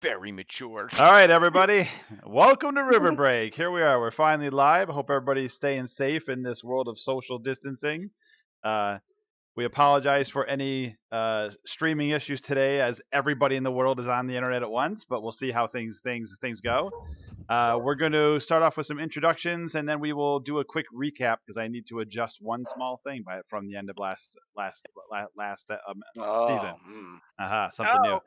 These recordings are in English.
Very mature. All right, everybody. Welcome to Riverbreak. Here we are. We're finally live. I hope everybody's staying safe in this world of social distancing. We apologize for any streaming issues today, as everybody in the world is on the internet at once. But we'll see how things go. We're going to start off with some introductions, and then we will do a quick recap because I need to adjust one small thing from the end of last season. Something new.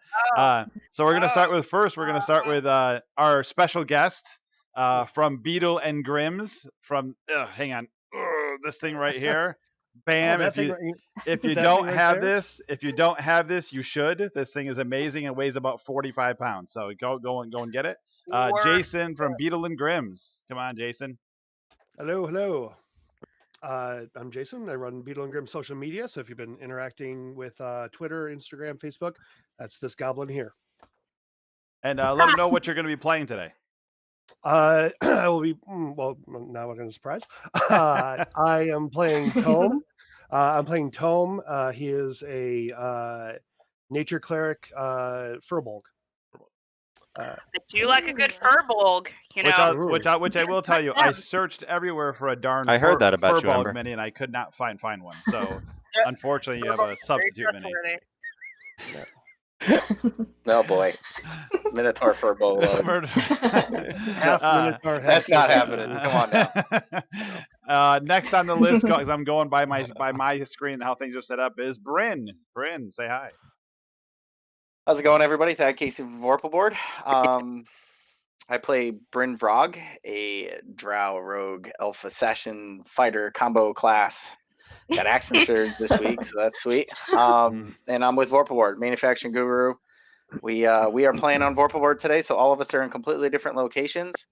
So we're gonna start with We're gonna start with our special guest from Beetle and Grimm's. From hang on, this thing right here. Bam! Oh, if you if you don't have this, you should. This thing is amazing and weighs about 45 pounds. So go and get it. Jason from Beetle and Grimm's. Come on, Jason. Hello. I'm Jason. I run Beetle and Grimm social media. So if you've been interacting with Twitter, Instagram, Facebook, that's this goblin here. And let them know what you're going to be playing today. I will be well. Now we're going to surprise. I am playing Tome. He is a nature cleric, Furbolg. I do like a good Furbolg, you know. Which I will tell you, I searched everywhere for a darn I heard that about you, Furbolg Ember. mini, and I could not find one. So unfortunately, you have a substitute mini. Oh boy, Minotaur Furbolg. That's not happening. Come on now. Next on the list, because I'm going by my screen, how things are set up, is Bryn. Bryn, say hi. How's it going, everybody? Thad Casey from Vorpal Board. I play Bryn Vrog, a Drow Rogue Elf Assassin Fighter combo class. Got Accenture this week, so that's sweet. And I'm with Vorpal Board, manufacturing guru. We are playing on Vorpal Board today, so all of us are in completely different locations.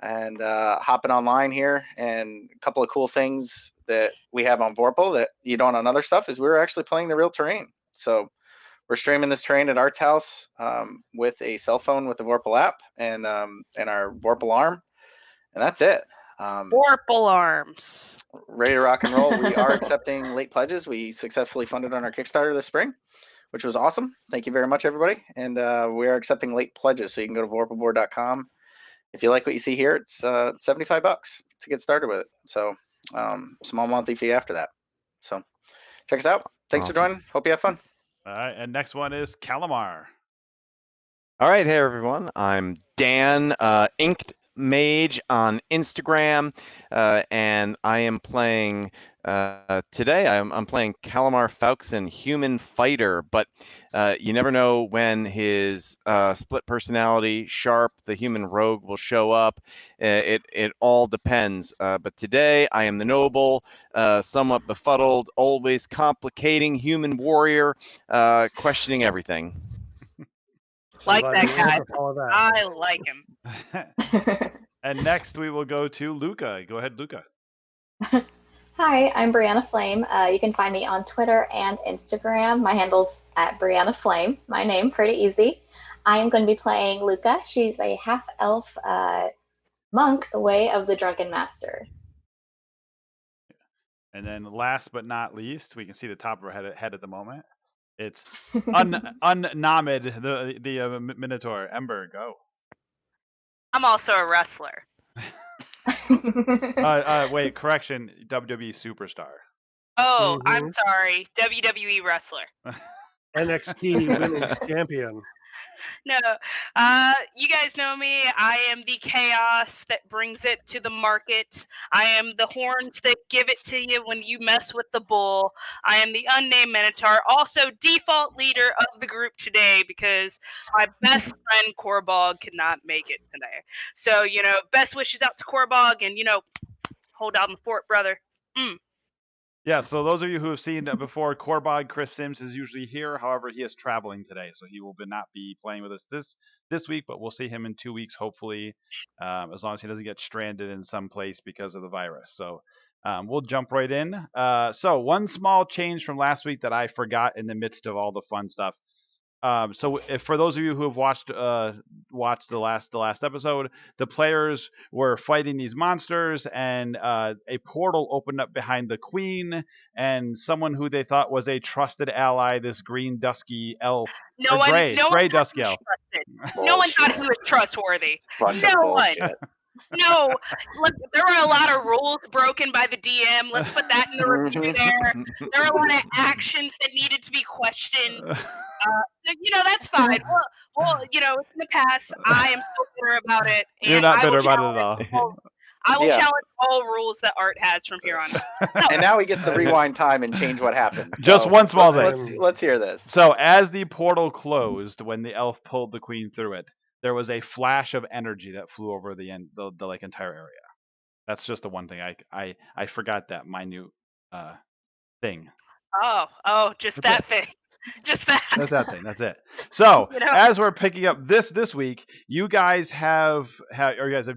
And hopping online here, and a couple of cool things that we have on Vorpal that you don't on other stuff is we're actually playing the real terrain. So we're streaming this terrain at Art's house with a cell phone with the Vorpal app and our Vorpal arm, and that's it. Vorpal arms. Ready to rock and roll. We are accepting late pledges. We successfully funded on our Kickstarter this spring, which was awesome. Thank you very much, everybody. And we are accepting late pledges, so you can go to vorpalboard.com. If you like what you see here, it's $75 to get started with it. So small monthly fee after that. So check us out. Thanks for joining. Hope you have fun. All right, and next one is Calamar. All right, hey everyone. I'm Dan, Inked Mage on Instagram, and I am playing today. I'm playing Calamar Fauxon, Human Fighter, but you never know when his split personality, Sharp, the Human Rogue, will show up. It all depends. But today I am the noble, somewhat befuddled, always complicating human warrior, questioning everything. Like that guy. I like him. And next we will go to Luca. Go ahead, Luca. Hi, I'm Breanna Flaime. You can find me on Twitter and Instagram. My handle's at Breanna Flaime. My name, pretty easy. I am going to be playing Luca. She's a half-elf monk, Way of the Drunken Master. And then last but not least, we can see the top of her head at the moment. It's unnomed, the Minotaur. Ember, go. I'm also a wrestler. Wait, correction. WWE superstar. Oh, I'm sorry. WWE wrestler. NXT Women's Champion. No, you guys know me. I am the chaos that brings it to the market. I am the horns that give it to you when you mess with the bull. I am the unnamed Minotaur, also default leader of the group today because my best friend Korbog could not make it today. So, best wishes out to Korbog and, hold down the fort, brother. Yeah, so those of you who have seen before, Korbog Chris Sims is usually here. However, he is traveling today, so he will not be playing with us this week, but we'll see him in 2 weeks, hopefully, as long as he doesn't get stranded in some place because of the virus. So we'll jump right in. So one small change from last week that I forgot in the midst of all the fun stuff. So if for those of you who have watched the last episode, the players were fighting these monsters, and a portal opened up behind the queen and someone who they thought was a trusted ally, this green dusky elf, No or one, gray no one thought dusky he was elf. trusted. No one thought he was trustworthy. Bunch No of one. bullshit. No, look, there were a lot of rules broken by the DM. Let's put that in the review there. There were a lot of actions that needed to be questioned. That's fine. Well, it's in the past. I am still bitter about it, and You're not I will bitter about it at challenge all. I will Yeah. challenge all rules that Art has from here on out. And now he gets to rewind time and change what happened. Just one small let's, thing. Let's hear this. So as the portal closed, when the elf pulled the queen through it, there was a flash of energy that flew over the like entire area. That's just the one thing I forgot that minute thing. Oh, just that thing. Just that. That's that thing. That's it. So You know? as we're picking up this week, you guys have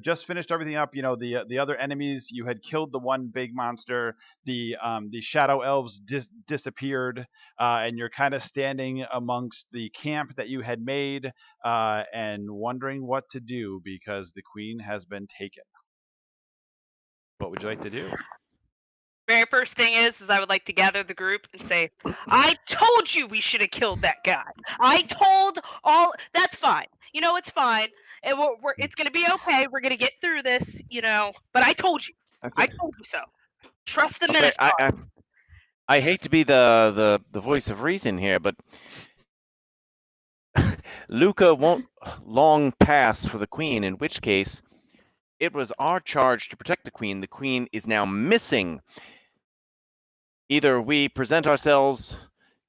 just finished everything up. The other enemies, you had killed the one big monster. The shadow elves disappeared, and you're kind of standing amongst the camp that you had made, and wondering what to do because the queen has been taken. What would you like to do? Very first thing is I would like to gather the group and say, I told you we should have killed that guy. I told all. That's fine. It's fine. And it's going to be okay. We're going to get through this, But I told you. Okay. I told you so. Trust the I'll say, Minotaur. I hate to be the voice of reason here, but Luca won't long pass for the queen, in which case it was our charge to protect the queen. The queen is now missing. Either we present ourselves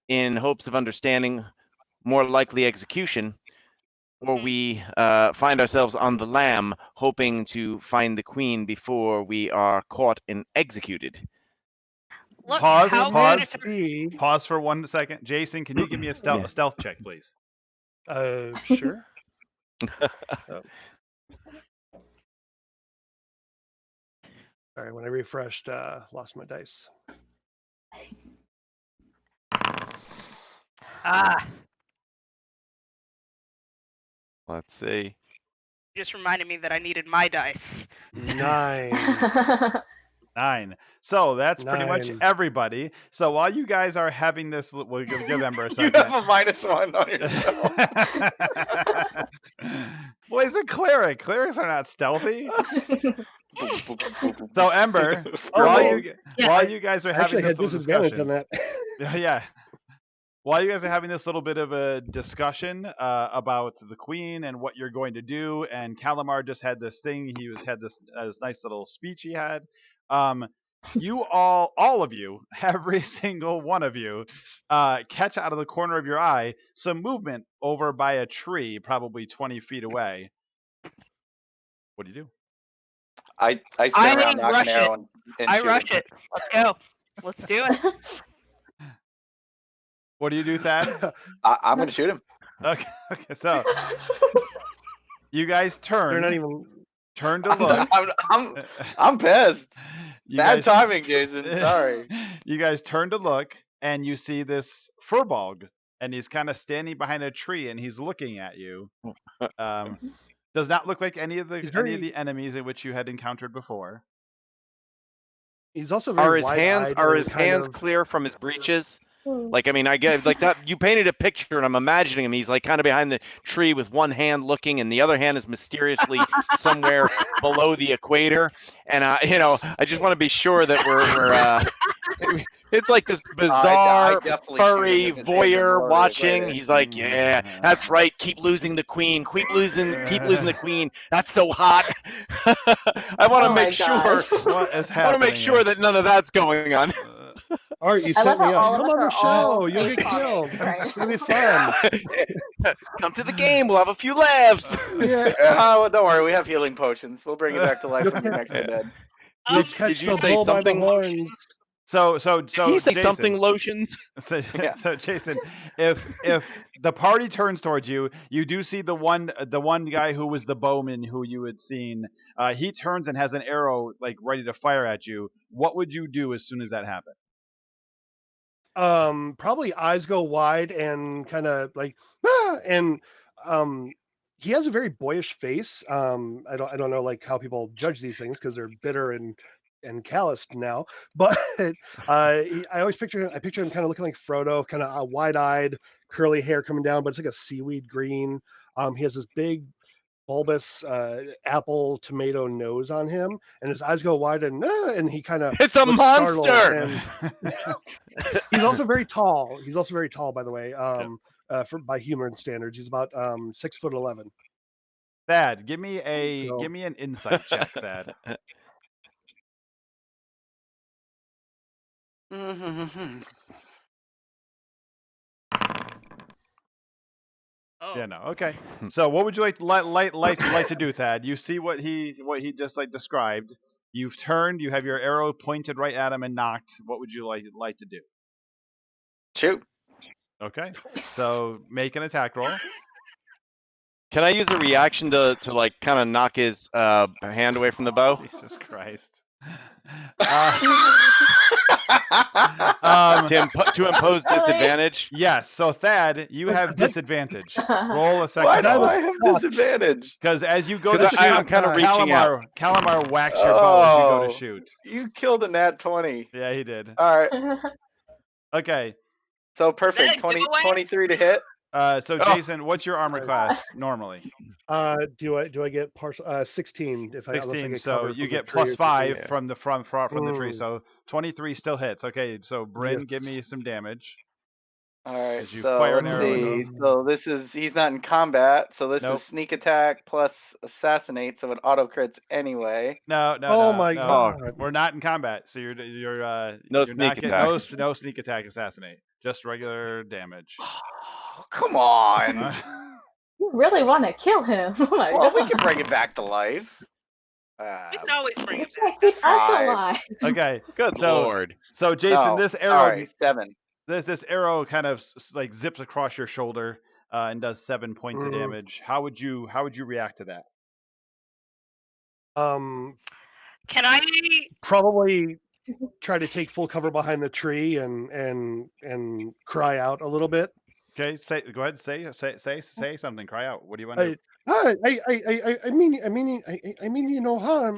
in hopes of understanding, more likely execution, or we find ourselves on the lam, hoping to find the queen before we are caught and executed. Look, Pause. how Pause. good Be Pause for 1 second. Jason, can you give me a stealth check, please? sure. Sorry, when I refreshed, lost my dice. Let's see. just reminded me that I needed my dice. 9. 9. So that's pretty much 9. everybody. So while you guys are having this, we'll give Ember a You second. have a -1 on yourself. Well, he's a cleric. Clerics are not stealthy. So Ember, while you guys are I actually having had this little disadvantage on discussion, that. yeah. While you guys are having this little bit of a discussion about the queen and what you're going to do, and Calamar just had this thing. He had this nice little speech he had. You all of you, every single one of you, catch out of the corner of your eye some movement over by a tree, probably 20 feet away. What do you do? I spin around, knock an arrow, and I shoot rush him. it. Let's go. Let's do it. What do you do, Thad? I'm going to shoot him. Okay, so you guys They're not turn even. to look. I'm pissed. You Bad guys- timing, Jason. Sorry. You guys turn to look, and you see this furbolg, and he's kind of standing behind a tree, and he's looking at you. Does not look like any of the enemies in which you had encountered before. He's also very Are his hands wide-eyed and clear from his breeches? Like, I mean, I get like that. You painted a picture, and I'm imagining him. He's like kind of behind the tree with one hand looking, and the other hand is mysteriously somewhere below the equator. And I just want to be sure that we're it's like this bizarre definitely furry shoot him if it's voyeur Ember watching. later. He's like, yeah, that's right. Keep losing the queen. Keep losing the queen. That's so hot. I want to make sure. What is I want to make happening sure that none of that's going on. Art, you I set love me how all up. of Come us on are the all show. You'll face get killed. palming right It's gonna be fun. Come to the game. We'll have a few laughs. Yeah. Well, don't worry. We have healing potions. We'll bring you back to life when you're next to dead. You Did catch you the say bull by the something? horns. So Did he say Jason, something lotions? So, Yeah. so Jason, if the party turns towards you, you do see the one guy who was the bowman who you had seen. He turns and has an arrow like ready to fire at you. What would you do as soon as that happened? Probably eyes go wide and kind of like, and he has a very boyish face. I don't know like how people judge these things because they're bitter and calloused now. But I picture him kind of looking like Frodo, kind of wide-eyed, curly hair coming down, but it's like a seaweed green. He has this big bulbous apple tomato nose on him, and his eyes go wide and he kind of It's a looks startled. monster. And he's also very tall. He's also very tall, by the way. By human standards, he's about 6'11". Thad, give me So an insight check, Thad. Oh. Yeah, no. Okay. So what would you like to do, Thad? You see what he just like described. You've turned, you have your arrow pointed right at him and knocked. What would you like to do? Shoot. Okay. So make an attack roll. Can I use a reaction to like kind of knock his hand away from the bow? Jesus Christ. To impose disadvantage? Yes. So Thad, you have disadvantage. Roll a Why second do roll. I have disadvantage? Because as you go 'Cause to I'm shoot, kind of reaching out. Calamar whacks your bow as you go to shoot. You killed a nat 20. Yeah, he did. All right. Okay. So Is that perfect. a 20, giveaway? 23 to hit. So Jason, what's your armor class normally? do I get partial 16 if unless I 16. get So cover you from the get tree or plus 5 something? from the from the tree. So 23 still hits. Okay. So Bryn, give Yes. me some damage. All right. As you So fire an let's arrow at see. him. So he's not in combat. So this Nope. is sneak attack plus assassinate. So it auto crits anyway. No. Oh my no. god. We're not in combat. So you're No you're sneak not getting attack. no sneak attack assassinate. Just regular damage. Come on. You really want to kill him? Oh my Well, god. we can bring it back to life. We can always bring You're it trying back. to keep us 5. alive. Okay. Good So lord. so Jason, No, this arrow sorry, 7. this arrow kind of like zips across your shoulder and does 7 points of damage. How would you react to that? Can I? Probably try to take full cover behind the tree and cry out a little bit. Okay, go ahead, say something. Cry out. What do you want to do? I mean you no harm.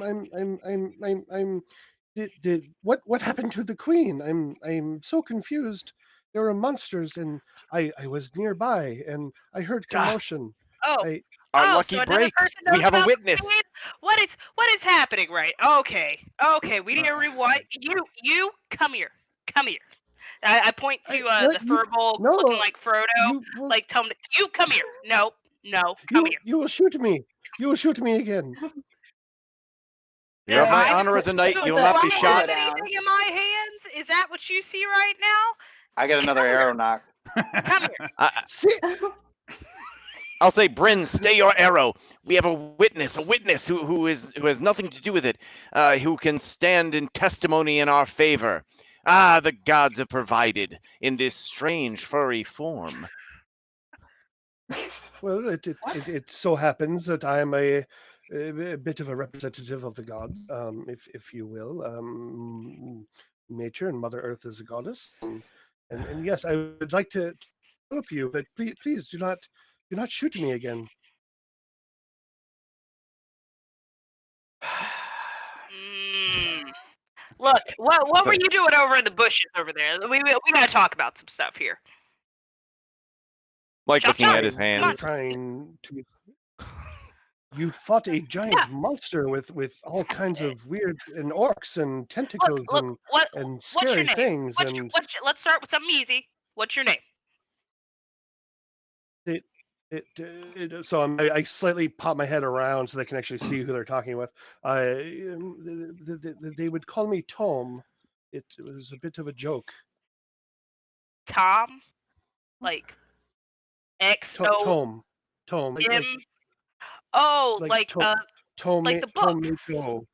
What happened to the queen? I'm so confused. There were monsters and I was nearby and I heard commotion. Oh. Our So lucky another break. person knows We have a about witness. Spade? What is happening, right? Okay, we need to rewind. You come here, I point to the furball looking like Frodo. Like tell him you come here. No, come here. You will shoot me. You will shoot me again. You have my I honor as a knight. Put You will the not be hammer shot. down. anything in my hands? Is that what you see right now? I got another arrow knock. Come here. See, I'll say, Bryn, stay your arrow. We have a witness who has nothing to do with it, who can stand in testimony in our favor. Ah, the gods have provided in this strange furry form. well, it so happens that I am a bit of a representative of the gods, if you will. Nature and Mother Earth is a goddess, and yes, I would like to help you, but please do not shoot me again. Look, what So- were you doing over in the bushes over there? We gotta talk about some stuff here. Like Chop, looking chop. at his Come on. hands. Trying to. You fought a giant monster with all kinds of weird and orcs and tentacles Look, what and what's your scary name? things. Let's start with something easy. What's your name? So I slightly pop my head around so they can actually see who they're talking with. They would call me Tom. It was a bit of a joke. Tom? Like XO Tom. M? Oh, like Tom. like the Tom books. Mako.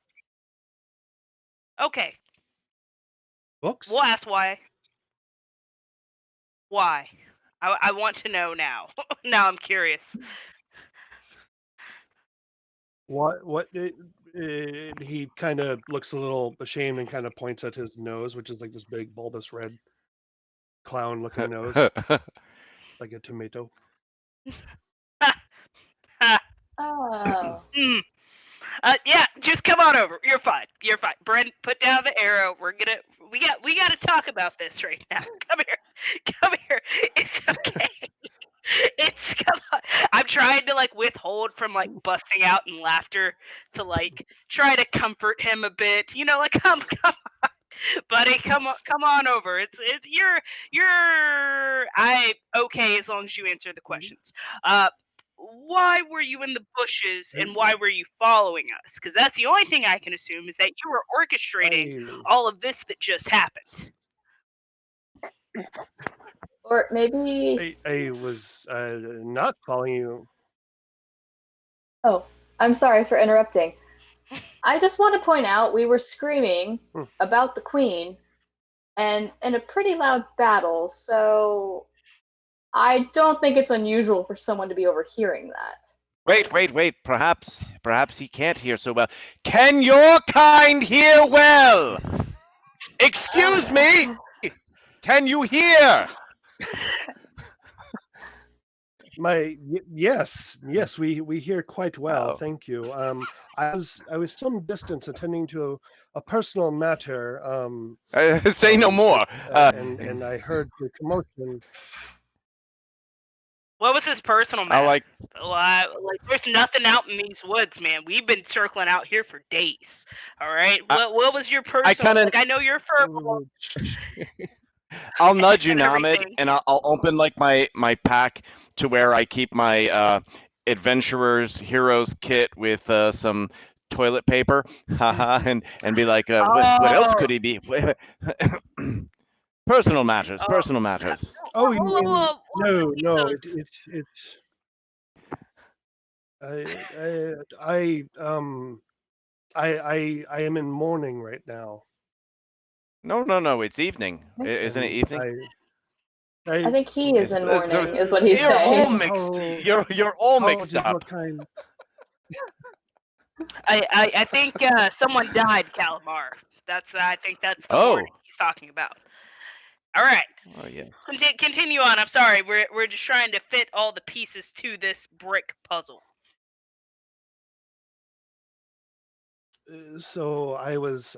Okay. Books? We'll ask why. Why? I want to know now. Now I'm curious. What he kind of looks a little ashamed and kind of points at his nose, which is like this big bulbous red. clown-looking nose, like a tomato. Oh. Yeah, just come on over. You're fine. You're fine. Brent, put down the arrow. We got to talk about this right now. Come here. Come here. It's okay. Come on. I'm trying to like withhold from like busting out in laughter to like try to comfort him a bit. You know, like come on, buddy, come on over. It's you're okay as long as you answer the questions. Why were you in the bushes and why were you following us? Because that's the only thing I can assume is that you were orchestrating all of this that just happened. Or maybe. I was not following you. Oh, I'm sorry for interrupting. I just want to point out we were screaming about the queen and in a pretty loud battle, so I don't think it's unusual for someone to be overhearing that. Wait. Perhaps he can't hear so well. Can your kind hear well? Excuse me? Can you hear? Yes, we hear quite well, Oh. thank you. I was some distance attending to a personal matter. Say no more. And I heard the commotion. What was his personal I matter? Like, there's nothing out in these woods, man. We've been circling out here for days. All right. What was your personal? kinda- Like, I know you're for. I'll nudge you, and Namid, everything. and I'll open like my pack to where I keep my adventurer's heroes kit with some toilet paper, haha, and be like, what else could he be? Personal matters. Oh, you Whoa, mean whoa, no, Ethos. it's I am in mourning right now. No, it's evening. Isn't it And evening? I think he is in It's- mourning, is what he's You're all saying. mixed. You're all how mixed did your up. kind I think someone died, Calamar. I think that's the mourning he's talking about. All right. Oh yeah. Continue on. I'm sorry. We're just trying to fit all the pieces to this brick puzzle. So I was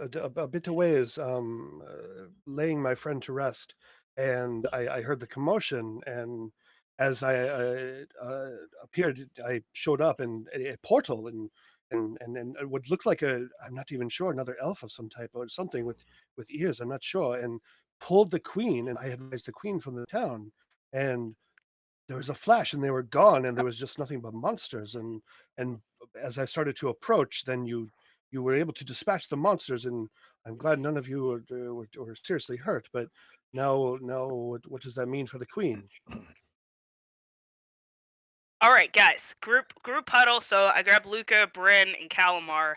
a bit away as laying my friend to rest, and I heard the commotion, and as I appeared, I showed up in a portal and what looked like I'm not even sure, another elf of some type or something with ears, I'm not sure, and pulled the queen, and I had raised the queen from the town, and there was a flash and they were gone and there was just nothing but monsters, and as I started to approach, then you were able to dispatch the monsters, and I'm glad none of you were seriously hurt, but now what does that mean for the queen? All right, guys. Group huddle. So I grab Luca, Bryn, and Calamar,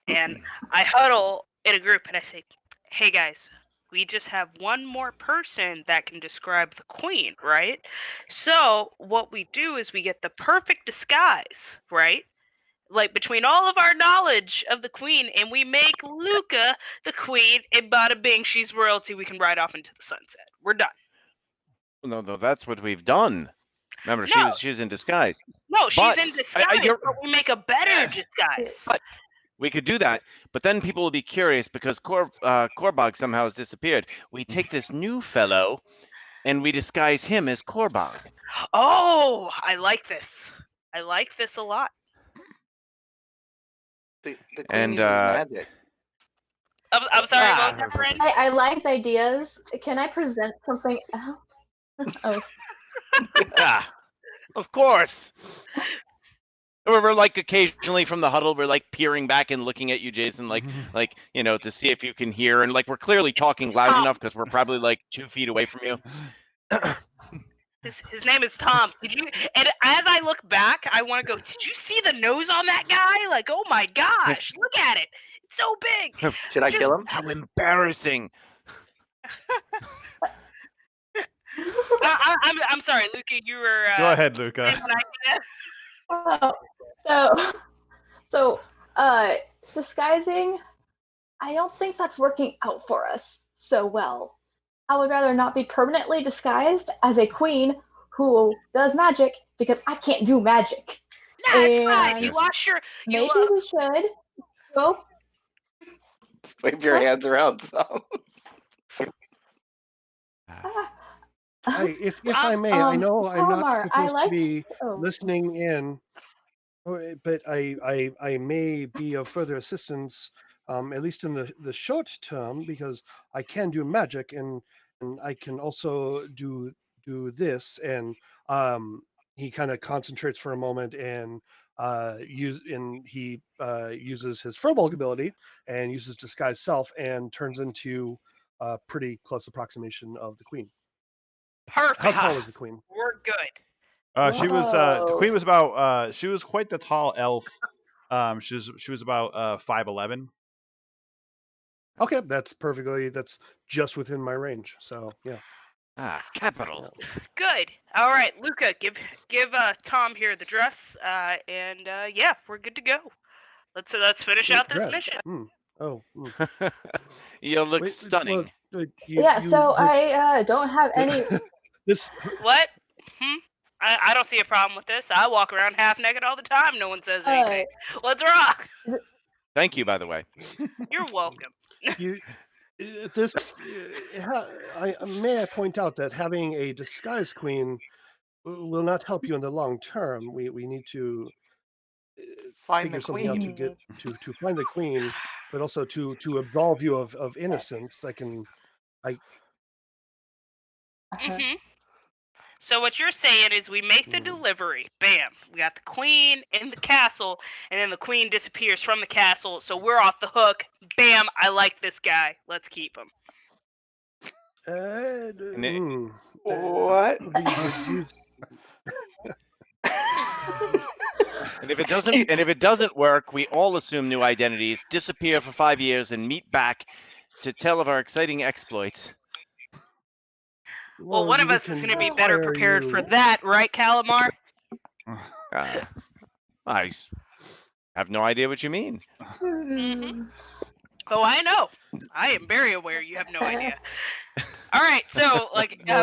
and I huddle in a group and I say, "Hey guys, we just have one more person that can describe the queen, right? So what we do is we get the perfect disguise, right? Like between all of our knowledge of the queen, and we make Luca the queen, and bada bing, she's royalty. We can ride off into the sunset. We're done." No, that's what we've done. Remember, she No. was in disguise. No, she's But in disguise, you're- but we make a better disguise. But we could do that, but then people will be curious because Korbog somehow has disappeared. We take this new fellow and we disguise him as Korbog. Oh, I like this. I like this a lot. The queen And, uses magic. I'm sorry, what was that, Bryn? I like his ideas. Can I present something else? Oh, Ah, of course. We're like occasionally from the huddle, we're like peering back and looking at you, Jason, like to see if you can hear, and like we're clearly talking loud Tom. enough because we're probably like 2 feet away from you. His name is Tom. Did you? And as I look back, I want to go. Did you see the nose on that guy? Like, oh my gosh, look at it. It's so big. Should I kill him? How embarrassing! I'm sorry, Luca. You were. Go ahead, Luca. So, disguising, I don't think that's working out for us so well. I would rather not be permanently disguised as a queen who does magic because I can't do magic. Nah, it's fine. And You wash your. You maybe we should go. Wave your hands around some. If I may, I know I'm not Calamar, I supposed to liked. be Oh, listening in, but I may be of further assistance, at least in the short term, because I can do magic and I can also do this. And he kind of concentrates for a moment and he uses his Furbolg ability and uses disguise self and turns into a pretty close approximation of the queen. perfect. How tall is the queen? We're good. She was the Whoa. queen was about she was quite the tall elf. She was about 5'11". Okay, that's just within my range. So yeah. Capital. Good. All right, Luca, give Tom here the dress, and yeah, we're good to go. Let's finish out this Dress. mission. Oh. You'll look Wait, stunning. So I don't have any. This. What? I don't see a problem with this. I walk around half naked all the time. No one says anything. Let's rock. Thank you, by the way. You're welcome. May I point out that having a disguise queen will not help you in the long term. We need to Find the figure something out to queen. get to find the queen, but also to absolve you of innocence. So what you're saying is we make the delivery. Bam. We got the queen in the castle, and then the queen disappears from the castle, so we're off the hook. Bam. I like this guy. Let's keep him. What? And if it doesn't work, we all assume new identities, disappear for 5 years, and meet back to tell of our exciting exploits. Well, one of us is going to be better prepared for that, right, Calamar? I have no idea what you mean. Oh, I know. I am very aware you have no idea. All right, so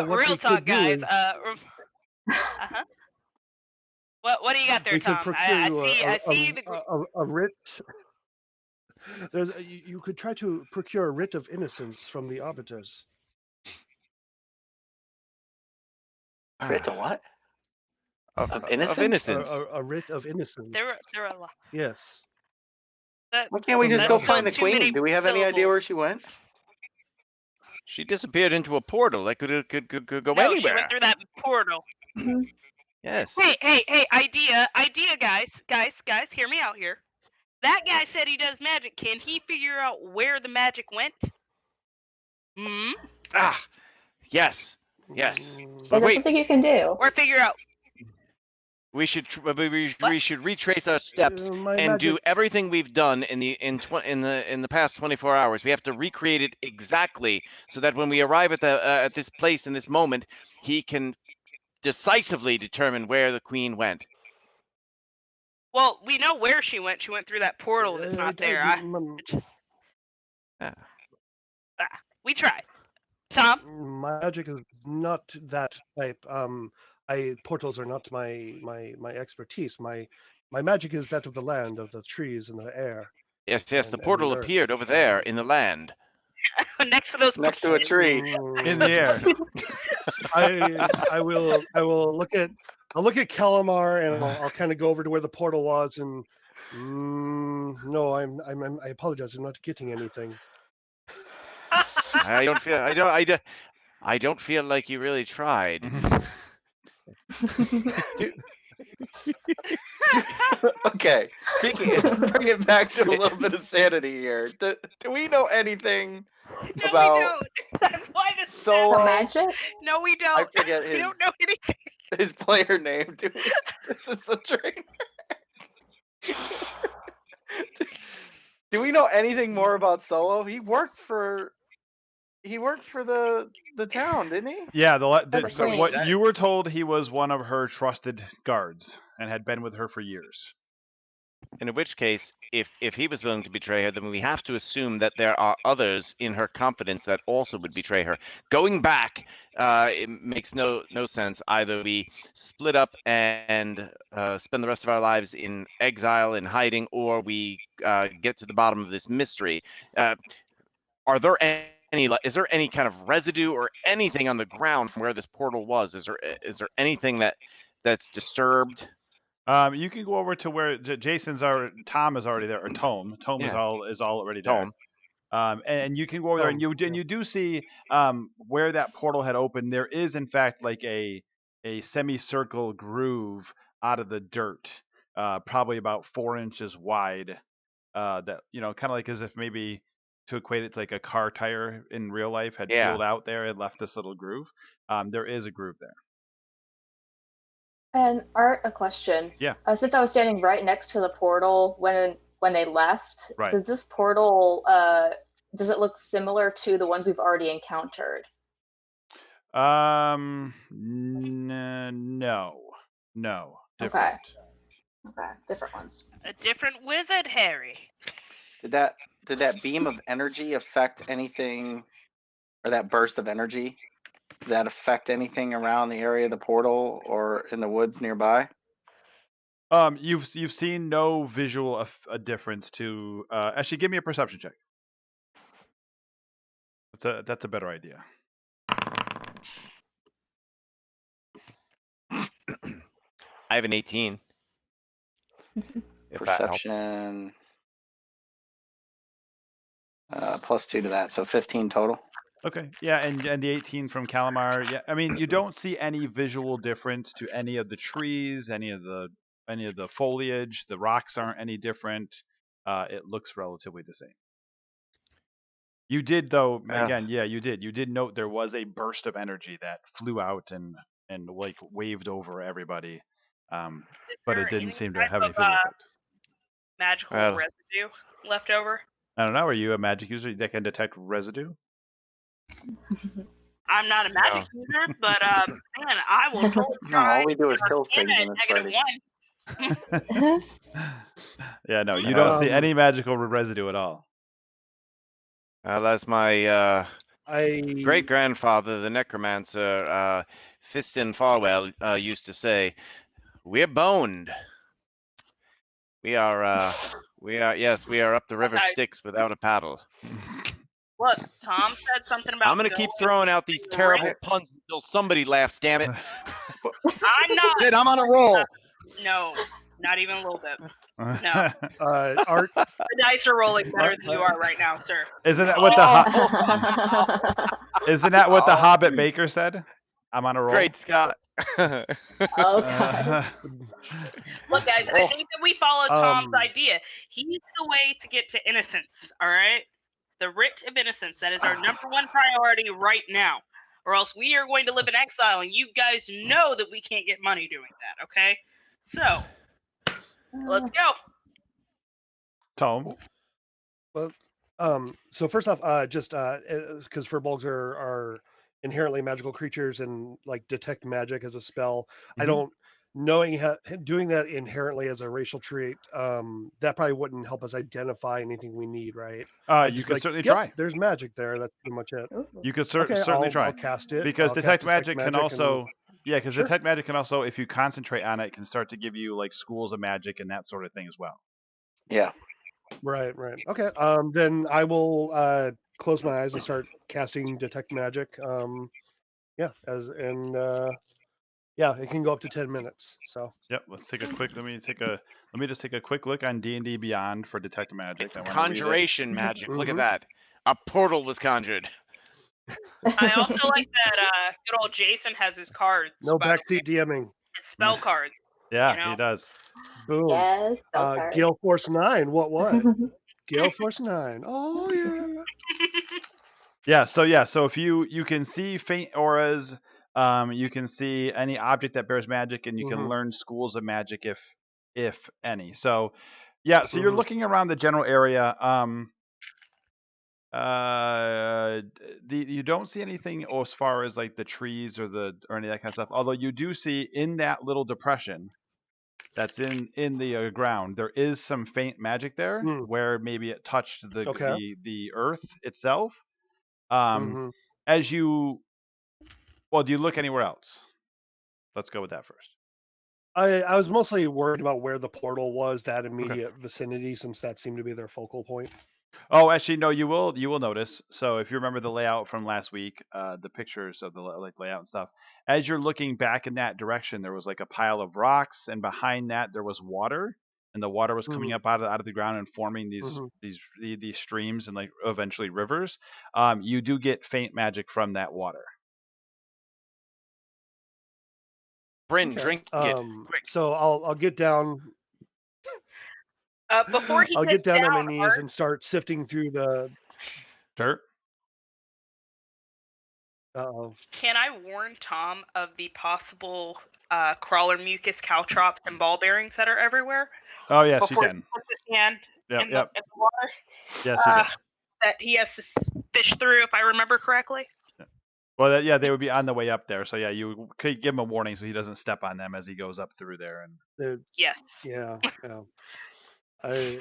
real talk, guys. What do you got there, we Tom? Could procure I see a writ. You could try to procure a writ of innocence from the arbiters. Writ of what? Of innocence. A writ of innocence. There are a lot. Yes. Why can't we just go find the queen? Do we have any idea where she went? She disappeared into a portal that could go no, anywhere. She went through that portal. Yes. Hey, idea, guys, hear me out here. That guy said he does magic. Can he figure out where the magic went? Yes. That's something you can do. Or figure out. We should retrace our steps and do everything we've done in the past 24 hours. We have to recreate it exactly so that when we arrive at this place in this moment, he can decisively determine where the queen went. Well, we know where she went. She went through that portal that's not there. We tried. Tom? My magic is not that type. Portals are not my expertise. My magic is that of the land, of the trees and the air. Yes. The portal appeared over there in the land. Next to a tree. In the air. I will look at Calamar and I'll kind of go over to where the portal was and no, I apologize. I'm not getting anything. I don't feel like you really tried. Okay. Bring it back to a little bit of sanity here. Do we know anything about? We don't. That's why this Solo magic? No, we don't. I forget we don't know anything. His player name. This is a train. Do we know anything more about Solo? He worked for the town, didn't he? Yeah, what you were told, he was one of her trusted guards and had been with her for years. And in which case, if he was willing to betray her, then we have to assume that there are others in her confidence that also would betray her. Going back, it makes no sense. Either we split up and spend the rest of our lives in exile, in hiding, or we get to the bottom of this mystery. Are there any? Is there any kind of residue or anything on the ground from where this portal was? Is there anything that's disturbed? You can go over to where Jason's already. Tom is already there, or Tome. Tome is Yeah. all already there. Tome. And you can go over there, and you do see where that portal had opened. There is in fact like a semicircle groove out of the dirt, probably about 4 inches wide. That kind of like as if maybe to equate it to like a car tire in real life had Yeah. peeled out there and left this little groove. There is a groove there. And Art, a question. Yeah. Since I was standing right next to the portal when they left, Right. does this portal does it look similar to the ones we've already encountered? No, different. Okay. Okay, different ones. A different wizard, Harry. Did that beam of energy affect anything, or that burst of energy? Did that affect anything around the area of the portal or in the woods nearby? You've seen no visual a difference to. Actually, give me a perception check. That's a better idea. I have an 18. If that helps. Perception. +2 to that, so 15 total. Okay, yeah, and the 18 from Calamar. Yeah, I mean, you don't see any visual difference to any of the trees, any of the foliage. The rocks aren't any different. It looks relatively the same. You did though, again, yeah, you did. You did note there was a burst of energy that flew out and like waved over everybody, but it didn't seem to have any physical effect. Magical residue left over. I don't know. Are you a magic user that can detect residue? I'm not a magic user, but man, I will totally No, try. all we do is kill things Anna in at this party. -1. Yeah, no, you don't see any magical residue at all. As my I great grandfather, the necromancer, Fiston Farwell, used to say, "We're boned. We are yes, we are up the river Okay. Styx without a paddle." Look, Tom said something about. I'm gonna keep throwing out these terrible puns until somebody laughs. Damn it! I'm not. Dude, I'm on a roll. No, not even a little bit. Art. The dice are rolling better than you are right now, sir. Isn't that what Isn't that what the Hobbit Baker said? I'm on a roll. Great Scott. Oh god. Look, guys, I think that we follow Tom's idea. He's the way to get to innocence. All right, the writ of innocence. That is our number one priority right now. Or else we are going to live in exile, and you guys know that we can't get money doing that. Okay, so let's go. Tom. Well, so first off, just because furbolgs are inherently magical creatures and like detect magic as a spell, I don't doing that inherently as a racial trait. That probably wouldn't help us identify anything we need, right? You could certainly try. There's magic there. That's pretty much it. You could certainly try. I'll cast it because I'll detect cast magic can also because Sure. detect magic can also, if you concentrate on it, can start to give you like schools of magic and that sort of thing as well. Yeah. Right. Okay. Then I will close my eyes and start casting detect magic. Yeah, it can go up to 10 minutes. So. Yep. Let's take a quick. Let me just take a quick look on D&D Beyond for detect magic. It's conjuration magic. Look at that. A portal was conjured. I also like that good old Jason has his cards. No backseat DMing. His spell cards. Yeah, he does. Boom. Yes. Gale Force 9. What? Gale Force 9. Oh yeah. So if you can see faint auras, you can see any object that bears magic, and you can learn schools of magic if any. So yeah, so you're looking around the general area. You don't see anything as far as like the trees or any of that kind of stuff. Although you do see in that little depression, that's in the ground, there is some faint magic there Mm, where maybe it touched okay. the earth itself. Um, Hmm. as you do you look anywhere else? Let's go with that first. I was mostly worried about where the portal was, that Okay. immediate vicinity, since that seemed to be their focal point. Oh, actually, no. You will notice. So if you remember the layout from last week, the pictures of the layout and stuff. As you're looking back in that direction, there was like a pile of rocks, and behind that there was water, and the water was coming Hmm. up out of the ground and forming Hmm. these streams and like eventually rivers. You do get faint magic from that water. Bryn, Okay. drink it quick. So I'll get down. Before he I'll gets get down on my down, knees and start sifting through the. Dirt. Uh-oh. can I warn Tom of the possible crawler mucus, caltrops, and ball bearings that are everywhere Oh yes, you before he can. puts his hand Yep, in yep. the water? Yes, you Uh, can. that he has to fish through, if I remember correctly. Well, yeah, they would be on the way up there. So yeah, you could give him a warning so he doesn't step on them as he goes up through there. And Yes. Yeah. I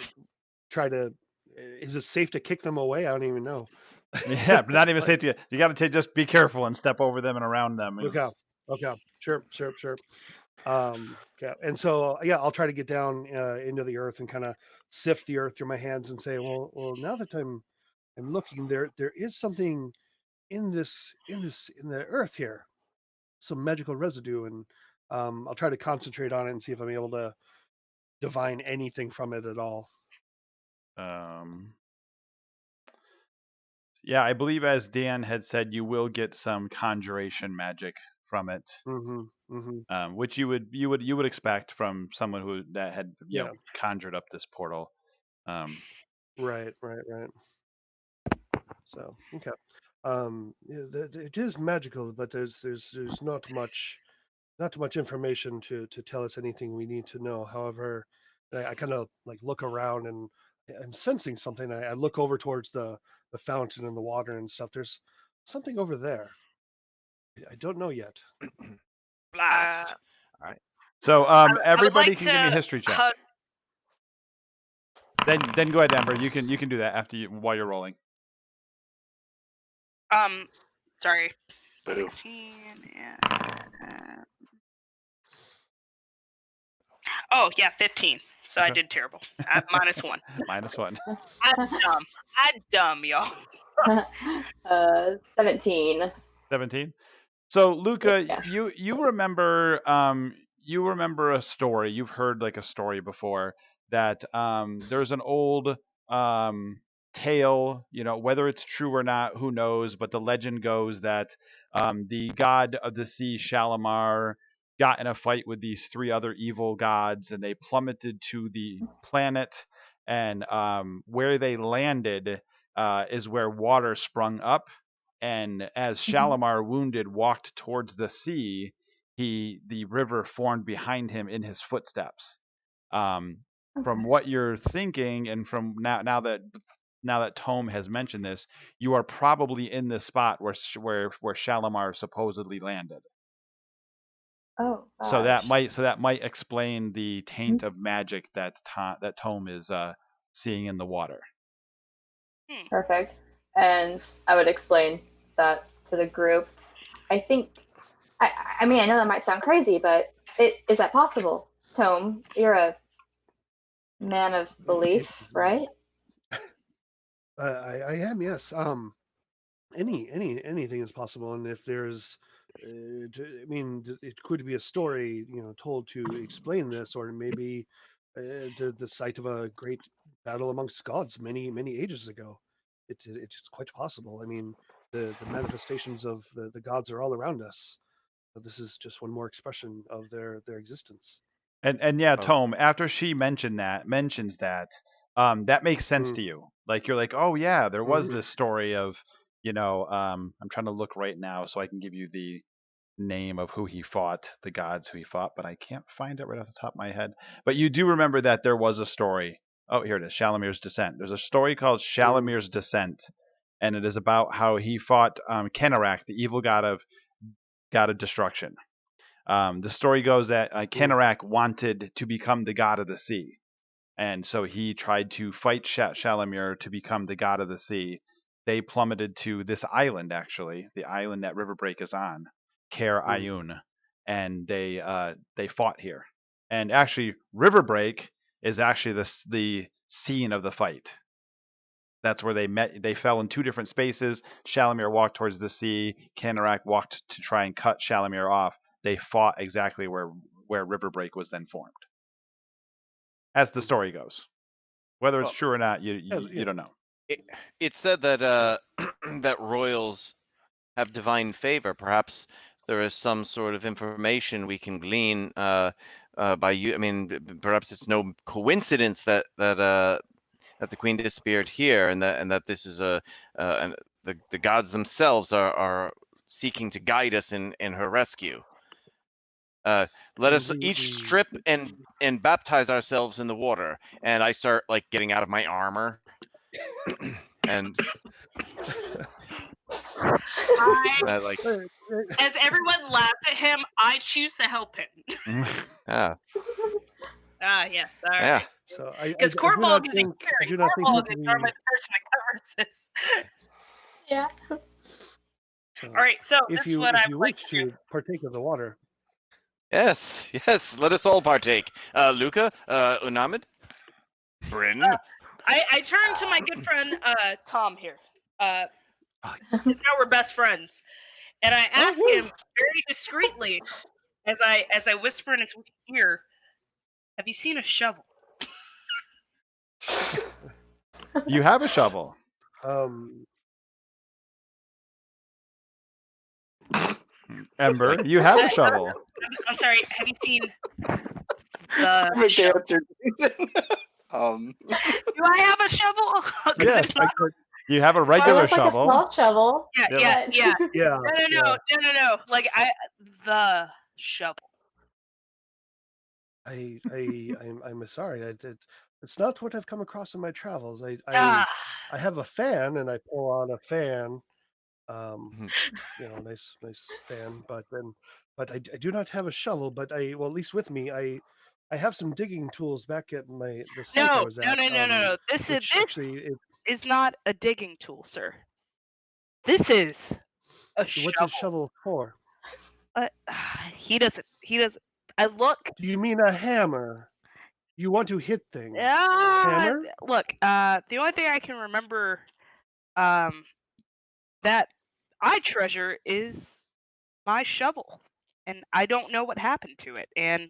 try to. Is it safe to kick them away? I don't even know. yeah, but not even Like, safety. You got to just be careful and step over them and around them. okay. Okay. Sure. Okay. And so yeah, I'll try to get down into the earth and kind of sift the earth through my hands and say, well, now that I'm looking, there is something in the earth here, some magical residue, and I'll try to concentrate on it and see if I'm able to divine anything from it at all. Yeah, I believe as Dan had said, you will get some conjuration magic from it, Mm-hmm. Mm-hmm. which you would expect from someone who that had Yeah. conjured up this portal. Right. So okay. Yeah, it is magical, but there's not too much information to tell us anything we need to know. However, I kind of like look around and I'm sensing something. I look over towards the fountain and the water and stuff. There's something over there. I don't know yet. Uh, Blast. All right. So I would everybody like can give me a to history check. hug. Then go ahead, Ember. You can do that after while you're rolling. Sorry. Boo. 16. Oh yeah, 15. So I Okay. did terrible. At -1. -1. I'm dumb, y'all. 17. 17. So Luca, Yeah. you remember a story. You've heard like a story before that there's an old tale, whether it's true or not, who knows, but the legend goes that the god of the sea, Shalimar, got in a fight with these three other evil gods, and they plummeted to the planet, and where they landed is where water sprung up, and as Shalimar, wounded, walked towards the sea, the river formed behind him in his footsteps. Um, from Okay. what you're thinking, and from now that Tome has mentioned this, you are probably in the spot where Shalimar supposedly landed. Oh So that gosh. might explain the taint of magic that Tome is seeing in the water. Perfect. And I would explain that to the group. I think, I mean, I know that might sound crazy, but is that possible? Tome, you're a man of belief, right? I am, yes. Anything is possible, and if there's, I mean, it could be a story, told to explain this, or maybe the site of a great battle amongst gods many ages ago. It's quite possible. I mean, the manifestations of the gods are all around us. But this is just one more expression of their existence. And yeah, Oh, Tome, after she mentions that, that makes sense Mm, to you. Like you're like, oh yeah, there was mhm. this story of, I'm trying to look right now so I can give you the name of who he fought, the gods who he fought, but I can't find it right off the top of my head. But you do remember that there was a story. Oh, here it is, Shalamir's Descent. There's a story called Mm, Shalamir's Descent, and it is about how he fought Kenarak, the evil god of destruction. The story goes that Kanarak wanted to become the god of the sea, and so he tried to fight Shalamir to become the god of the sea. They plummeted to this island, actually, the island that Riverbreak is on, Ker Ayun, and they fought here. And actually, Riverbreak is actually the scene of the fight. That's where they met. They fell in two different spaces. Shalamir walked towards the sea. Kanarak walked to try and cut Shalamir off. They fought exactly where Riverbreak was then formed. As the story goes. Whether it's Well, true or not, you don't know. It said that that royals have divine favor. Perhaps there is some sort of information we can glean by you. I mean, perhaps it's no coincidence that the queen disappeared here, and that this is and the gods themselves are seeking to guide us in her rescue. Let us each strip and baptize ourselves in the water. And I start like getting out of my armor. And like, As everyone laughs at him, I choose to help him. yeah, Yes, all right. yeah. So I Because do not Cornball isn't think I caring. do not think Cornball that is normally the person that covers this. Yeah. so All right, so if this is you what I'd like wish to do. to partake of the water, Yes, yes. Let us all partake. Luca, Unamid, Bryn. I turn to my good friend Tom here. Because now we're best friends, and I ask him very discreetly, as I whisper in his ear, "Have you seen a shovel?" You have a shovel. Ember, you have a shovel. I'm sorry. Have you seen the Perfect shovel? answer. Do I have a shovel? Yes, could, you have a It regular looks like a shovel. small shovel. Yeah. yeah, No. Like the shovel. I'm sorry. It's not what I've come across in my travels. Ah, I have a fan and I pull on a fan, Mhm. nice fan. But I do not have a shovel. But at least with me, I have some digging tools back at the site I no. was at. This Actually, is not a digging tool, sir. This is a shovel. what's a shovel for? He doesn't. I look. Do you mean a hammer? You want to hit things? Hammer? Look. The only thing I can remember, that I treasure is my shovel, and I don't know what happened to it. And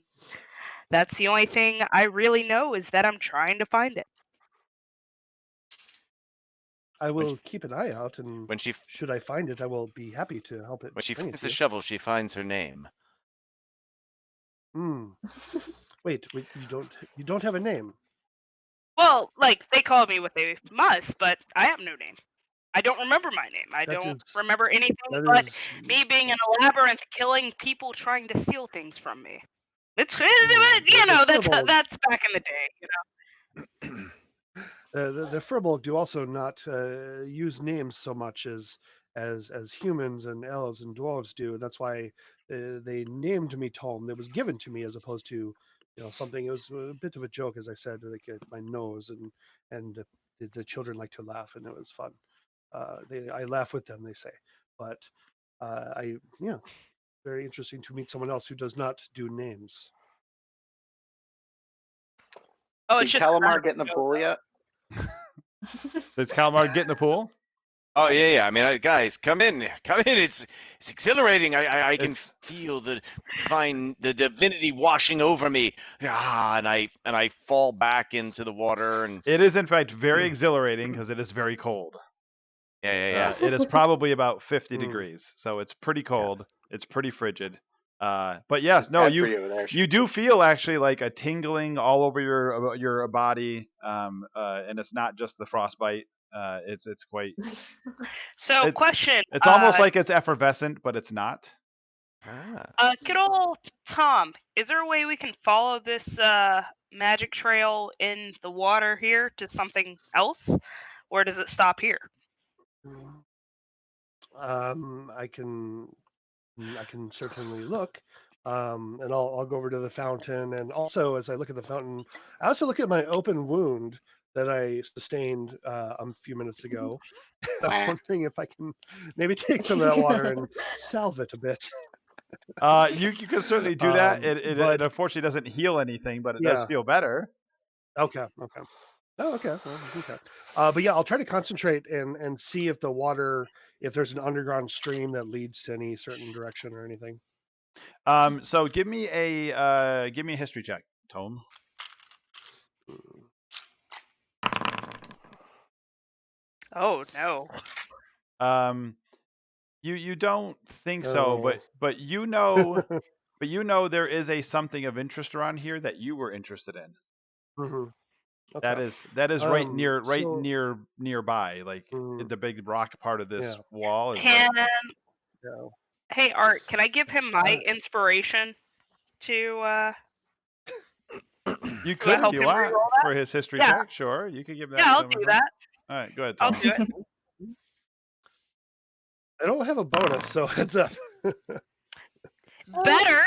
that's the only thing I really know is that I'm trying to find it. I will keep an eye out, and When she should I find it, I will be happy to help it. when she bring it finds to the you. shovel, she finds her name. Wait, you don't have a name. Well, like they call me what they must, but I have no name. I don't remember my name. I don't remember anything but me being in a labyrinth, killing people, trying to steal things from me. It's that's back in the day. The Firbolg do also not use names so much as humans and elves and dwarves do. That's why they named me Tom. It was given to me as opposed to something. It was a bit of a joke, as I said, like my nose, and the children like to laugh, and it was fun. I laugh with them, they say, but very interesting to meet someone else who does not do names. Oh, Did it's just Calamar get in the pool yet? Does Calamar get in the pool? Oh yeah. I mean, guys, come in. It's exhilarating. I can feel the divinity washing over me. And I fall back into the water. And it is in fact very exhilarating because it is very cold. Yeah. It is probably about 50 degrees, so it's pretty cold. Yeah. It's pretty frigid. But yes, no, you do feel actually like a tingling all over your body, and it's not just the frostbite. It's quite. So, question. It's almost like it's effervescent, but it's not. Good old Tom, is there a way we can follow this magic trail in the water here to something else, or does it stop here? I can certainly look. And I'll go over to the fountain, and also as I look at the fountain, I also look at my open wound that I sustained a few minutes ago. I'm wondering if I can maybe take some of that water and salve it a bit. You can certainly do that. But It unfortunately doesn't heal anything, but it does yeah, feel better. okay. Oh, okay. Well, okay. But yeah, I'll try to concentrate and see if the water, if there's an underground stream that leads to any certain direction or anything. So give me a history check, Tome. Oh no. You don't think so, Oh. but you know there is a something of interest around here that you were interested in. Mhm. That Okay. is right So nearby, like mm, the big rock part of this yeah. wall is Can right. Yeah. Hey Art, can I give him my Uh, inspiration to You could if help you him want reroll that? for his history Yeah, check. Sure, you could give yeah, that I'll to him. do that. All right, go ahead, I'll Tom. do it. I don't have a bonus, so heads up. Better.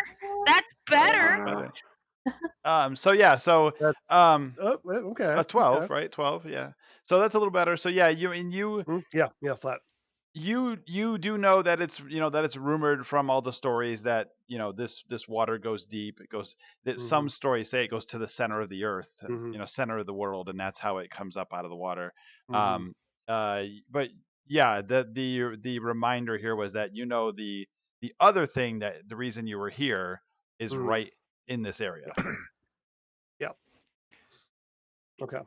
That's better. Better. So yeah, so That's okay. a 12, Okay. right? 12, yeah. So that's a little better. So yeah, Yeah, flat. you do know that it's that it's rumored from all the stories that this water goes deep. It goes that Mm-hmm. some stories say it goes to the center of the earth, Mm-hmm. center of the world, and that's how it comes up out of the water. Mm-hmm. But yeah, the reminder here was that the other thing, that the reason you were here is Mm. right in this area. Yeah. Okay.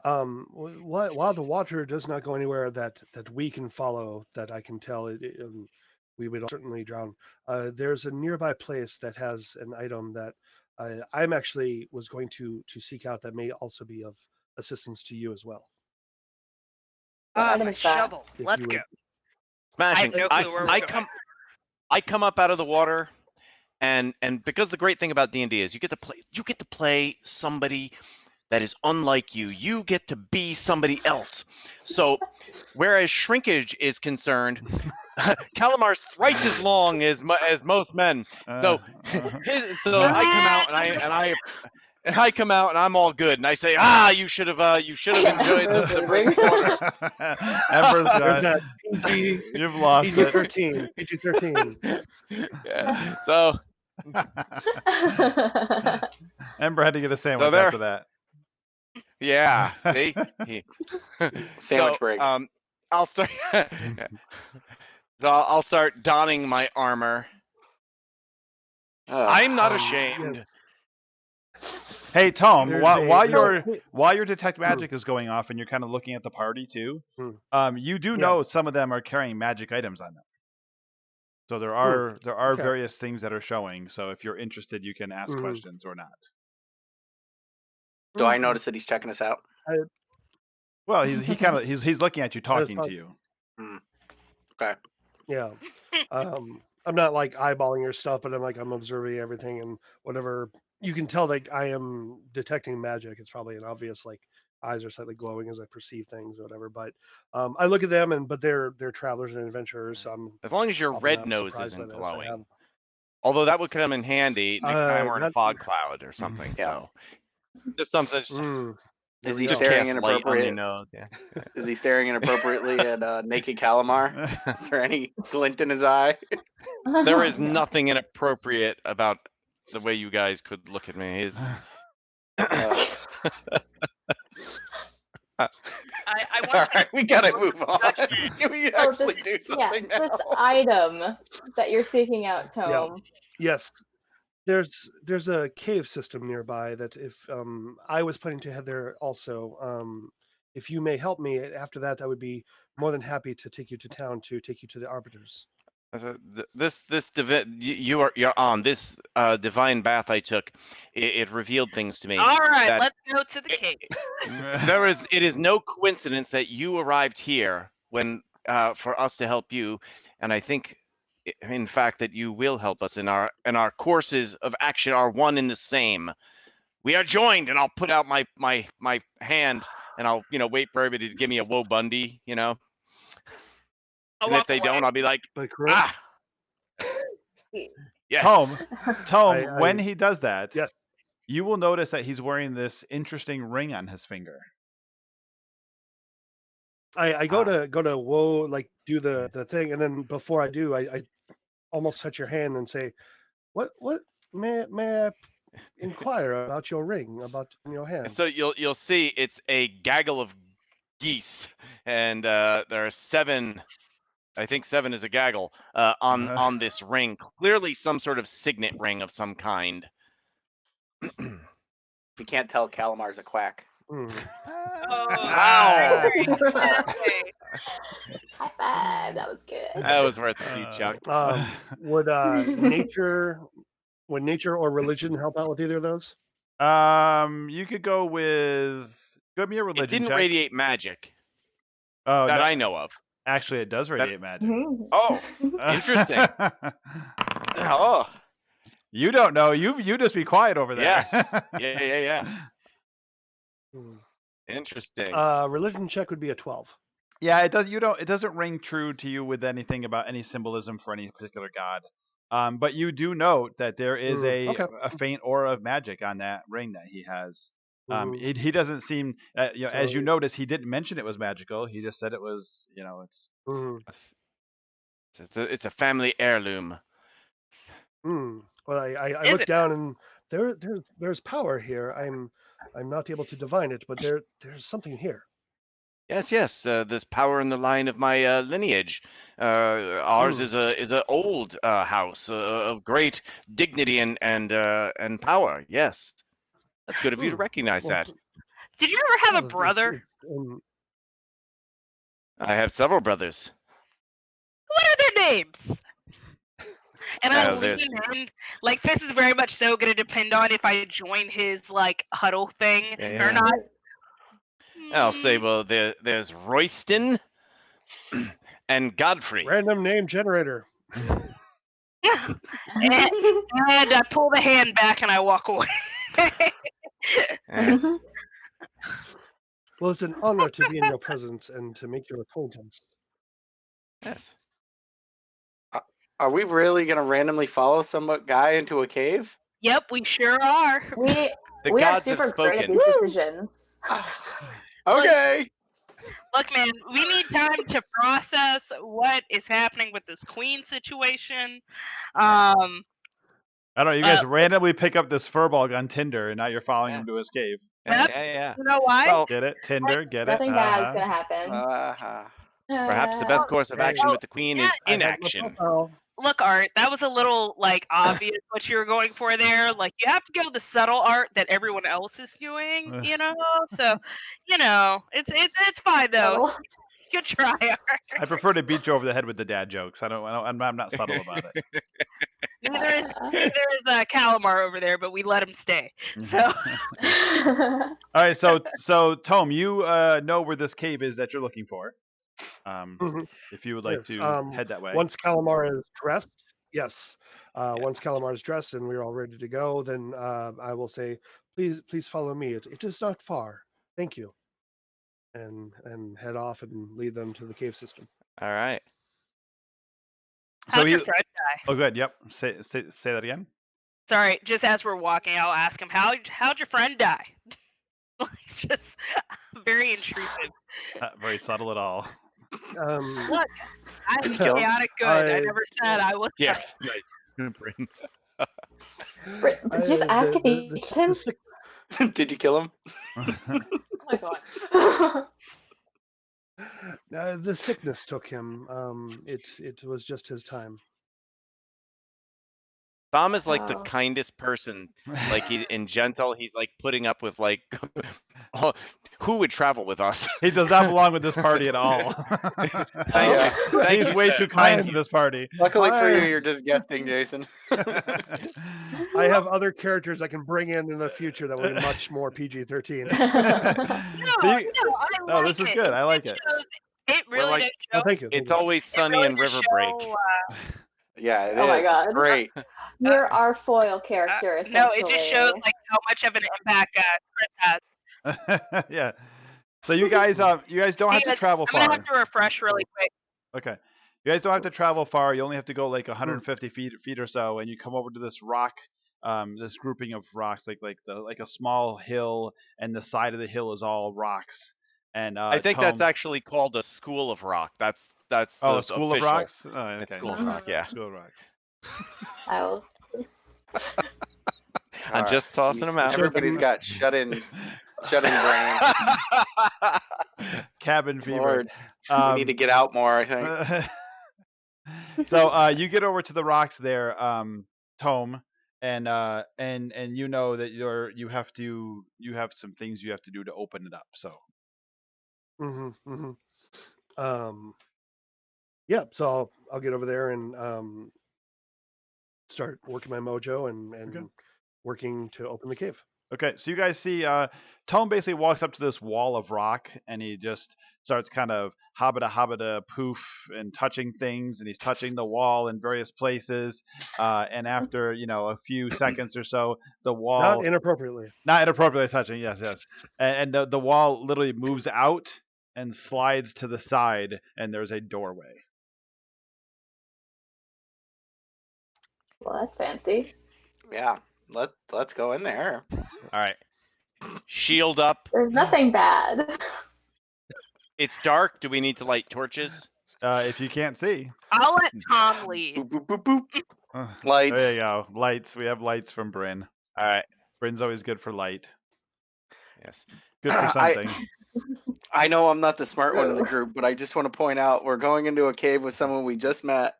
While the water does not go anywhere that we can follow, that I can tell, we would certainly drown. There's a nearby place that has an item that I'm actually was going to seek out that may also be of assistance to you as well. What item My is that? shovel. If Let's you go. would, I Smashing. have no clue where we're going. I come up out of the water, and because the great thing about D&D is you get to play somebody that is unlike you. You get to be somebody else. So whereas shrinkage is concerned, Calamar's thrice as long as most men. So I come out and I come out and I'm all good, and I say, you should have enjoyed the virgin water. Ember's there's gone. that PG You've lost it. PG-13. Yeah. So Ember had to get a sandwich there. after that. Yeah. See. Sandwich break. I'll start. So I'll start donning my armor. I'm not ashamed. Yes. Hey Tom, There's while your detect magic is going off and you're kind of looking at the party too, you do know some of them are carrying magic items on them. So there are Okay. various things that are showing. So if you're interested, you can ask questions or not. Do I notice that he's checking us out? Well, he's looking at you, talking to you. Okay. Yeah. I'm not like eyeballing your stuff, but I'm observing everything, and whatever you can tell that I am detecting magic. It's probably an obvious, like, eyes are slightly glowing as I perceive things or whatever. But I look at them, but they're travelers and adventurers. So I'm As long as your probably red not nose surprised by isn't this. I glowing. have Although that would come in handy next time we're in a that. fog cloud or something. Yeah. So just something. Is he Just staring cast light on the inappropriate? nose. Yeah. Is he staring inappropriately at naked Calamar? Is there any glint in his eye? There is nothing inappropriate about the way you guys could look at me. I want All right, we gotta move on. Can we actually do This something now? item that you're seeking out, Tome. Yes. There's a cave system nearby that if I was planning to head there also. If you may help me after that, I would be more than happy to take you to town to take you to the arbiters. You're on this divine bath I took. It revealed things to me. All right, that let's go to the cave. It is no coincidence that you arrived here when for us to help you, and I think, in fact, that you will help us in our courses of action are one and the same. We are joined, and I'll put out my hand, and I'll wait for everybody to give me a Woe Bundy, I'll and walk if they away. don't, I'll be like, But correct. Yes. Tome, when he does that, Yes. you will notice that he's wearing this interesting ring on his finger. I go to whoa, like do the thing, and then before I do, I almost touch your hand and say, what may I inquire about your ring, about in your hand? So you'll see it's a gaggle of geese, and there are 7. I think 7 is a gaggle on this ring. Clearly, some sort of signet ring of some kind. If you can't tell, Calamar's a quack. Hmm. Ow! Okay. High five. That was good. That was worth a beat, Chuck. Would nature or religion help out with either of those? You could go with. Give me a religion It didn't check. radiate magic Oh, that no, I know of. actually, it does radiate magic. Oh, interesting. Oh, You don't know. You just be quiet over there. yeah. Interesting. Religion check would be a 12. Yeah, it does. It doesn't ring true to you with anything about any symbolism for any particular god. But you do note that there is Okay. a faint aura of magic on that ring that he has. Mhm. He doesn't seem, as you So- notice, he didn't mention it was magical. He just said it was, it's. Mhm. It's a family heirloom. Well, I Is look it? down and there's power here. I'm not able to divine it, but there's something here. Yes. There's power in the line of my lineage. Ours is a old house of great dignity and power. Yes, that's good of you to recognize Well, that. Did you ever have a well, brother? I have several brothers. What are their names? And I There's- lean in. Like, this is very much so going to depend on if I join his, like, huddle thing Yeah. or not. I'll say, well, there's Royston and Godfrey. Random name generator. and I pull the hand back and I walk away. Eh, Well, it's an honor to be in your presence and to make your acquaintance. yes. Are we really gonna randomly follow some guy into a cave? Yep, we sure are. We The are gods have super great at spoken. these decisions. Okay. Look, man, we need time to process what is happening with this queen situation. I don't know. You guys randomly pick up this furball on Tinder, and now you're following him to his cave. Yeah. You know why? Well, Get it? Tinder, get it? Nothing bad is gonna happen. perhaps the best course of action with the queen is I have my inaction. profile. Look, Art, that was a little like obvious what you were going for there. Like, you have to go the subtle art that everyone else is doing, you know. So, it's fine though. Subtle. Good try, Art. I prefer to beat you over the head with the dad jokes. I'm not subtle about it. Neither is Calamar over there, but we let him stay. So, All right, so Tome, you know where this cave is that you're looking for. Mhm. If you would like Yes, to head that way. Once Calamar is dressed, yes. Once Calamar is dressed and we're all ready to go, then I will say, please follow me. It is not far. Thank you. And head off and lead them to the cave system. All right. how'd your friend die? Oh, good. Yep. Say that again. Sorry, just as we're walking, I'll ask him how'd your friend die? Just very intrusive. Not very subtle at all. Look, I'm kill him? chaotic good. I never said I was. Yeah. Nice. Just ask if he eats him. Did you kill him? Oh my god. The sickness took him. It was just his time. Tom is like the Oh. kindest person. Like he's in gentle. He's like putting up with like, who would travel with us? He does not belong with this party at all. Yeah. Thank He's you. way too kind for this party. Luckily for you, you're just guessing, Jason. I have other characters I can bring in the future that will be much more PG-13. No, this is good. I like it. It really like- does show. Oh, thank you. It's always sunny in does Riverbreak. show, Yeah, it is. Oh my God. It's great. You're our foil character, essentially. no, it just shows like how much of an impact Chris has. Yeah. So you guys don't have to travel I'm gonna far. have to refresh really quick. Okay. You You guys don't have to travel far. You only have to go like 150 feet or so, and you come over to this rock, this grouping of rocks, like a small hill, and the side of the hill is all rocks. And I think that's Tome- actually called a school of rock. That's oh, the a school of official. rocks. Oh, It's okay, school never of mind. rock. Yeah. School of rocks. I will. I'm just tossing them out. Everybody's got shut-in brain. Cabin fever. Lord, we need to get out more, I think. So you get over to the rocks there, Tome, and you know that you have some things you have to do to open it up. So Yeah, so I'll get over there and start working my mojo and working to open the cave. okay, so you guys see Tome basically walks up to this wall of rock and he just starts kind of habita poof and touching things, and he's touching the wall in various places. And after a few seconds or so, the wall Not inappropriately touching, yes, and the wall literally moves out and slides to the side, and there's a doorway. Well, that's fancy. Yeah, let's go in there. All right. Shield up. There's nothing bad. It's dark. Do we need to light torches? If you can't see, I'll let Tom lead. Boop, boop, boop, boop. There Lights. you go. Lights. We have lights from Bryn. All right. Bryn's always good for light. Yes. Good for something. I know I'm not the smart one in the group, but I just want to point out we're going into a cave with someone we just met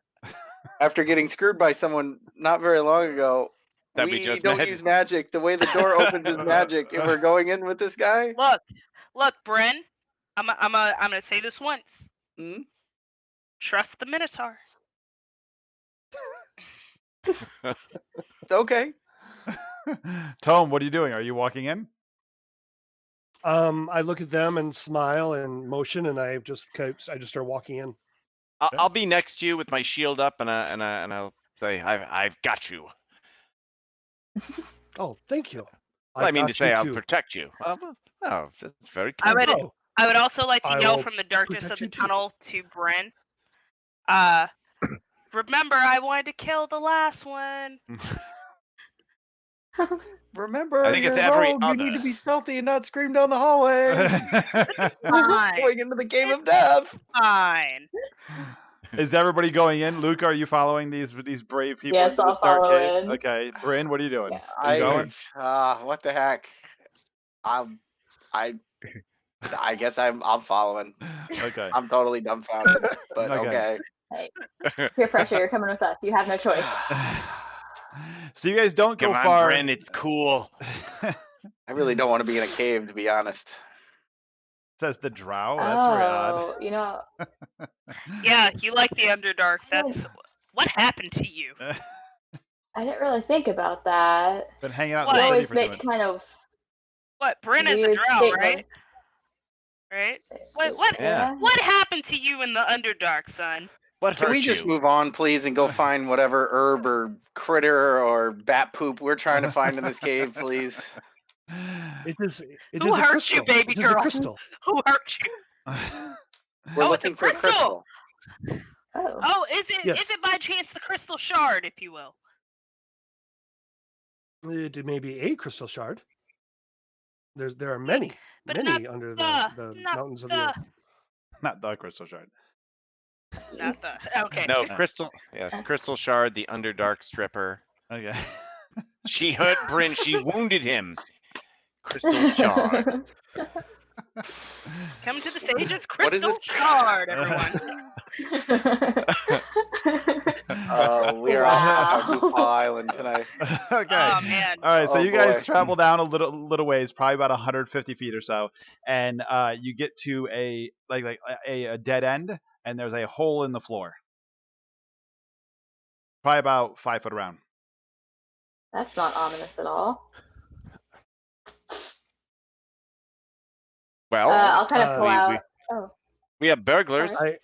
after getting screwed by someone not very long ago. That we we just don't met. use magic. The way the door opens is magic. If we're going in with this guy, Look, Bryn. I'm gonna say this once. Hmm? Trust the Minotaur. Okay. Tome, what are you doing? Are you walking in? I look at them and smile and motion, and I just start walking in. I'll be next to you with my shield up, and I'll say, I've got you. Oh, thank you. Well, I mean to got say, you I'll too. protect you. Oh, that's very I kind. would, Oh, I would also like to I yell will from the darkness protect of the you too. tunnel to Bryn. Remember, I wanted to kill the last one. Remember, I think it's you're a every rogue. You need other. to be stealthy and not scream down the hallway. Fine. Going into the cave of death. Fine. Is everybody going in? Luke, are you following these brave people Yes, into I'll this dark follow cave? in. Okay, Bryn, what are you doing? Yeah. Are you going? What the heck? I guess I'm following. Okay. I'm totally dumbfounded, but Okay. okay. Hey, peer pressure. You're coming with us. You have no choice. So you guys don't Come go on, far. Bryn, it's cool. I really don't want to be in a cave, to be honest. Says the drow. That's very odd. Oh, you know, Yeah, you like the Underdark. That's what happened to you. I didn't really think about that. Been hanging out What? in You the city always for too make much. kind of What? Bryn is a weird drow, statements. right? Right? What Yeah. happened to you in the Underdark, son? What Can hurt we just you? move on, please, and go find whatever herb or critter or bat poop we're trying to find in this cave, please? It is Who a hurt crystal. you, baby It is a girl? crystal. Who hurt you? We're Oh, it's a looking for a crystal. Oh. Oh, is it Yes. by chance the crystal shard, if you will? It may be a crystal shard. There are many, But many not under the- the not mountains of the earth. Not the crystal shard. Not the okay. No, crystal. Yes, crystal shard, the Underdark stripper. Okay. She hurt Bryn. She wounded him. Crystal shard. Come to the stage, it's What is crystal this? shard, everyone. We are all stuck on Wow. Goopal Island tonight. Okay. Oh man. All right, so Oh, you guys boy. travel down a little ways, probably about 150 feet or so, and you get to a dead end, and there's a hole in the floor, probably about 5 foot around. That's not ominous at all. Well, I'll kind of pull we- out. Oh, we have burglars. sorry.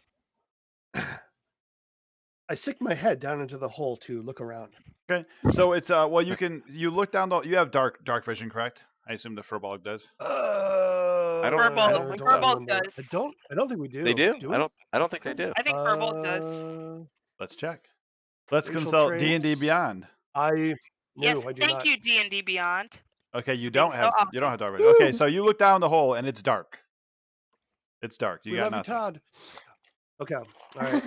I stick my head down into the hole to look around. Okay, so it's you look down you have dark vision, correct? I assume the Furbolg does. I don't Firbolg think don't so. Firbolg remember. does. I don't think we do. They do? Do we? I don't think they do. I think Firbolg does. Let's check. Let's Racial consult D&D traits. Beyond. Yes, I do thank not. you, D&D Beyond. Okay, you Being don't so have awesome. dark vision. Okay, so you look down the hole and it's dark. It's dark. You We got love you, nothing. Todd. Okay. All right.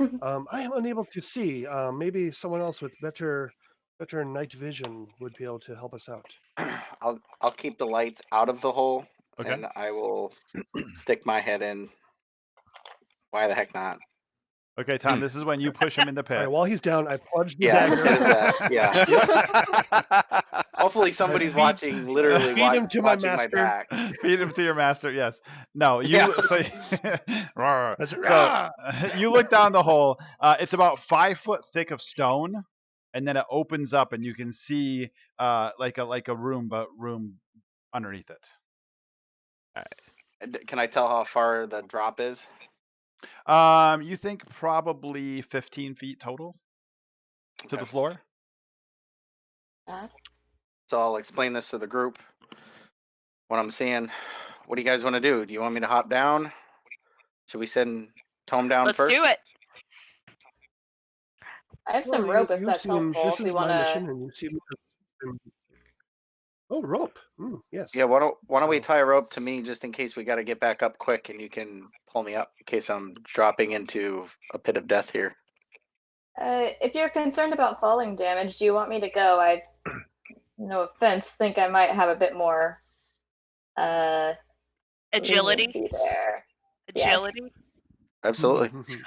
I am unable to see. Maybe someone else with better night vision would be able to help us out. I'll keep the lights out of the hole, Okay. and I will stick my head in. Why the heck not? Okay, Tom, this is when you push him in the All pit. right. While he's down, I plunge the Yeah, dagger. bit of that. Yeah. Hopefully somebody's watching, literally Feed him to my watching my master. back. Feed him to your master. Yes. No. You. Yeah. So, Rawr. That's So rah! you look down the hole. It's about 5 foot thick of stone, and then it opens up, and you can see like a room, but room underneath it. Can I tell how far the drop is? You think probably 15 feet total to Okay. the floor. So I'll explain this to the group. What I'm seeing. What do you guys want to do? Do you want me to hop down? Should we send Tome down Let's first? do it. I have some Well, rope if you that's seem, helpful. this If we is want my to. mission, and you seem. Oh, rope. Yes. Yeah. Why don't we So- tie a rope to me just in case we got to get back up quick, and you can pull me up in case I'm dropping into a pit of death here. If you're concerned about falling damage, do you want me to go? I, no offense, think I might have a bit more Agility. leniency there. Agility. Yes. Absolutely.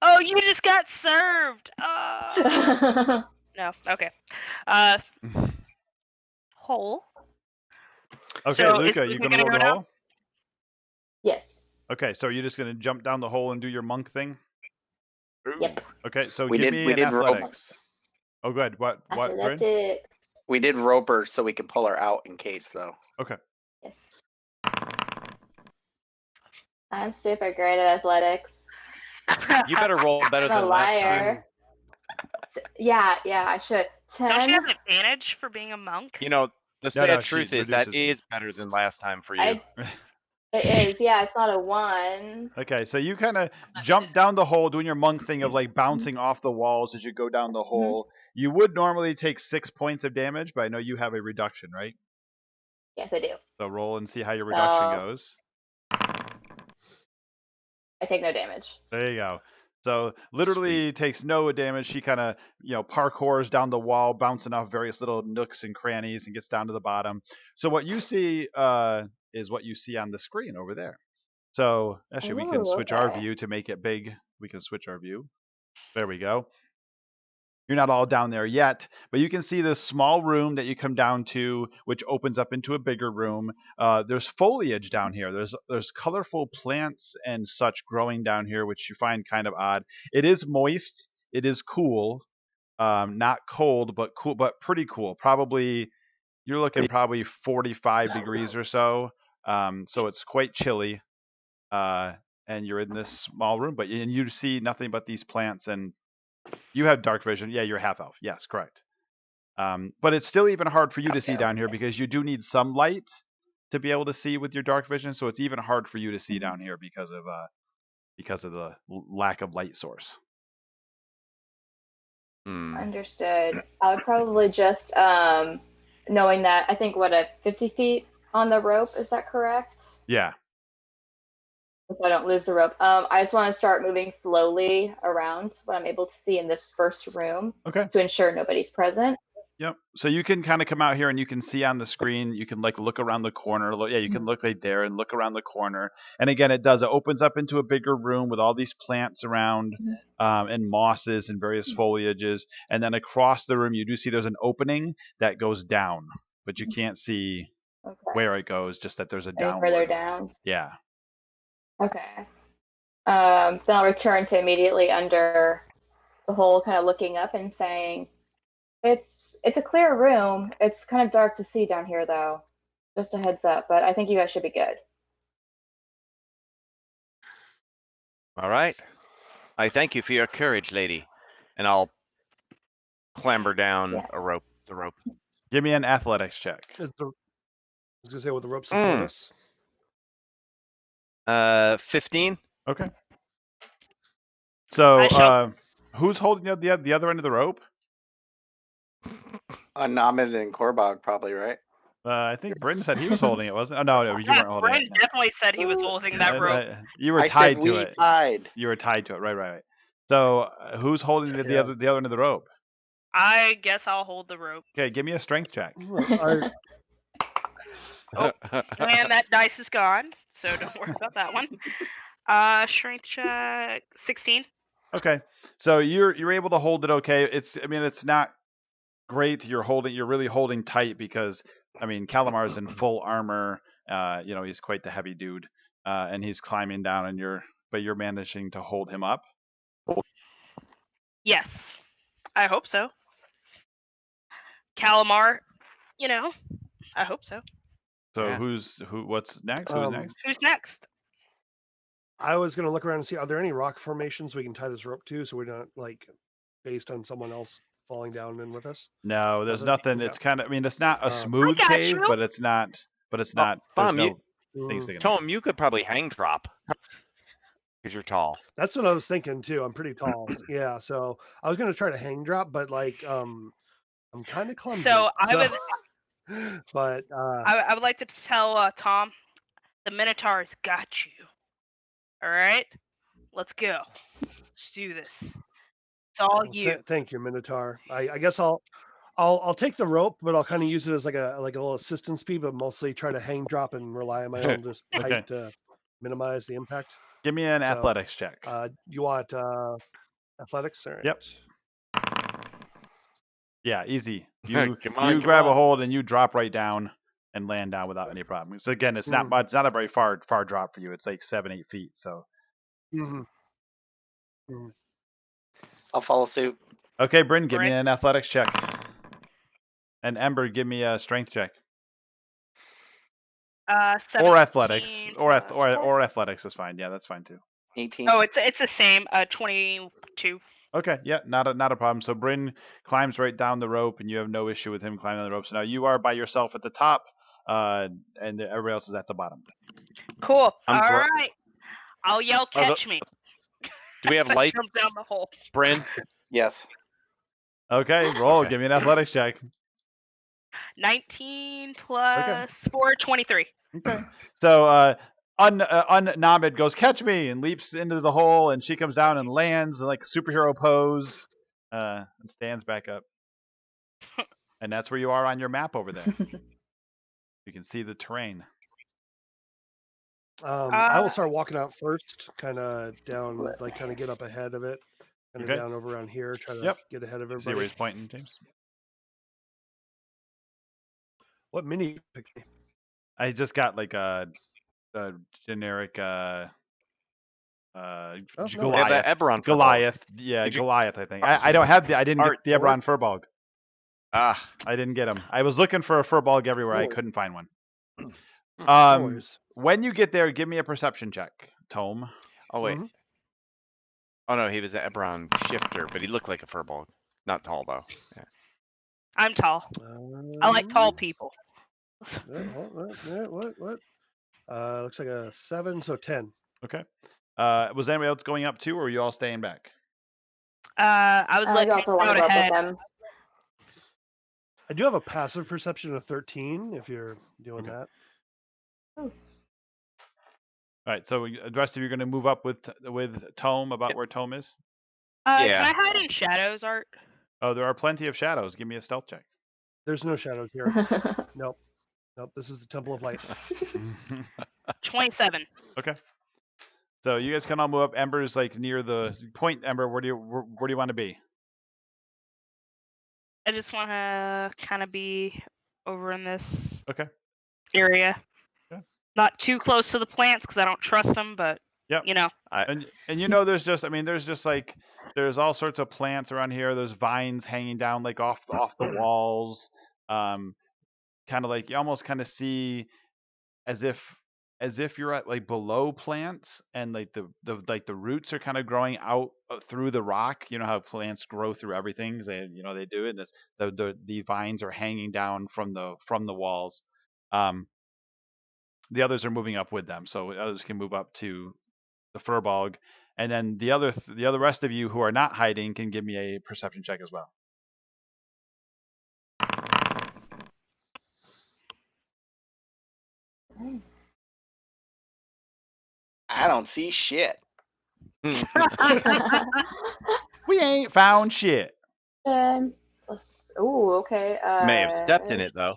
Oh, you just got served. No. Okay. Hole. Okay, So is Luca, you Luca gonna gonna go go to the now? hole? Yes. Okay, so you're just gonna jump down the hole and do your monk thing. Yep. Okay, so We give did- me we an did rope. athletics. Oh, good. What, Bryn? Athletics. We did rope her so we could pull her out in case, though. Okay. Yes. I'm super great at athletics. You better roll better I'm a than last time. liar. Yeah, I should. Don't 10. you have advantage for being a monk? You know, the No, sad no, she truth is that reduces- is better than last time for you. It is. Yeah, it's not a 1. Okay, so you kind of jump down the hole doing your monk thing of like bouncing off the walls as you go down the hole. You would normally take 6 points of damage, but I know you have a reduction, right? Yes, I do. So roll and see how your reduction goes. I take no damage. There you go. So literally takes no damage. She kind of, parkours down the wall, bouncing off various little nooks and crannies and gets down to the bottom. So what you see is what you see on the screen over there. So actually we can Ooh, switch our okay. view to make it big. We can switch our view. There we go. You're not all down there yet, but you can see this small room that you come down to, which opens up into a bigger room. There's foliage down here. There's colorful plants and such growing down here, which you find kind of odd. It is moist. It is cool. Not cold, but cool, but pretty cool. Probably you're looking probably 45 degrees or so. So it's quite chilly. And you're in this small room, but you see nothing but these plants, and you have dark vision. Yeah, you're half elf. Yes, correct. But it's still even hard for you to see down here because you do need some light to be able to see with your dark vision. So it's even hard for you to see down here because of the lack of light source. Understood. I would probably just, knowing that, I think, 50 feet on the rope, is that correct? Yeah. If I don't lose the rope. I just want to start moving slowly around what I'm able to see in this first room Okay. to ensure nobody's present. Yep. So you can kind of come out here and you can see on the screen, you can like look around the corner. Yeah, you can look right there and look around the corner. And again, it opens up into a bigger room with all these plants around and mosses and various foliages. And then across the room, you do see there's an opening that goes down, but you can't see where it goes, just that there's a downward. Further down. Yeah. Okay. Then I'll return to immediately under the hole, kind of looking up and saying, It's a clear room. It's kind of dark to see down here, though. Just a heads up, but I think you guys should be good. All right. I thank you for your courage, lady. And I'll clamber down the rope. Give me an athletics check. I was gonna say, will the rope support us? 15. Okay. I So, shall- who's holding the other end of the rope? Namid and Korbog, probably, right? I think Britton said he was holding it, wasn't? Oh no, you Yeah, weren't holding Brent it. definitely said he was holding that rope. You were I tied said to we it. tied. You were tied to it. Right. So, who's holding the Yeah. other end of the rope? I guess I'll hold the rope. Okay, give me a strength check. Oh, and that dice is gone, so don't worry about that one. Strength check 16. Okay, so you're able to hold it. Okay, it's not great. You're really holding tight because Calamar's in full armor. He's quite the heavy dude, and he's climbing down, and you're managing to hold him up. Yes, I hope so. Calamar, I hope so. So Yeah. what's next? Who's next? Who's next? I was gonna look around and see, are there any rock formations we can tie this rope to, so we're not based on someone else falling down in with us? No, there's nothing. Okay. It's kind of. It's not a smooth got cave, you. but it's not. There's Thom, no things sticking. Tom, you could probably hang drop because you're tall. That's what I was thinking too. I'm pretty tall. Yeah, so I was gonna try to hang drop, but I'm kind of clumsy. So I would, but I would like to tell Tom, the Minotaur's got you. All right, let's go. Let's do this. It's all you. Thank you, Minotaur. I guess I'll take the rope, but I'll kind of use it as like a little assistance speed, but mostly try to hang drop and rely on my own just height Okay. to minimize the impact. Give me an So, athletics check. You want athletics? All right. Yep. Yeah, easy. You Come grab a on. hold and you drop right down and land down without any problem. So again, it's not much. It's not a very far drop for you. It's like 7-8 feet. So I'll follow suit. okay, Bryn, give me Bryn? an athletics check. And Ember, give me a strength check. 17 Or athletics. plus Or athletics is fine. Yeah, that's fine too. 18. Oh, it's the same. 22. Okay, yeah, not a problem. So Bryn climbs right down the rope, and you have no issue with him climbing the rope. So now you are by yourself at the top, and everybody else is at the bottom. Cool. I'm All Br- right. I'll yell, Are the- catch me. Do we have I lights, jump down the hole. Bryn? Yes. Okay, roll. Okay. Give me an athletics check. 19 plus 4, 23. Okay. So Namid goes, catch me, and leaps into the hole, and she comes down and lands in like a superhero pose, and stands back up. And that's where you are on your map over there. You can see the terrain. I will start walking out first, kind of down, kind of get up ahead of it, kind of Okay. down over around here, try to get ahead of See where everybody. he's pointing, James? What mini you picked me? I just got like a generic no. Yeah, Goliath. the Eberron. Goliath. Yeah, Did you- Goliath, I think. I don't have I didn't Art, get the Eberron Furbolg. Ah, I didn't get him. I was looking for a Furbolg everywhere. I Oh. couldn't find one. No worries. When you get there, give me a perception check, Tome. oh wait. Mhm. Oh no, he was the Eberron shifter, but he looked like a furball. Not tall though. Yeah. I'm tall. I like tall people. What? Looks like a 7, so 10. Okay. Was anybody else going up too, or were you all staying back? I was You letting also him want out to go up with ahead. them. I do have a passive perception of 13 if you're doing that. All right. So the rest of you are going to move up with Tome about where Tome is. Yeah. Can I hide in shadows, Art? Oh, there are plenty of shadows. Give me a stealth check. There's no shadows here. Nope. This is the Temple of Light. 27. Okay. So you guys can all move up. Ember's like near the point. Ember, where do you want to be? I just want to kind of be over in this Okay. area. Okay. Not too close to the plants because I don't trust them, but Yep. And there's all sorts of plants around here. There's vines hanging down like off the walls. Kind of like you almost kind of see as if you're at like below plants, and like the roots are kind of growing out through the rock. You know how plants grow through everything. They do it. And the vines are hanging down from the walls. the others are moving up with them, so others can move up to the Furbog, and then the other rest of you who are not hiding can give me a perception check as well. I don't see shit. We ain't found shit. Ooh, okay. May have stepped in it though.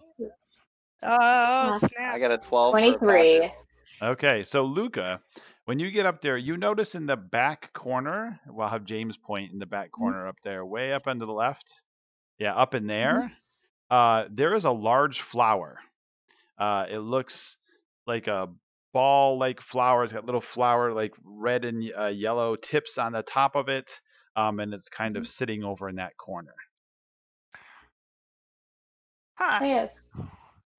Oh, snap. I got a 12 for 23. Patrick. Okay, so Luca, when you get up there, you notice in the back corner, we'll have James point in the back corner up there, way up into the left. Yeah, up in there. There is a large flower. It looks like a ball-like flower. It's got little flower, like red and yellow tips on the top of it, and it's kind of sitting over in that corner. Huh. Hey,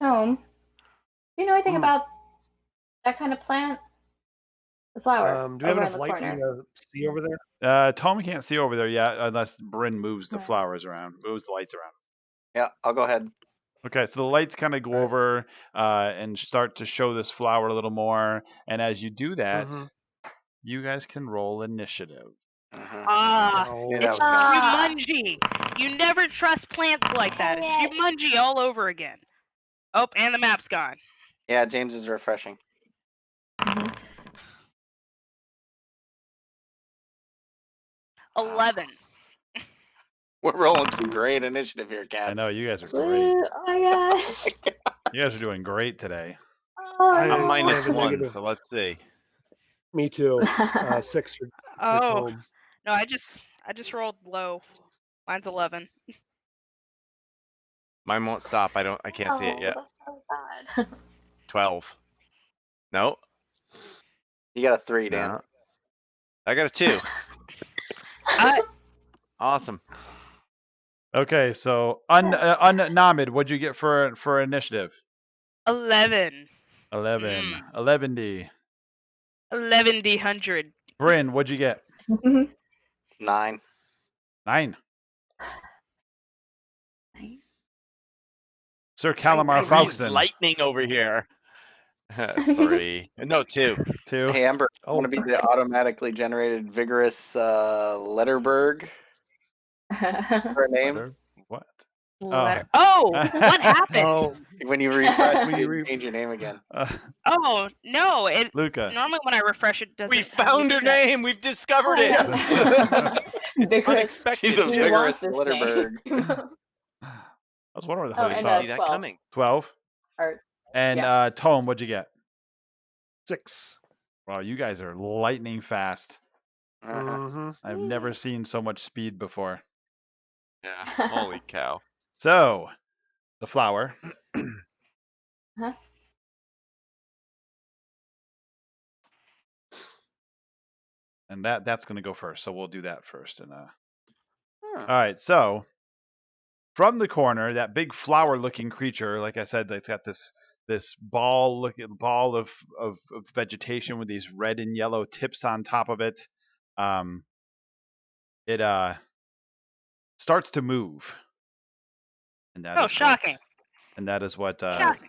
Tome, do you know anything about that kind of plant? The flower Do we have over in enough the light for corner. you to see over there? Tom can't see over there yet unless Bryn moves the Right. flowers around, moves the lights around. Yeah, I'll go ahead. Okay, so the lights kind of go over and start to show this flower a little more. And as you do that, you guys can roll initiative. Ah, Oh. Knew that it's was coming. Jumanji. You never trust plants like that. It's Jumanji all over again. Oh, and the map's gone. Yeah, James is refreshing. 11. We're rolling some great initiative here, cats. I know you guys are great. Woo, oh my gosh. You guys are doing great today. Oh, I I'm have minus a one, negative. so let's see. Me too. 6 for Oh, Tome. no, I just rolled low. Mine's 11. Mine won't stop. I can't see it yet. that's so bad. 12. No. You got a 3, Dan. No. I got a 2. Awesome. Okay, so Namid, what'd you get for initiative? 11. 11. 11D. 11D100. Bryn, what'd you get? 9. 9. Sir Calamar Freeze Falkson. lightning over here. 3. No, 2. 2. Hey, Ember, Oh. want to be the automatically generated vigorous Letterberg for a name? What? Letter. Oh, what happened? Oh, When you refresh, you change your name again. Oh, no. It Luca. normally when I refresh it doesn't. We tell me found her that. name. We've discovered it. Vigorous. Unexpected. She's a You vigorous want this Letterberg. I was wondering Oh, where the and, hell See you that 12. coming. 12. Or, And Tome, what'd you get? 6. Wow, you guys are lightning fast. Uh-huh. I've never seen so much speed before. Yeah. Holy cow. So, the flower. Huh? And that's going to go first. So we'll do that first. And Huh. all right. So from the corner, that big flower-looking creature, like I said, that's got this ball of vegetation with these red and yellow tips on top of it. It starts to move. And that is shocking. And that is what Shocking.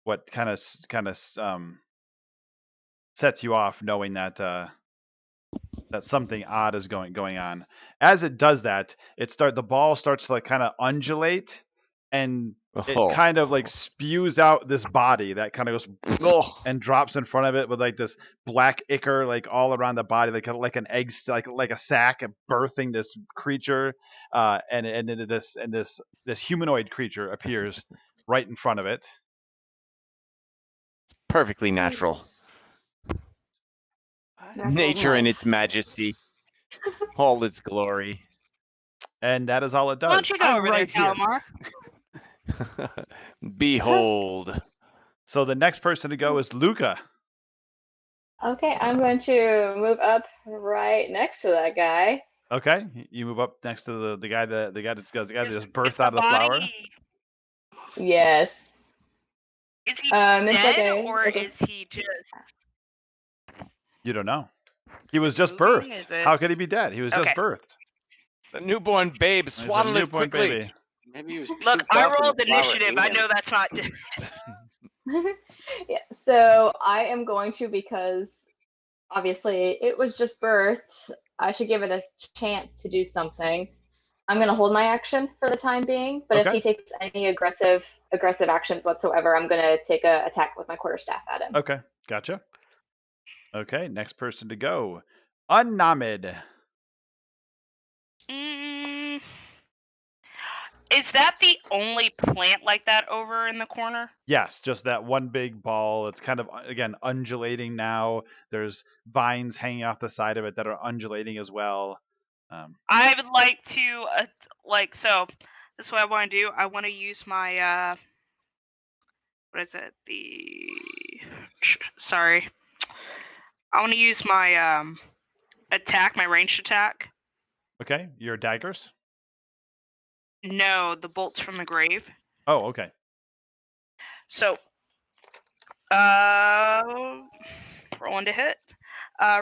what kind of sets you off, knowing that that something odd is going on. As it does that, the ball starts to like kind of undulate, and it kind of like spews out this body that kind of goes and drops in front of it with like this black ichor like all around the body, like an egg, like a sack birthing this creature, and this humanoid creature appears right in front of it. It's perfectly natural. Nature in its majesty. All its glory. And that is all it does. Why don't you go over there, Calamar? Behold. So the next person to go is Luca. Okay, I'm going to move up right next to that guy. Okay, you move up next to the guy that just burst Is out of the flower. Yes. Is he it's dead, okay. or Okay. is he just? You don't know. He was just moving? birthed. How could he be dead? He was just birthed. It's a newborn babe. Swaddle it quickly. Maybe he was Look, puked I up and rolled the flower initiative. ate I him. know that's not. Yeah, so I am going to, because obviously it was just birthed. I should give it a chance to do something. I'm going to hold my action for the time being, but if Okay. he takes any aggressive actions whatsoever, I'm going to take a attack with my quarterstaff at him. Okay. Gotcha. Okay. Next person to go. Unnamed. Mm, is that the only plant like that over in the corner? Yes, just that one big ball. It's kind of, again, undulating now. There's vines hanging off the side of it that are undulating as well. I would like to, so this is what I want to do. I want to use my, what is it? Sorry. I want to use my, attack, my ranged attack. Okay. Your daggers? No, the bolts from the grave. Oh, okay. So, rolling to hit.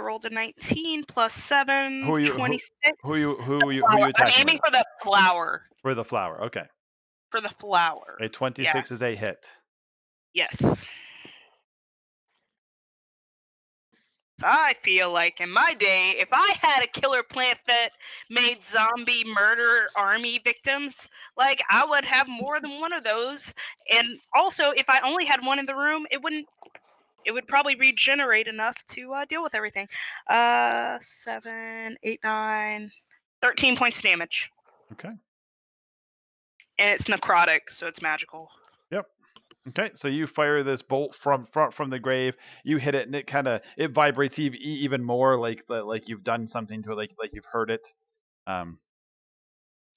Rolled a 19 plus 7, Who are you? 26. Who are you I'm attacking aiming with? for the flower. For the flower. Okay. For the flower. A 26 is a hit. Yes. I feel like in my day, if I had a killer plant that made zombie murder army victims, like I would have more than one of those. And also, if I only had one in the room, it would probably regenerate enough to deal with everything. 7, 8, 9, 13 points of damage. Okay. And it's necrotic, so it's magical. Yep. Okay, so you fire this bolt from the grave. You hit it, and it vibrates even more, like you've done something to it, like you've heard it.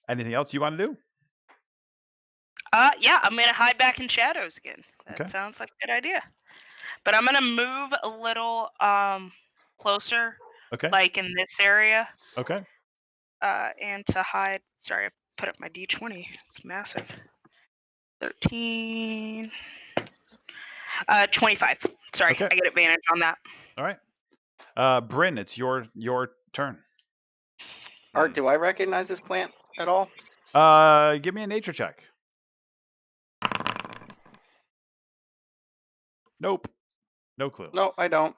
Anything else you want to do? Yeah, I'm gonna hide back in shadows again. That sounds like a good idea. But I'm gonna move a little closer, Okay. like in this area. Okay. And to hide. Sorry, I put up my D20. It's massive. 13. 25. Sorry, Okay. I get advantage on that. All right. Bryn, it's your turn. Art, do I recognize this plant at all? Give me a nature check. Nope. No clue. No, I don't.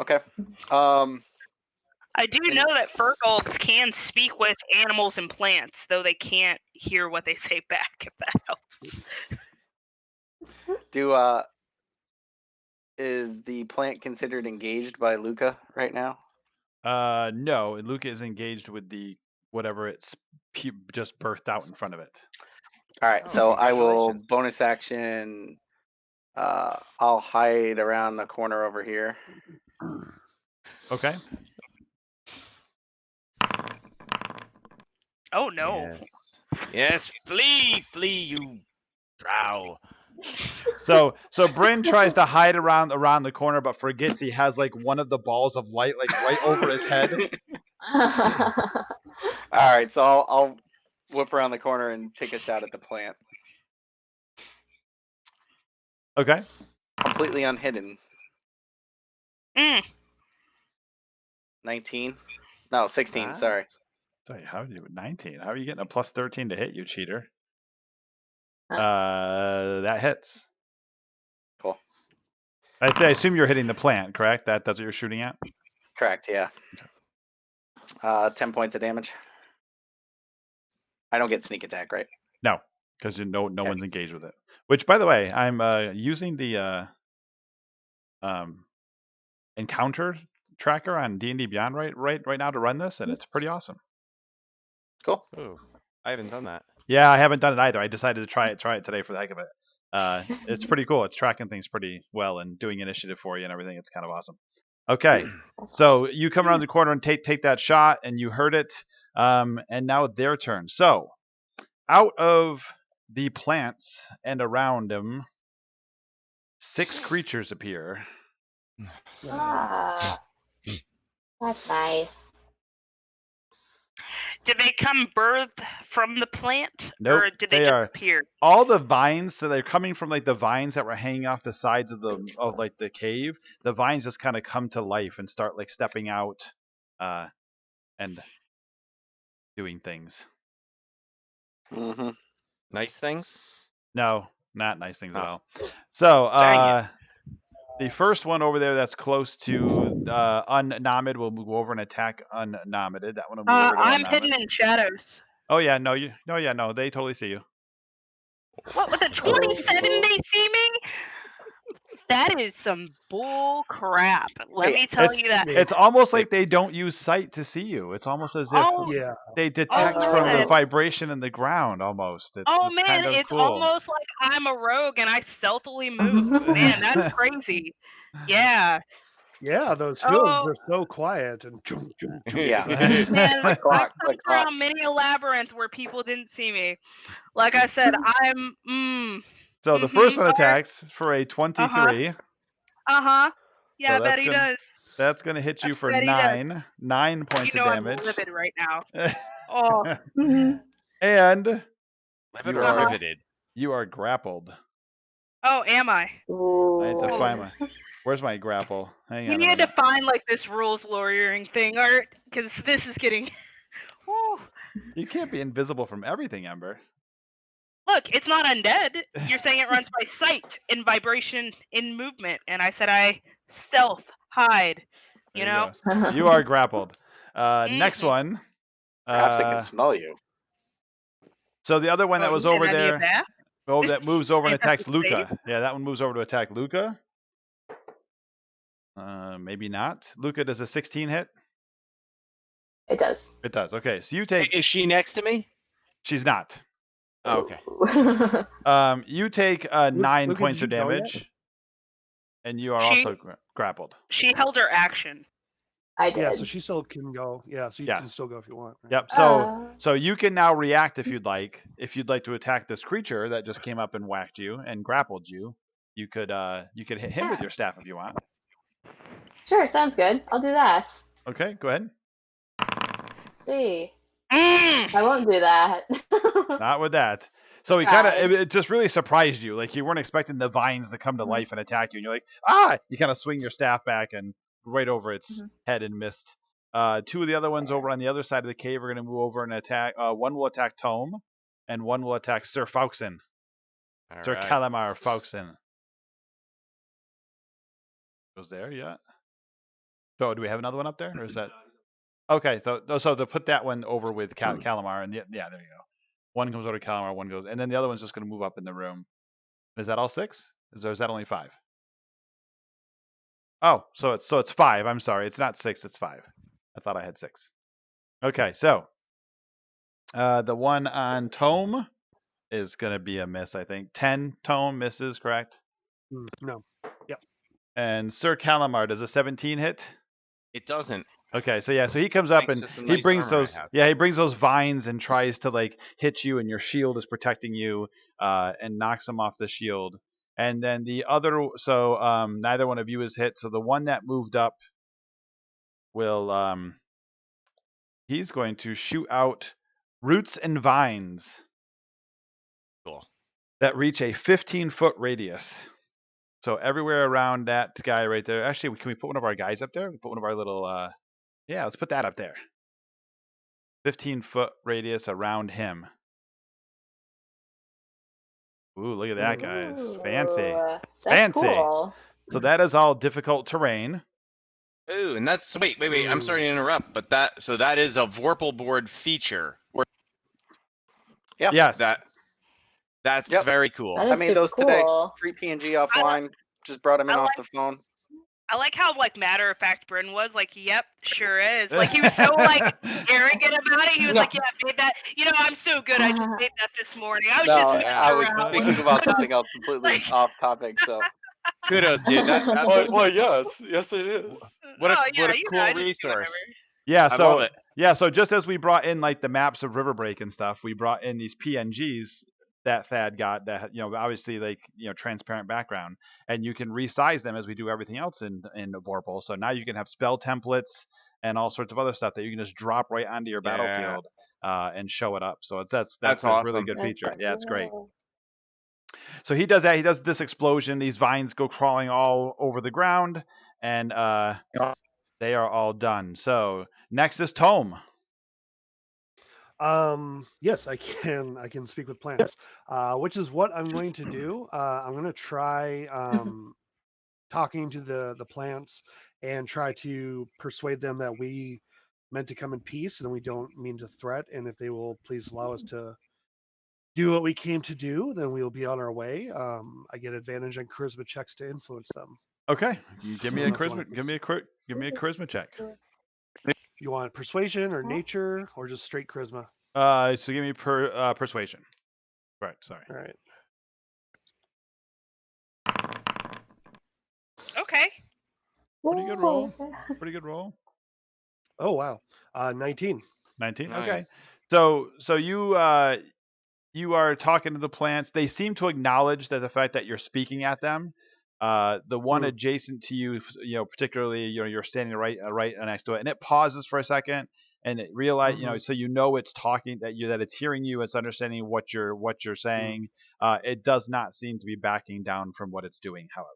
Okay. I do know that Furgolds can speak with animals and plants, though they can't hear what they say back, if that helps. Is the plant considered engaged by Luca right now? No, Luca is engaged with the whatever it's just birthed out in front of it. All right, so I will bonus action. I'll hide around the corner over here. Okay. Oh no. Yes. Yes, flee, you drow. So Bryn tries to hide around the corner, but forgets he has like one of the balls of light like right over his head. All right, so I'll whip around the corner and take a shot at the plant. Okay. Completely unhidden. 19? No, 16. Wow. Sorry. Sorry, how are you 19? How are you getting a plus 13 to hit, you cheater? Huh? That hits. Cool. I assume you're hitting the plant, correct? That's what you're shooting at? Correct, yeah. 10 points of damage. I don't get sneak attack, right? No, because no one's engaged with it. Which, by the way, I'm using the encounter tracker on D&D Beyond right now to run this, and it's pretty awesome. Cool. Ooh, I haven't done that. Yeah, I haven't done it either. I decided to try it today for the heck of it. It's pretty cool. It's tracking things pretty well and doing initiative for you and everything. It's kind of awesome. Okay, so you come around the corner and take that shot, and you heard it. And now their turn. So out of the plants and around them, 6 creatures appear. Ah, that's nice. Did they come birth from the plant? Nope, Or did they just appear? All the vines, so they're coming from like the vines that were hanging off the sides of the cave. The vines just kind of come to life and start like stepping out and doing things. Mm-hmm. Nice things? No, Not nice things at Oh. all. So Dang the first one over there that's close to unnominated will move over and attack unnominated. That one will move over to I'm unnominated. hidden in shadows. Oh yeah, no, they totally see you. What, with a 27 they see me? That is some bull crap. Let Hey, me tell you that. It's almost like they don't use sight to see you. It's almost as if Oh, Yeah. they detect from the man. vibration in the ground almost. It's Oh it's man, kind of it's cool. almost like I'm a rogue and I stealthily move. Man, that's crazy. Yeah. Yeah, those hills, Oh they're so quiet and Yeah. man, Click I've clock, come click clock. around many a labyrinth where people didn't see me. Like I said, I'm So the first one Or- attacks for a 23. Uh-huh. Yeah, So I bet he does. That's gonna hit you I for bet he does. 9 points You know of I'm damage. livid right now. Oh, And Livid you or are riveted? you are grappled. oh, am I? I need to Oh. find my. Where's my grapple? Hang We on a need to minute. find like this rules lawyering thing, Art, because this is getting. Whew. You can't be invisible from everything, Ember. Look, it's not undead. You're saying it runs by sight, in vibration, in movement, and I said I stealth, hide. You There know. go. You are grappled. Next Mhm. one. Perhaps I can smell you. So the other one Oh, that was you over saying any of there, that? that moves over and Saying that's attacks the Luca. same? Yeah, that one moves over to attack Luca. Maybe not. Luca, does a 16 hit? It does. It does. Okay, so you take. Is she next to me? She's not. Oh, okay. You take 9 Luca, points did of you go yet? damage, and you are She also grappled. she held her action. I did. Yeah, so she still can go. Yeah, so you can Yes. still go if you want. right? Yep. So you can now react if you'd like. If you'd like to attack this creature that just came up and whacked you and grappled you, you could hit him with Yeah. your staff if you want. Sure, sounds good. I'll do that. Okay, go ahead. Let's see. Mm. I won't do that. Not with that. So he kind of it just really surprised you. Like you weren't expecting the vines to come to life and attack you, and you're like, ah! You kind of swing your staff back and right over its head and missed. Two of the other ones over on the other side of the cave are going to move over and attack. One will attack Tome, and one will attack Sir Fauxen. All Sir right. Calamar Fauxen. Goes there, yeah. So do we have another one up there, or is that? Okay, so to put that one over with Calamar, and yeah, there you go. One comes over to Calamar, one goes, and then the other one's just going to move up in the room. Is that all 6? Is that only 5? Oh, so it's 5. I'm sorry, it's not 6, it's 5. I thought I had 6. Okay, so the one on Tome is going to be a miss, I think. 10 Tome misses, correct? No. Yep. And Sir Calamar, does a 17 hit? It doesn't. Okay, so yeah, so he comes up and That's some he nice brings armor I those have. he brings those vines and tries to like hit you, and your shield is protecting you, and knocks him off the shield. And then the other, so neither one of you is hit. So the one that moved up will he's going to shoot out roots and vines Cool. that reach a 15-foot radius. So everywhere around that guy right there. Actually, can we put one of our guys up there? We put one of our little yeah, let's put that up there. 15-foot radius around him. Ooh, look at that, guys. Fancy. That's Fancy. cool. So that is all difficult terrain. Ooh, and that's wait. I'm sorry to interrupt, but that is a Vorpal Board feature. Yeah. Yes. That's Yep. very cool. That I is made super those today. cool. Free PNG offline. Just brought them in off the phone. I like how like matter of fact Bryn was like, yep, sure is. Like he was so like arrogant about it. He was like, yeah, I made that. You know, I'm so good. I just made that this morning. I was No, just messing I was around. thinking about something else completely off topic. So. Kudos, dude. That's Well, yes, it is. what a Oh, yeah, what a you know, cool I just do resource. whatever. Yeah, I so love it. yeah, so just as we brought in like the maps of Riverbreak and stuff, we brought in these PNGs that Thad got that obviously like transparent background, and you can resize them as we do everything else in Vorpal. So now you can have spell templates and all sorts of other stuff that you can just drop right onto your battlefield and show it up. So that's a really awesome. good feature. Yeah, it's great. Cool. So he does that. He does this explosion. These vines go crawling all over the ground, and they are all done. So next is Tome. Yes, I can. I can speak with plants, which is what I'm going to do. I'm going to try talking to the plants and try to persuade them that we meant to come in peace and we don't mean to threat. And if they will please allow us to do what we came to do, then we'll be on our way. I get advantage on charisma checks to influence them. Okay, give me I a don't know if you wanna- charisma. Give me a charisma check. You want persuasion or nature or just straight charisma? So give me persuasion. Right. Sorry. All right. Okay. Pretty good roll. Pretty good roll. Oh wow. 19. 19. Okay. Nice. So you are talking to the plants. They seem to acknowledge that the fact that you're speaking at them. The one adjacent to you, particularly, you're standing right next to it, and it pauses for a second, and it realize, so it's talking that it's hearing you, it's understanding what you're saying. It does not seem to be backing down from what it's doing, however.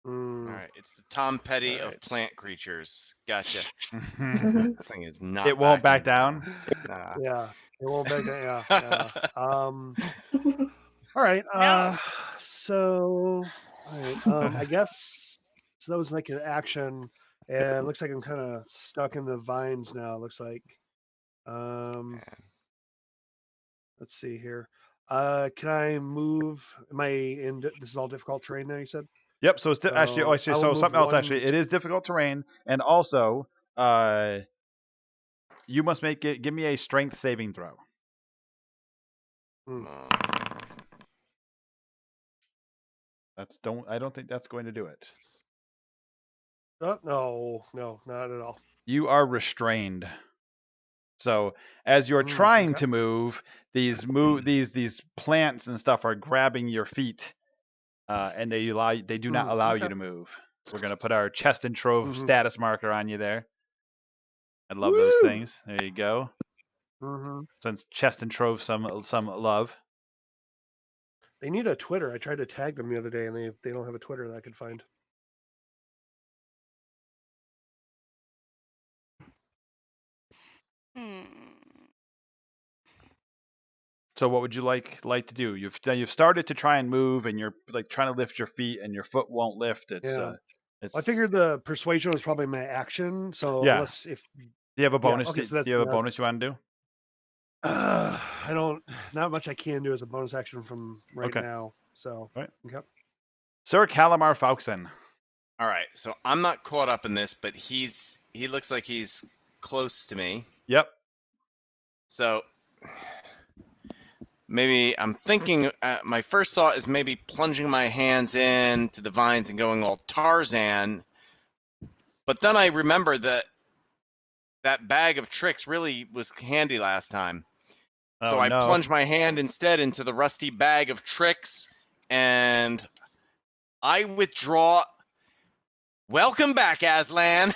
All right, it's the Tom Petty All of right. plant creatures. Gotcha. Mm-hmm. That thing is not. It won't back backing down. Nah. Yeah. It won't back down. Yeah. All right. No. So all right. I guess so that was like an action. And it looks like I'm kind of stuck in the vines now, it looks like. Let's see here. Can I move? Am I in? This is all difficult terrain now, you said? Yep. So it's actually, I will so move something else. one. Actually, it is difficult terrain, and also, you must give me a strength saving throw. Hmm. I don't think that's going to do it. Oh, no, not at all. You are restrained. So as you're trying Okay. to move, these plants and stuff are grabbing your feet, and they do not allow you Okay. to move. We're gonna put our chest and trove status marker on you there. I love Woo! those things. There you go. Mm-hmm. Since chest and trove some love. They need a Twitter. I tried to tag them the other day, and they don't have a Twitter that I could find. So what would you like to do? You've started to try and move, and you're like trying to lift your feet, and your foot won't lift. Yeah. I figured the persuasion was probably my action. So Yeah. unless if Do you have a bonus? okay, so do you have a bonus you want to do? I don't. Not much I can do as a bonus action from right Okay. now. So Right. okay. Sir Calamar Fauxen. All right, so I'm not caught up in this, but he looks like he's close to me. Yep. So maybe I'm thinking. My first thought is maybe plunging my hands into the vines and going all Tarzan. But then I remember that bag of tricks really was handy last time. So Oh, I no. plunged my hand instead into the rusty bag of tricks, and I withdraw. Welcome back, Aslan.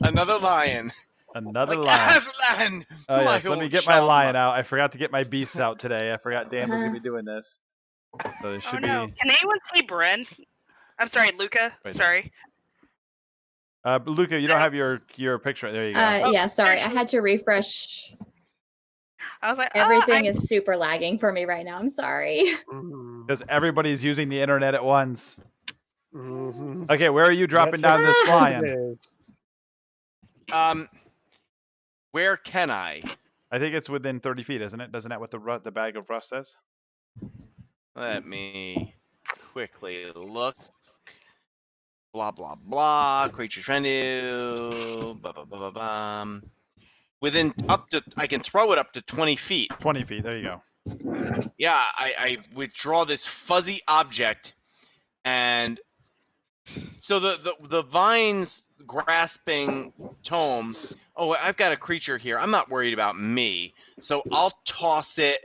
Another lion. Another Like, lion. Aslan, Oh my yes, let me old get my chum. lion out. I forgot to get my beasts out today. I forgot Dan was gonna be doing this. So it Oh should no. be. Can anyone see Bryn? I'm sorry, Luca. Right. Sorry. Luca, you don't have your picture. There you go. Yeah, sorry. I had to refresh. I was like, Everything is super lagging for me right now. I'm sorry. Because everybody's using the internet at once. Mm-hmm. Okay, where are you dropping down this lion? Where can I? I think it's within 30 feet, isn't it? Doesn't that what the bag of rust says? Let me quickly look. Blah blah blah. Creature friendly. Blah blah blah blah blah. Within I can throw it up to 20 feet. 20 feet. There you go. Yeah, I withdraw this fuzzy object, and so the vines grasping tome. Oh, I've got a creature here. I'm not worried about me, so I'll toss it.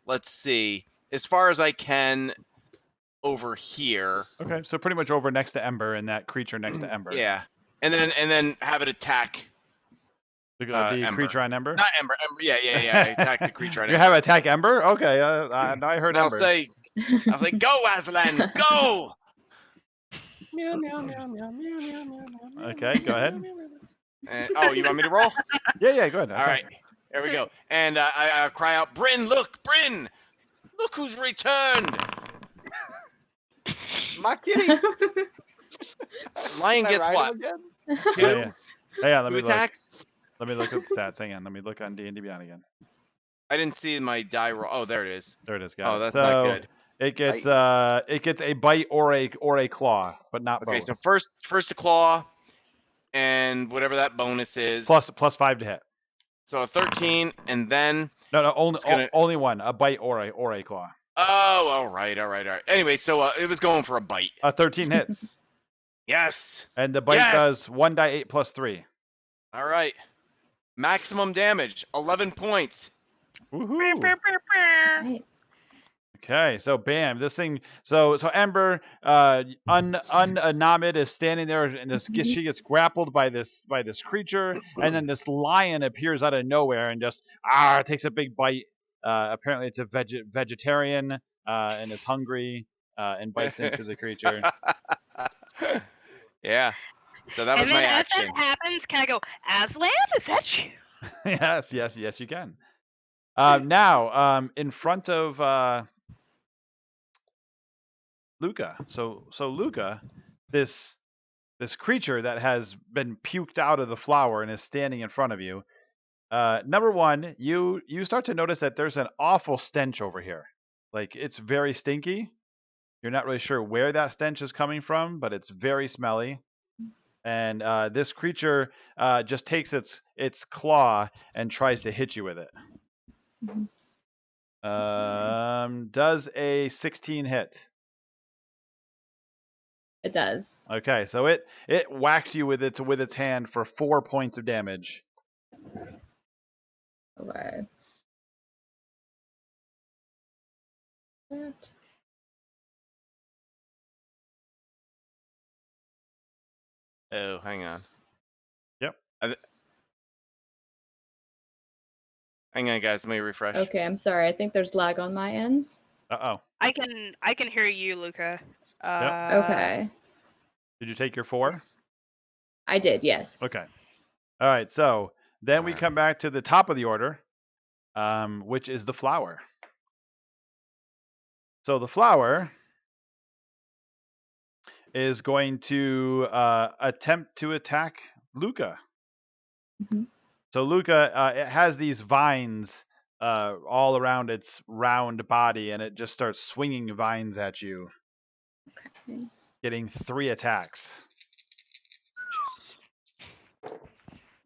Let's see, as far as I can over here. Okay, so pretty much over next to Ember and that creature next to Ember. Yeah, and then have it attack The Ember. creature on Ember. Not Ember. Yeah. Attack the creature on You Ember. have attack Ember? Okay, now I heard And Ember. I'll say, go Aslan, go. Meow meow meow meow meow meow meow. Okay, go ahead. Oh, you want me to roll? Yeah, go ahead. All right, there we go. And I cry out, Bryn, look, Bryn, look who's returned. My kitty. Lion Can I gets ride what? him again? Two? Yeah. Hang on, let Two me look. attacks? Let me look at the stats. Hang on, let me look on D&D Beyond again. I didn't see my die roll. Oh, there it is. There it is, got it. Oh, that's not good. It gets a bite or a claw, but not Okay, both. so first a claw, and whatever that bonus is. Plus 5 to hit. So a 13, and then No, gonna... only one. A bite or a claw. Oh, all right. Anyway, so it was going for a bite. 13 hits. Yes. And the bite does 1d8 plus 3. All right. Maximum damage, 11 points. Woohoo! Nice. Okay, so bam, this thing. So Ember, Namid is standing there, and she gets grappled by this creature, and then this lion appears out of nowhere and just takes a big bite. Apparently, it's a vegetarian and is hungry and bites into the creature. Yeah. So that was and then my as action. that happens, can I go, Aslan, is that you? Yes, you can. Now, in front of Luca. So Luca, this creature that has been puked out of the flower and is standing in front of you. Number one, you start to notice that there's an awful stench over here. Like, it's very stinky. You're not really sure where that stench is coming from, but it's very smelly. And this creature just takes its claw and tries to hit you with it. Does a 16 hit? It does. Okay, so it whacks you with its hand for 4 points of damage. Okay. That. Oh, hang on. Yep. Hang on, guys. Let me refresh. Okay, I'm sorry. I think there's lag on my end. Uh-oh. I can hear you, Luca. Okay. Did you take your 4? I did, yes. Okay. All right, so then we Alright. come back to the top of the order, which is the flower. So the flower is going to attempt to attack Luca. Mhm. So Luca, it has these vines all around its round body, and it just starts swinging vines at you, Okay. getting 3 attacks.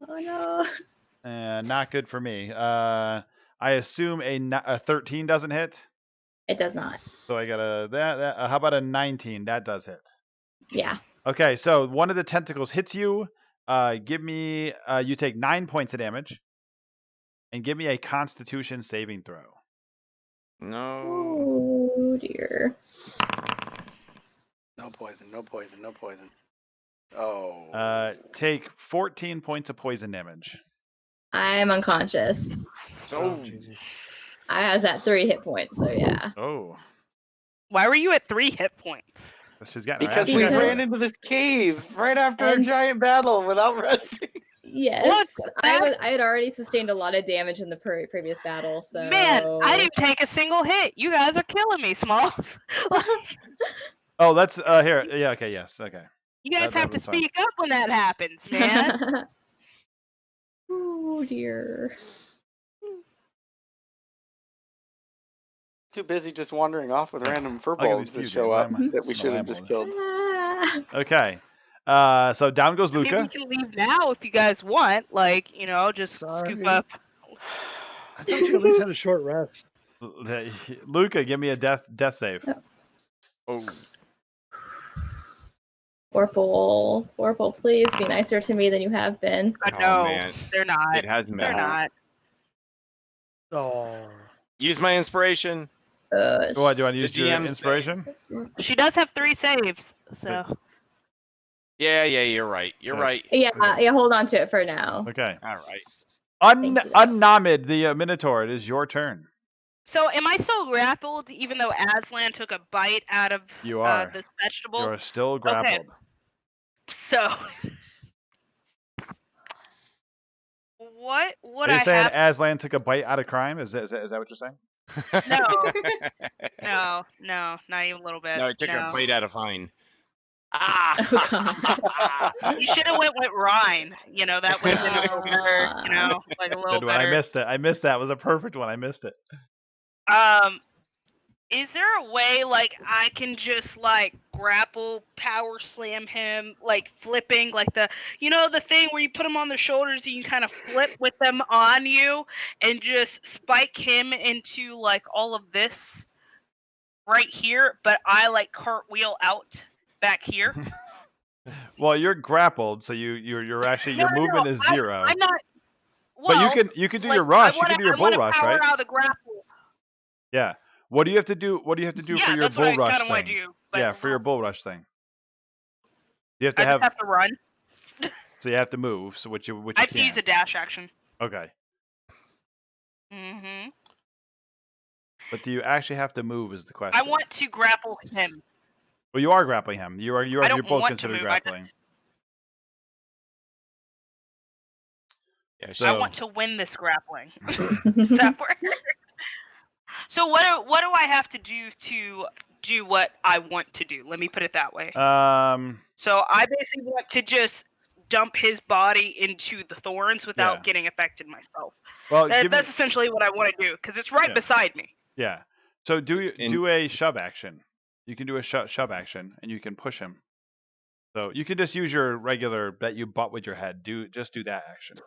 Oh no. Not good for me. I assume a 13 doesn't hit. It does not. So I got how about a 19? That does hit. Yeah. Okay, so one of the tentacles hits you. Give me you take 9 points of damage, and give me a Constitution saving throw. No. Oh dear. No poison. Oh. Take 14 points of poison damage. I'm unconscious. So Jesus. I was at 3 hit points, so yeah. Oh, Why were you at 3 hit points? she's getting her Because ass we kicked. ran into this cave right after a And- giant battle without resting. Yes. that- I had already sustained a lot of damage in the previous battle, so Man, I didn't take a single hit. You guys are killing me, Smalls. Oh, that's here. Yeah, okay, yes, okay. You guys That have to was fine. speak up when that happens, man. Oh dear. Too busy just wandering off with random I'll give furballs these to that you, show Dan. up Why am I- that we no, should I have am just holding. killed. Ah. Okay. So down goes Maybe we Luca. can leave now if you guys want. Like, just Sorry. scoop up. I thought you at least had a short rest. Luca, give me a death save. Oh. Vorpal, please be nicer to me than you have been. Oh, No, man. they're not. It has been. They're not. Oh. Use my inspiration. What, do you want to use The your DM's inspiration? She does have 3 saves, so. Yeah, you're right. You're right. Yeah, Okay. yeah, hold on to it for now. Okay. All right. Thank you. Unnamid, the Minotaur, it is your turn. So am I still grappled even though Aslan took a bite out of You are. this vegetable? You are still grappled. So What would Are you I saying have? Aslan took a bite out of crime? Is that what you're saying? No, not even a little bit. No, it took a No. bite out of fine. Oh, God. You should have went with Rhine. You know, that would have been a little better. You know, like a little Good one. I better. missed it. I missed that. It was a perfect one. I missed it. Is there a way like I can just like grapple, power slam him, like flipping, like the the thing where you put him on the shoulders and you kind of flip with them on you and just spike him into like all of this right here, but I like cartwheel out back here? Well, you're grappled, so you're actually your No, movement is 0. I'm not. But Well, you can do like, your rush. I wanna, You can do your I bull wanna rush, power right? out of the grapple. Yeah. What do you have to do? What do you have to do for Yeah, your that's bull what I rush kind of want to thing? do. But Yeah, for your bull rush thing. You have to I just have. have to run. So you have to move. So which you I have to use can't. a dash action. Okay. Mm-hmm. But do you actually have to move? Is the question. I want to grapple him. Well, you are grappling him. You're I don't both want to considered move. grappling. Yeah, So- I want to win this grappling. Does that work? So what do I have to do what I want to do? Let me put it that way. So I basically want to just dump his body into the thorns without Yeah. getting affected myself. Well, That's essentially what I want to do because it's right Yeah. beside me. Yeah. So do a shove action. You can do a shove action, and you can push him. So you can just use your regular that you butt with your head. Just do that action.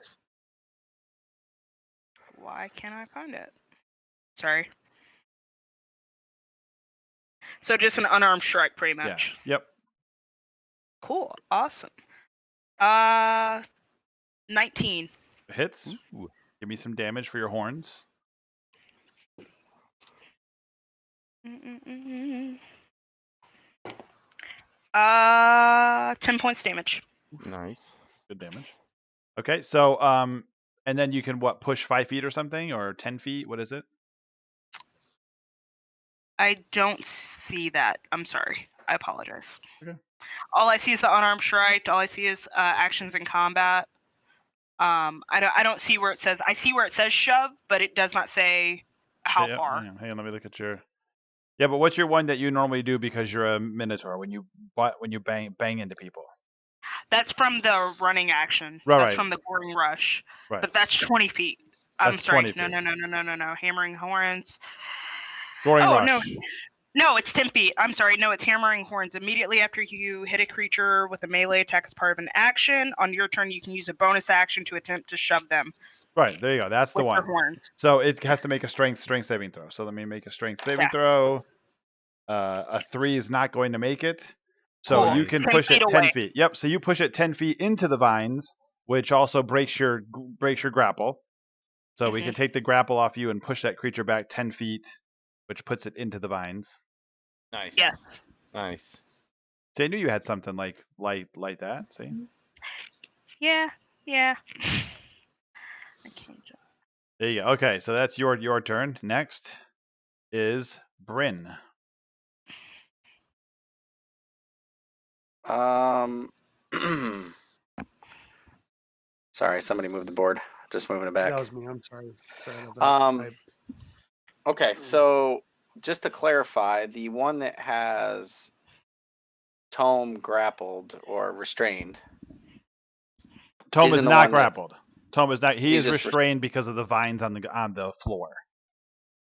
Why can't I find it? Sorry. So just an unarmed strike, pretty much. Yeah. Yep. Cool. Awesome. 19. Hits. Ooh. Give me some damage for your horns. 10 points damage. Nice. Good damage. Okay, so and then you can push 5 feet or something, or 10 feet? What is it? I don't see that. I'm sorry. I apologize. Okay. All I see is the unarmed strike. All I see is actions in combat. I don't see where it says. I see where it says shove, but it does not say how far. Hang on, let me look at your. Yeah, but what's your one that you normally do because you're a minotaur when you bang into people? That's from the running action. Right, That's right. from the goring rush. Right. But that's 20 feet. I'm That's sorry. 20 feet. No. Hammering horns. Goring Oh, rush. No, it's 10 feet. I'm sorry. No, it's hammering horns. Immediately after you hit a creature with a melee attack as part of an action, on your turn you can use a bonus action to attempt to shove them. Right, there you go. That's the with your one. horns. So it has to make a strength saving throw. So let me make a strength saving throw. A 3 is not going to make it. So Cool. you can 10 push it feet 10 away. feet. Yep. So you push it 10 feet into the vines, which also breaks your grapple. So we can take the grapple off you and push that creature back 10 feet, which puts it into the vines. Nice. Yeah. Nice. See, I knew you had something like that. See? Yeah. I can't jump. There you go. Okay, so that's your turn. Next is Bryn. Sorry, somebody moved the board. Just moving it back. That was me. I'm sorry. Sorry about that. Okay, so just to clarify, the one that has Tome grappled or restrained. Tome is isn't the not one that- grappled. Tome is not. He He's is just restrained because of the vines on the floor.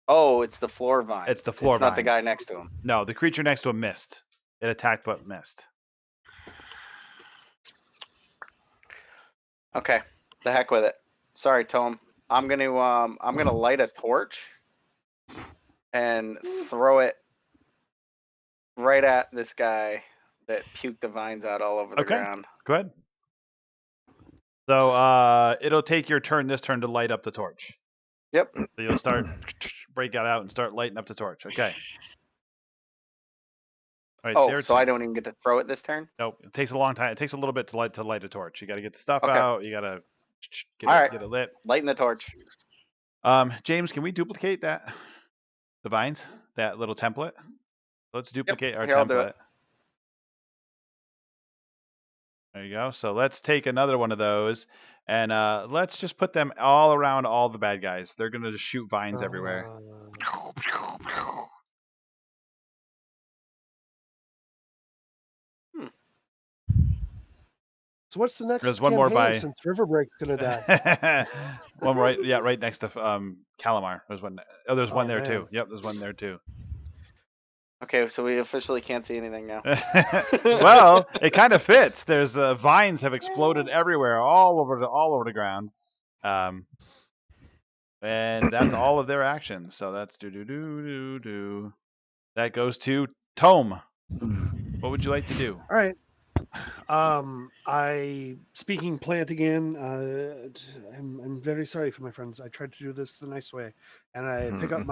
Oh, it's the floor vines. It's the floor It's not the guy vines. next to him. No, the creature next to him missed. It attacked but missed. Okay, the heck with it. Sorry, Tome. I'm gonna light a torch and throw it right at this guy that puked the vines out all over the Okay. ground. Go ahead. So it'll take your turn this turn to light up the torch. Yep. So you'll start break that out and start lighting up the torch. Okay. All right, Oh, so I don't even get to throw it this turn? Nope. It takes a long time. It takes a little bit to light a torch. You got to get the stuff Okay. out. You got to get it lit. Lighting the torch. James, can we duplicate the vines, that little template? Let's duplicate our Here, I'll do template. it. There you go. So let's take another one of those, and let's just put them all around all the bad guys. They're gonna just shoot vines everywhere. So what's the next There's one more campaign by since Riverbreak's gonna die? one right next to Calamar. There's one. Oh, there's one Oh, there man. too. Yep, there's one there too. Okay, so we officially can't see anything now. Well, it kind of fits. There's vines have exploded everywhere, all over the ground, and that's all of their actions. So that's do. That goes to Tome. What would you like to do? All right. I speaking plant again. I'm very sorry for my friends. I tried to do this the nice way, and I pick up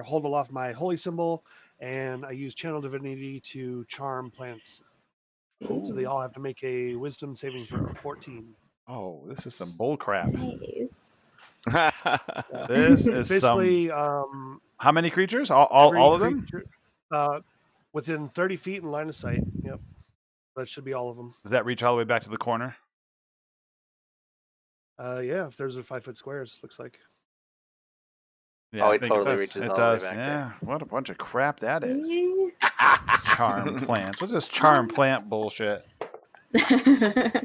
hold aloft my holy symbol, and I use channel divinity to charm plants. So they all have to make a wisdom saving throw. 14. Oh, this is some bull crap. Nice. This It's is some. basically How many creatures? All of them? Within 30 feet in line of sight. Yep, that should be all of them. Does that reach all the way back to the corner? Yeah, if there's a 5-foot squares, looks like. Yeah, Oh, I it think totally does. reaches It all the way does. back Yeah. there. What a bunch of crap that is. See? Charm plants. What's this charm plant bullshit?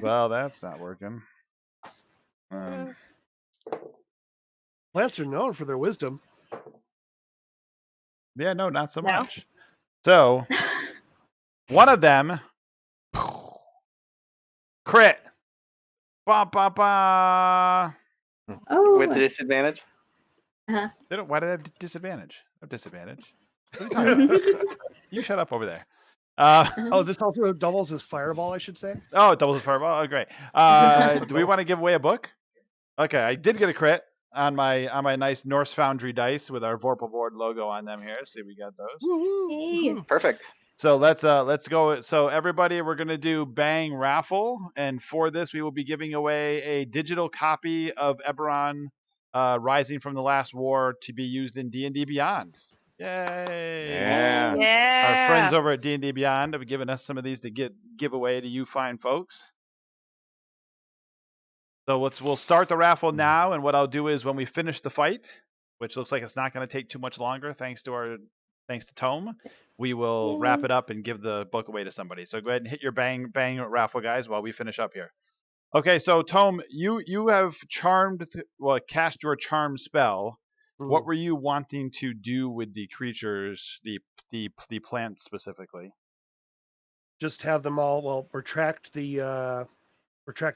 Well, that's not working. Plants are known for their wisdom. Yeah, no, not so No. much. So, one of them crit. Ba ba ba. Oh. With the disadvantage? Why do they have disadvantage? No disadvantage. What are you talking about? You shut up over there. Oh, this also doubles as fireball, I should say. Oh, it doubles as fireball. Oh, great. Do we want to give away a book? Okay, I did get a crit on my nice Norse Foundry dice with our Vorpal Board logo on them here. See, we got those. Hey. Perfect. So let's go. So everybody, we're gonna do Bang Raffle, and for this we will be giving away a digital copy of Eberron, Rising from the Last War, to be used in D&D Beyond. Yay! Yeah. Yeah. Our friends over at D&D Beyond have given us some of these to give away to you fine folks. So we'll start the raffle now, and what I'll do is when we finish the fight, which looks like it's not going to take too much longer, thanks to Tome, we will wrap it up and give the book away to somebody. So go ahead and hit your bang raffle, guys, while we finish up here. Okay, so Tome, you have cast your charm spell. What were you wanting to do with the creatures, the plants specifically? Just have them all retract the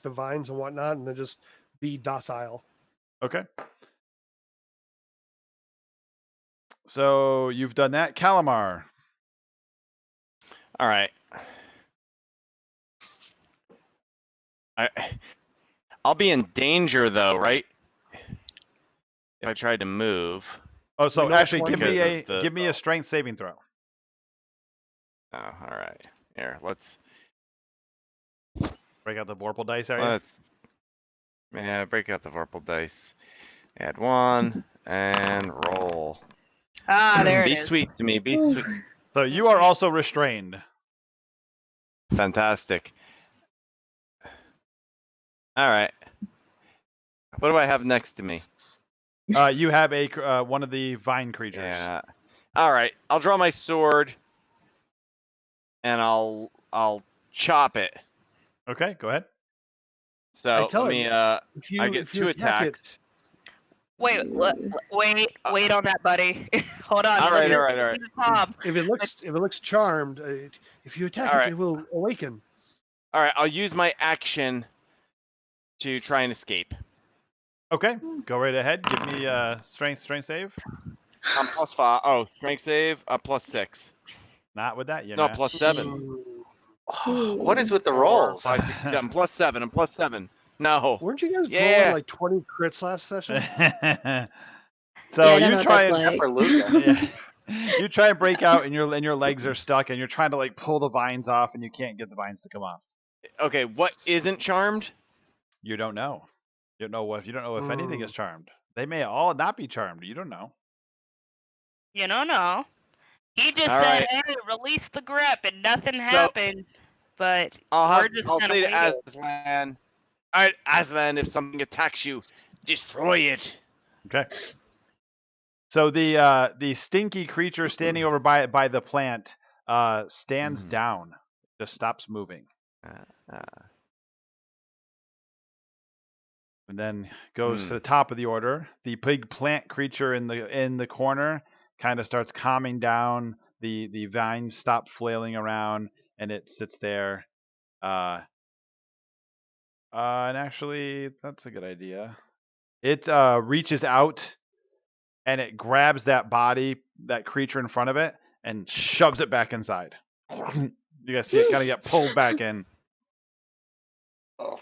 vines and whatnot, and then just be docile. Okay. So you've done that, Calamar. All right. I'll be in danger though, right? If I tried to move. Oh, so know actually, which one give me a strength saving throw. Oh, all right. Here, let's Break out the Vorpal dice, are you? break out the Vorpal dice. Add 1 and roll. Ah, there it Be is. sweet to me. Be sweet. So you are also restrained. Fantastic. All right. What do I have next to me? You have a one of the vine creatures. Yeah. All right. I'll draw my sword, and I'll chop it. Okay, go ahead. So tell let me. him, I if get you 2 attack attacks. Wait on that, buddy. Hold on. All right. Tom. If it looks charmed, if you attack All it, right. it will awaken. All right. I'll use my action to try and escape. Okay, go right ahead. Give me strength save. I'm +5. Oh, strength save. +6. Not with that, No, +7. What is with the 4, rolls? 5, 6, 7. +7. I'm +7. No. Weren't you guys Yeah. rolling like 20 crits last session? So Yeah, I don't know you what try that's and like. For Luca. you try and break out, and your legs are stuck, and you're trying to like pull the vines off, and you can't get the vines to come off. Okay, what isn't charmed? You don't know. You don't know if anything is charmed. They may all not be charmed. You don't know. You don't know. He just All said, right. "Hey, release the grip," and nothing happened. but I'll we're just I'll kind of say to waiting. Aslan. All right, Aslan, if something attacks you, destroy it. Okay. So the stinky creature standing over by the plant stands down, just stops moving, and then goes to the top of the order. The big plant creature in the corner kind of starts calming down. The vines stop flailing around, and it sits there. And actually, that's a good idea. It reaches out and it grabs that body, that creature in front of it, and shoves it back inside. You guys see it kind of get pulled back in. Oh,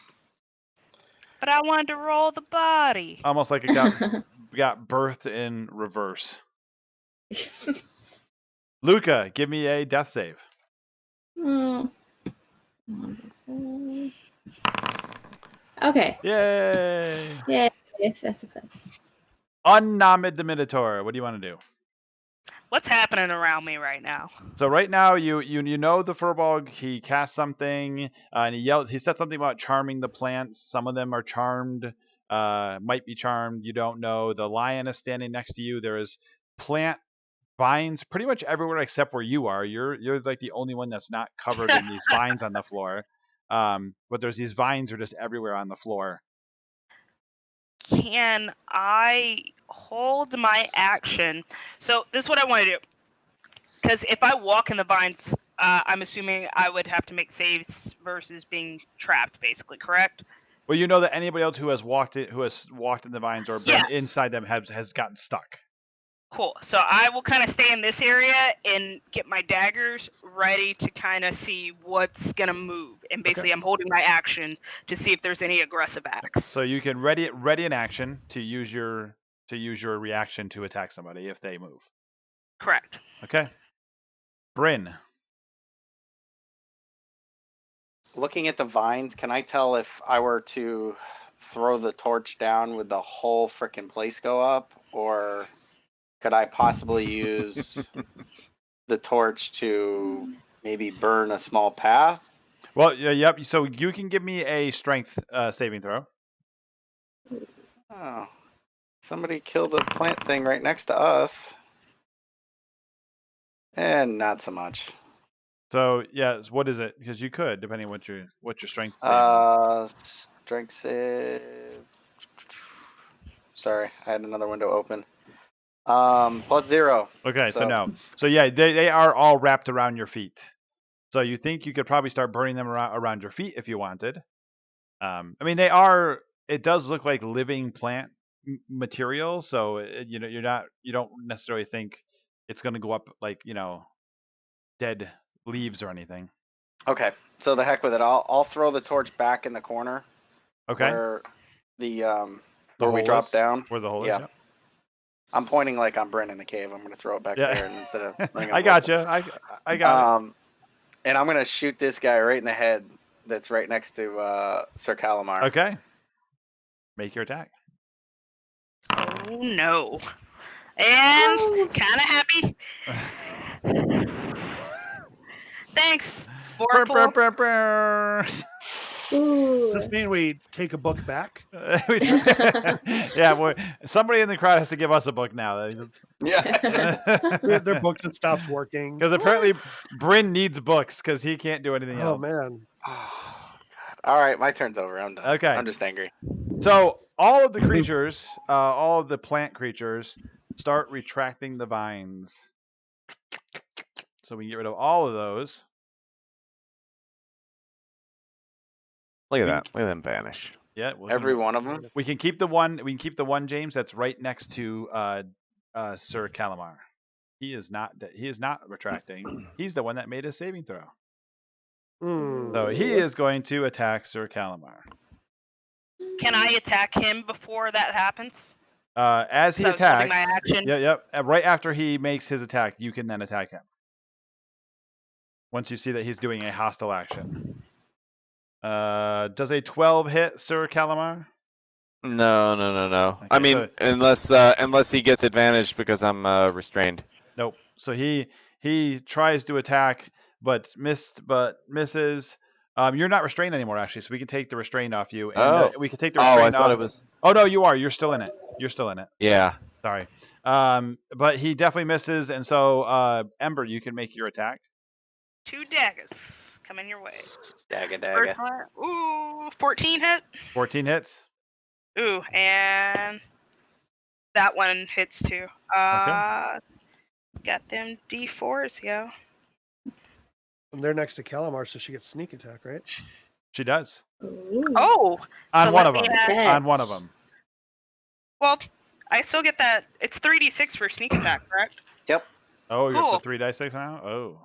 But I wanted to roll the body. Almost like it got birthed in reverse. Luca, give me a death save. Wonderful. Okay. Yay! Yay. A success. Unnominated the Minotaur. What do you want to do? What's happening around me right now? So right now, you know the Furbolg. He cast something, and he said something about charming the plants. Some of them are charmed, might be charmed. You don't know. The lion is standing next to you. There is plant vines pretty much everywhere except where you are. You're like the only one that's not covered in these vines on the floor. But there's these vines are just everywhere on the floor. Can I hold my action? So this is what I want to do. Because if I walk in the vines, I'm assuming I would have to make saves versus being trapped, basically, correct? Well, you know that anybody else who has walked in the vines or been inside them has gotten stuck. Cool. So I will kind of stay in this area and get my daggers ready to kind of see what's gonna move. And basically, I'm holding my action to see if there's any aggressive acts. So you can ready an action to use your reaction to attack somebody if they move. Correct. Okay. Bryn. looking at the vines, can I tell if I were to throw the torch down, would the whole freaking place go up? Or could I possibly use the torch to maybe burn a small path? Well, yep. So you can give me a strength saving throw. Oh, somebody killed a plant thing right next to us. And not so much. So yeah, what is it? Because you could, depending on what your strength save is. Strength save. Sorry, I had another window open. +0. Okay, so no. So yeah, they are all wrapped around your feet. So you think you could probably start burning them around your feet if you wanted. I mean, they are. It does look like living plant material, so you don't necessarily think it's going to go up like dead leaves or anything. Okay, so the heck with it. I'll throw the torch back in the corner. Okay. Where where we drop down. Where the hole is. Yeah. I'm pointing like I'm Brent in the cave. I'm going to throw it back there and instead of bringing it I got you. I got it. And I'm going to shoot this guy right in the head that's right next to Sir Calamar. Okay. Make your attack. Oh no. And kind of happy. Thanks, Vorpal. Does this mean we take a book back? Yeah, boy. Somebody in the crowd has to give us a book now. Yeah. Their book that stops working. Because apparently Bryn needs books because he can't do anything else. Oh, man. Oh, God. All right, my turn's over. I'm done. Okay. I'm just angry. So all of the creatures, all of the plant creatures, start retracting the vines. So we can get rid of all of those. Look at that. Look at them vanish. Yeah, Every one of them. We can keep the one. We can keep the one, James. That's right next to Sir Calamar. He is not. He is not retracting. He's the one that made a saving throw. So he is going to attack Sir Calamar. Can I attack him before that happens? As he So I was holding attacks, my action? Yep. Right after he makes his attack, you can then attack him. Once you see that he's doing a hostile action. Does a 12 hit, Sir Calamar? No. Okay, I mean, unless he gets advantage because I'm restrained. Nope. So he tries to attack, but misses. You're not restrained anymore, actually, so we can take the restraint off you, and Oh. we can take the Oh, I restraint thought off. it was. Oh no, you are. You're still in it. You're still in it. Yeah. Sorry. But he definitely misses, and so Ember, you can make your attack. 2 daggers coming your way. Dagga First dagga. one, ooh, 14 hit. 14 hits. Ooh, and that one hits too. Got them D4s, yo. And they're next to Calamar, so she gets sneak attack, right? She does. Ooh. Oh, On so one let of me them. add- On one of them. well, I still get that. It's 3d6 for sneak attack, correct? Yep. Oh, you're Cool. up to 3 dice 6 now? Oh.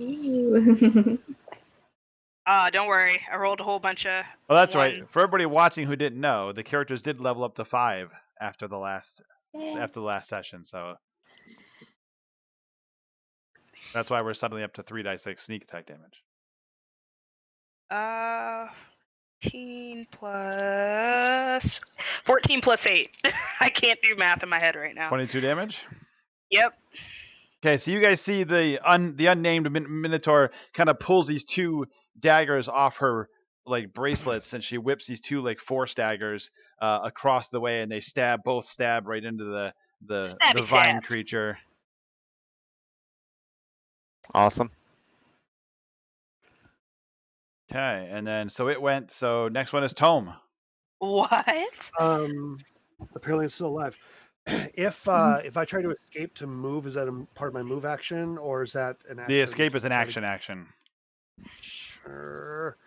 Ooh. Don't worry. I rolled a whole bunch of. Oh, that's one. right. For everybody watching who didn't know, the characters did level up to 5 after the last session, so that's why we're suddenly up to 3 dice 6 sneak attack damage. 14 plus 8. I can't do math in my head right now. 22 damage. Yep. Okay, so you guys see the unnamed Minotaur kind of pulls these 2 daggers off her like bracelets, and she whips these 2 like force daggers across the way, and they both stab right into the Stabby vine stab. creature. Awesome. Okay, and then so it went. So next one is Tome. What? Apparently it's still alive. If I try to escape to move, is that a part of my move action, or is that an action? The escape is an to try to- action. Sure.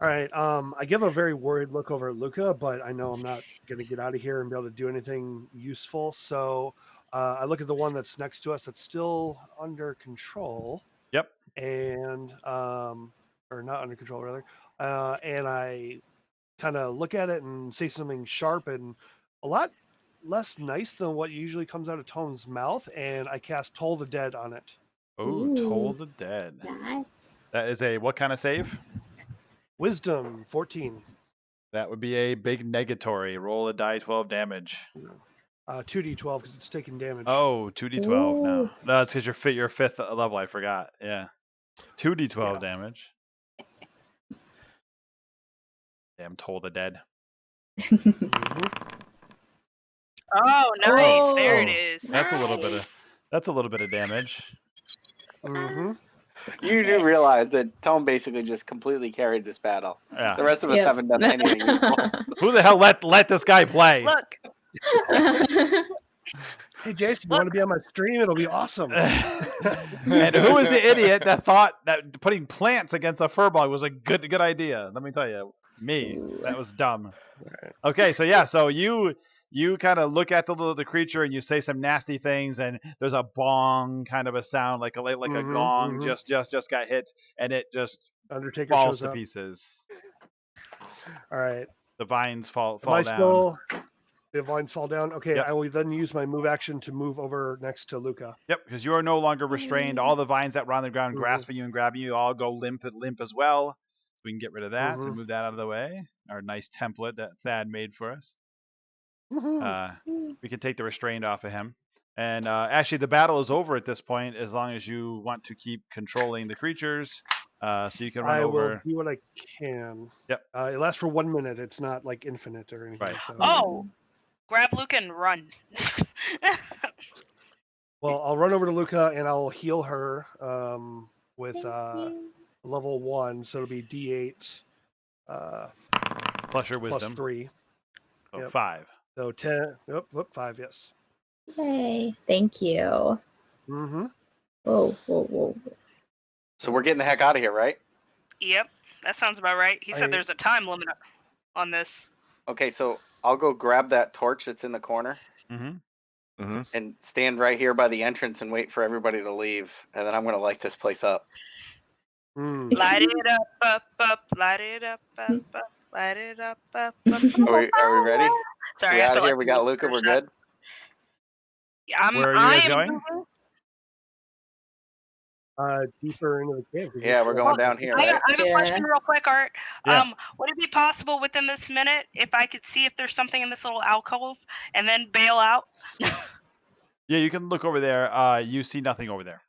All right. I give a very worried look over at Luca, but I know I'm not going to get out of here and be able to do anything useful. So I look at the one that's next to us that's still under control. Yep. And or not under control rather. And I kind of look at it and say something sharp and a lot less nice than what usually comes out of Tone's mouth, and I cast Toll the Dead on it. Oh, Toll Ooh. the Dead. Nice. That is a what kind of save? Wisdom 14. That would be a big negatory. Roll a die 12 damage. 2d12 because it's taking damage. Oh, 2d12 now. Ooh. No, it's because you're 5th level. I forgot. Yeah. 2d12 Yeah. damage. Damn, Toll the Dead. Mhm. Oh, nice. There it Oh, is. That's a little bit of Nice. that's a little bit of damage. Mhm. You do realize that Tome basically just completely carried this battle. Yeah. The rest of us Yep. haven't done anything useful. Who the hell let this guy play? Look, Hey Jason, you want to be on my stream? It'll be awesome. And who was the idiot that thought that putting plants against a furball was a good idea? Let me tell you, me. That was dumb. Okay, so yeah, so you kind of look at the creature and you say some nasty things, and there's a bong kind of a sound, like a gong just got hit, and it just Undertaker falls shows to up. pieces. All right. The vines fall Am I down. still? The vines fall down. Okay, Yep. I will then use my move action to move over next to Luca. Yep, because you are no longer restrained. All the vines that were on the ground Mhm. grasping you and grabbing you all go limp as well. We can get rid of that and Mhm. move that out of the way. Our nice template that Thad made for us. Woohoo. We can take the restraint off of him. And actually, the battle is over at this point as long as you want to keep controlling the creatures. So you can run I will over. do what I can. Yep. It lasts for 1 minute. It's not like infinite or anything. Right. So. oh, grab Luke and run. Well, I'll run over to Luca and I'll heal her with Thank you. level 1, so it'll be D8 Plus your plus wisdom. 3. So Yep. 5. So 10. Whoop, 5. Yes. Yay. Thank you. Mm-hmm. Whoa. So we're getting the heck out of here, right? Yep, that sounds about right. He said I- there's a time limit on this. Okay, so I'll go grab that torch that's in the corner Mm-hmm. and stand right here by the entrance and wait for everybody to leave, and then I'm gonna light this place up. Mm. Light it up, light it up, light it up, Are we ready? Sorry, We I out of felt here. like We got Luca. We're good. Yeah, Where are you guys going? Deeper into the cave. Yeah, we're going down here, I right? have a Yeah. question real quick, Art. Yeah. Would it be possible within this minute if I could see if there's something in this little alcove and then bail out? Yeah, you can look over there. You see nothing over there.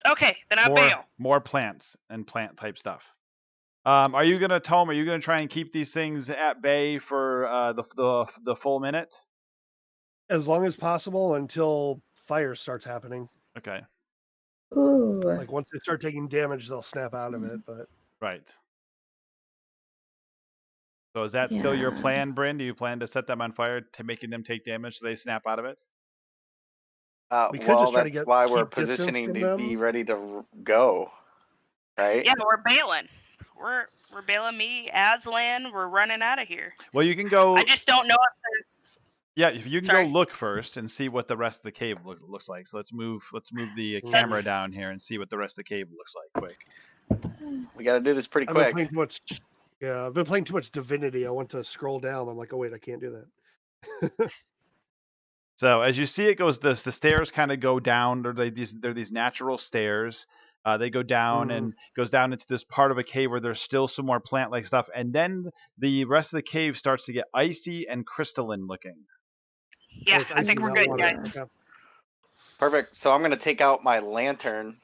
Okay, then I bail. More plants and plant type stuff. Are you gonna, Tome? Are you gonna try and keep these things at bay for the full minute? As long as possible until fire starts happening. Okay. Ooh. Like once they start taking damage, they'll snap out of it. But Right. So is that still your Yeah. plan, Bryn? Do you plan to set them on fire to making them take damage so they snap out of it? we could Well, just try to that's why we're keep distance positioning from to be them. ready to go, right? Yeah, we're bailing. We're bailing. Me, Aslan. We're running out of here. Well, you can go. I just don't know if there's. Yeah, if you can Sorry. go look first and see what the rest of the cave looks like. So let's move the That's- camera down here and see what the rest of the cave looks like quick. We got to do this pretty I've been quick. playing too much. Yeah, I've been playing too much Divinity. I want to scroll down. I'm like, oh wait, I can't do that. So as you see, it goes. The stairs kind of go down. They're these natural stairs. They go down and goes down into this part of a cave where there's still some more plant-like stuff, and then the rest of the cave starts to get icy and crystalline looking. Yeah, it's I think icy, we're not good, water. guys. Okay. Perfect. So I'm going to take out my lantern,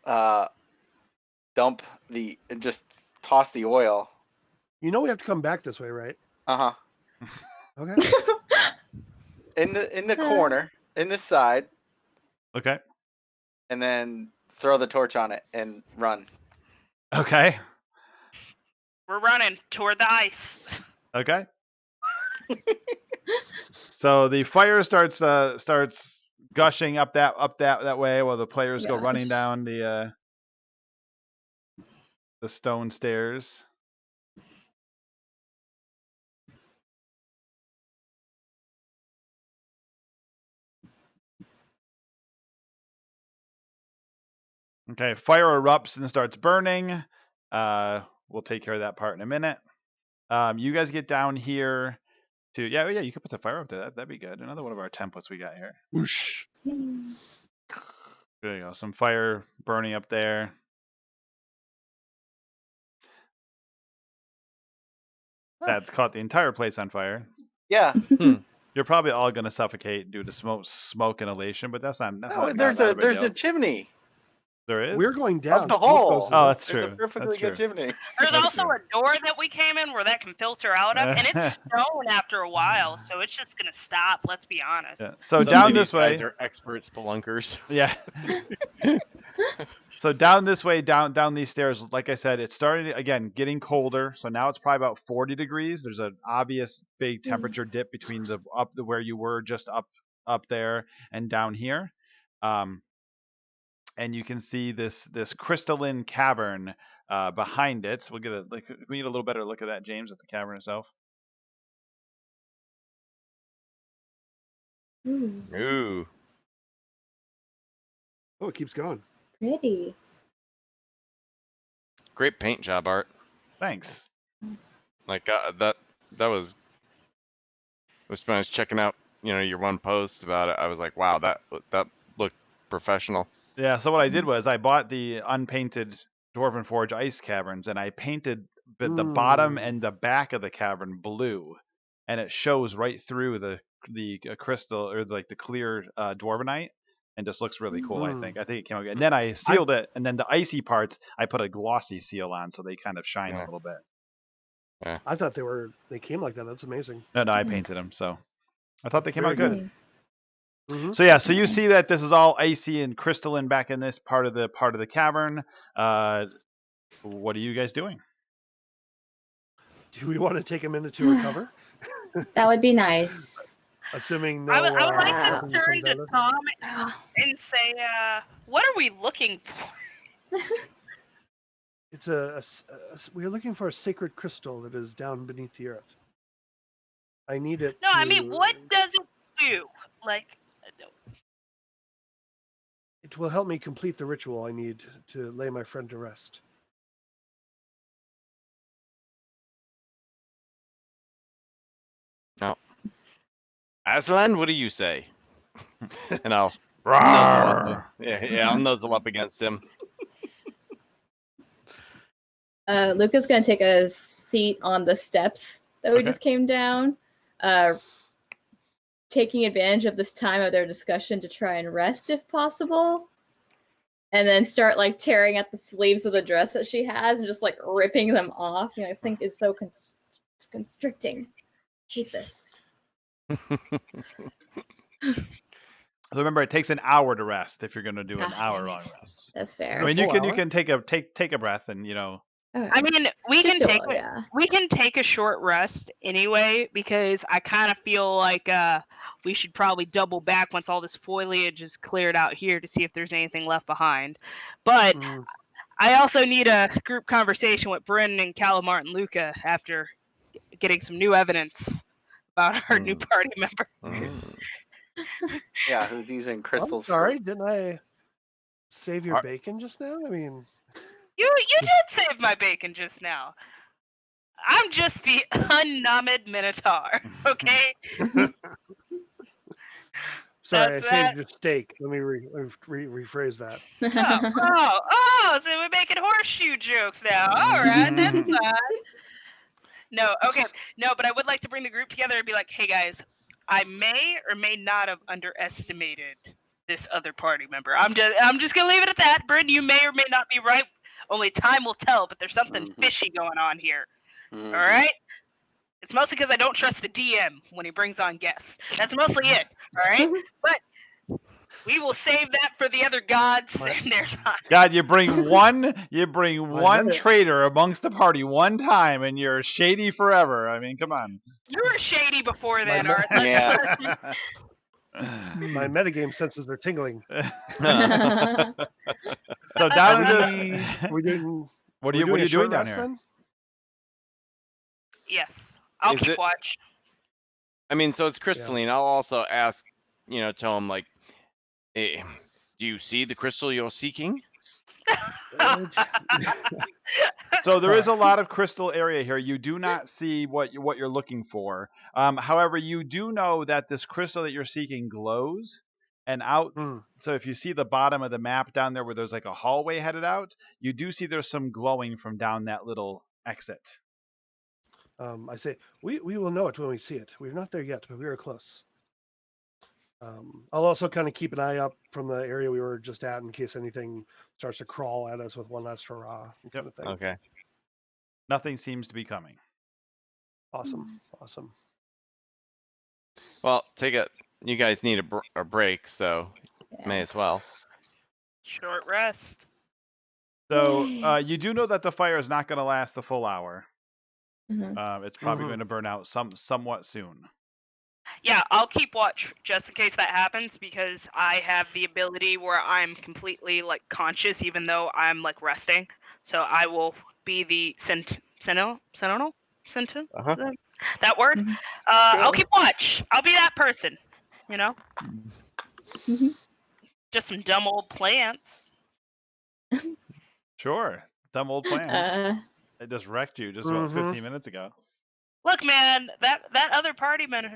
dump and just toss the oil. You know we have to come back this way, right? Uh huh. Okay. In the corner, in the side, Okay. and then throw the torch on it and run. Okay. We're running toward the ice. Okay. So the fire starts gushing up that way while the players go running down the stone stairs. Okay, fire erupts and starts burning. We'll take care of that part in a minute. You guys get down here to yeah, you could put the fire up to that. That'd be good. Another one of our templates we got here. Whoosh. There you go. Some fire burning up there. That's caught the entire place on fire. Yeah. You're probably all gonna suffocate due to smoke inhalation, but that's not. No, there's a chimney. There is. We're going down. Of the Smoke hole. goes Oh, that's There's true. a perfectly That's good true. chimney. There's That's also true. a door that we came in where that can filter out of, and it's stone after a while, so it's just gonna stop. Let's be honest. Yeah. So Suddenly down these this way. guys are expert spelunkers. Yeah. So down this way, down these stairs, like I said, it's starting to, again getting colder. So now it's probably about 40 degrees. There's an obvious big temperature dip between where you were just up there and down here. And you can see this crystalline cavern behind it. So we'll we get a little better look at that, James, at the cavern itself. Ooh. Oh, it keeps going. Pretty. Great paint job, Art. Thanks. Like that was when I was checking out, your one post about it. I was like, wow, that looked professional. Yeah, so what I did was I bought the unpainted Dwarven Forge ice caverns, and I painted the bottom and the back of the cavern blue, and it shows right through the crystal or like the clear Dwarvenite, and just looks really cool. I think it came out good. And then I sealed it, and then the icy parts I put a glossy seal on, so they kind of shine a little bit. Yeah. I thought they came like that. That's amazing. No, I painted them, so I thought they came out Very good. Mm-hmm. So yeah, so you see that this is all icy and crystalline back in this part of the cavern. What are you guys doing? Do we want to take a minute to recover? That would be nice. Assuming no. I would like to nothing turn comes to out of it. Tom and say, what are we looking for? It's we're looking for a sacred crystal that is down beneath the earth. I need it. No, I mean, what does it do? Like, it will help me complete the ritual I need to lay my friend to rest. Now, Aslan, what do you say? And I'll nuzzle up. Yeah, I'll nuzzle up against him. Luca's gonna take a seat on the steps that we just came down, taking advantage of this time of their discussion to try and rest if possible. and then start like tearing at the sleeves of the dress that she has and just like ripping them off. You know, this thing is so constricting. Hate this. So remember, it takes an hour to rest if you're going to do an Ah, hour-long dang it. rest. That's fair. I mean, Full you hour? can take a breath and Okay. I mean, we Just can a take while, it. yeah. We can take a short rest anyway because I kind of feel like we should probably double back once all this foliage is cleared out here to see if there's anything left behind. But Mm. I also need a group conversation with Bryn and Calamar and Luca after getting some new evidence about our new party member. Yeah, who's using I'm crystals sorry, for? didn't I save your bacon just now? I mean, You did save my bacon just now. I'm just the unnommed Minotaur, okay? sorry, I That's saved your steak. Let me rephrase that. So we're making horseshoe jokes now. All right, that's fine. No, okay, no, but I would like to bring the group together and be like, hey guys, I may or may not have underestimated this other party member. I'm just gonna leave it at that. Bryn, you may or may not be right. Only time will tell. But there's something fishy going on here. All right. It's mostly because I don't trust the DM when he brings on guests. That's mostly it. All right. But we will save that for the other gods and their time. God, you bring one bet it- traitor amongst the party one time, and you're shady forever. I mean, come on. You were shady before then, My- Arthur. Yeah. My metagame senses are tingling. So down in We're this, doing. what we're are you a short doing down rest here? then? Yes, I'll Is keep it- watch. I mean, so it's crystalline. I'll also ask, tell him like, hey, do you see the crystal you're seeking? So there is a lot of crystal area here. You do not see what you're looking for. However, you do know that this crystal that you're seeking glows, and out. So if you see the bottom of the map down there where there's like a hallway headed out, you do see there's some glowing from down that little exit. I say we will know it when we see it. We're not there yet, but we are close. I'll also kind of keep an eye up from the area we were just at in case anything starts to crawl at us with one last hurrah kind of thing. Okay. Nothing seems to be coming. Awesome. Well, you guys need a break, so may as well. Short rest. So you do know that the fire is not going to last the full hour. It's probably going to burn out somewhat soon. Yeah, I'll keep watch just in case that happens because I have the ability where I'm completely like conscious even though I'm like resting. So I will be the sentinel. Uh-huh. That word. I'll keep watch. I'll be that person. You know. Just some dumb old plants. Sure, dumb old plans. It just wrecked you just about 15 minutes ago. Look, man, that other party member,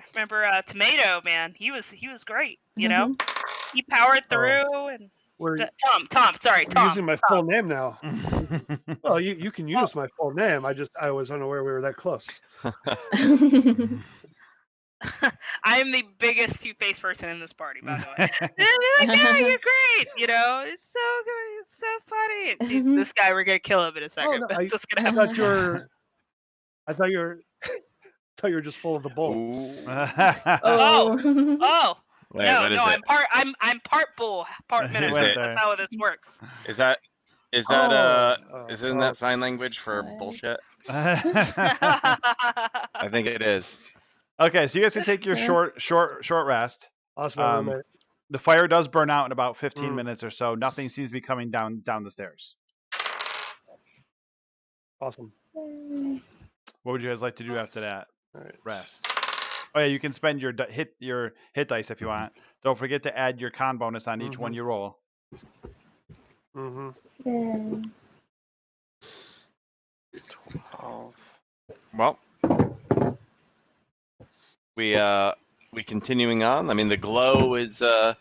Tomato, man, he was great. You know, he powered through and. Tom. Sorry, Tom. Using my full name now. Well, you can use my full name. I was unaware we were that close. I am the biggest two-faced person in this party, by the way. Like, yeah, you're great. You know, it's so good. It's so funny. See, this guy, we're gonna kill him in a second. No, That's what's gonna I happen. thought you were just full of the bull. Oh. Wait, No, what is it? I'm part bull, part minotaur. That's how this works. Isn't that sign language for bullshit? I think it is. Okay, so you guys can take your short rest. Awesome. The fire does burn out in about 15 minutes or so. Nothing seems to be coming down the stairs. Awesome. What would you guys like to do after that? All right. Rest. Oh yeah, you can spend your hit dice if you want. Don't forget to add your con bonus on each one you roll. Mm-hmm. 12. Well, we continuing on. I mean, the glow is where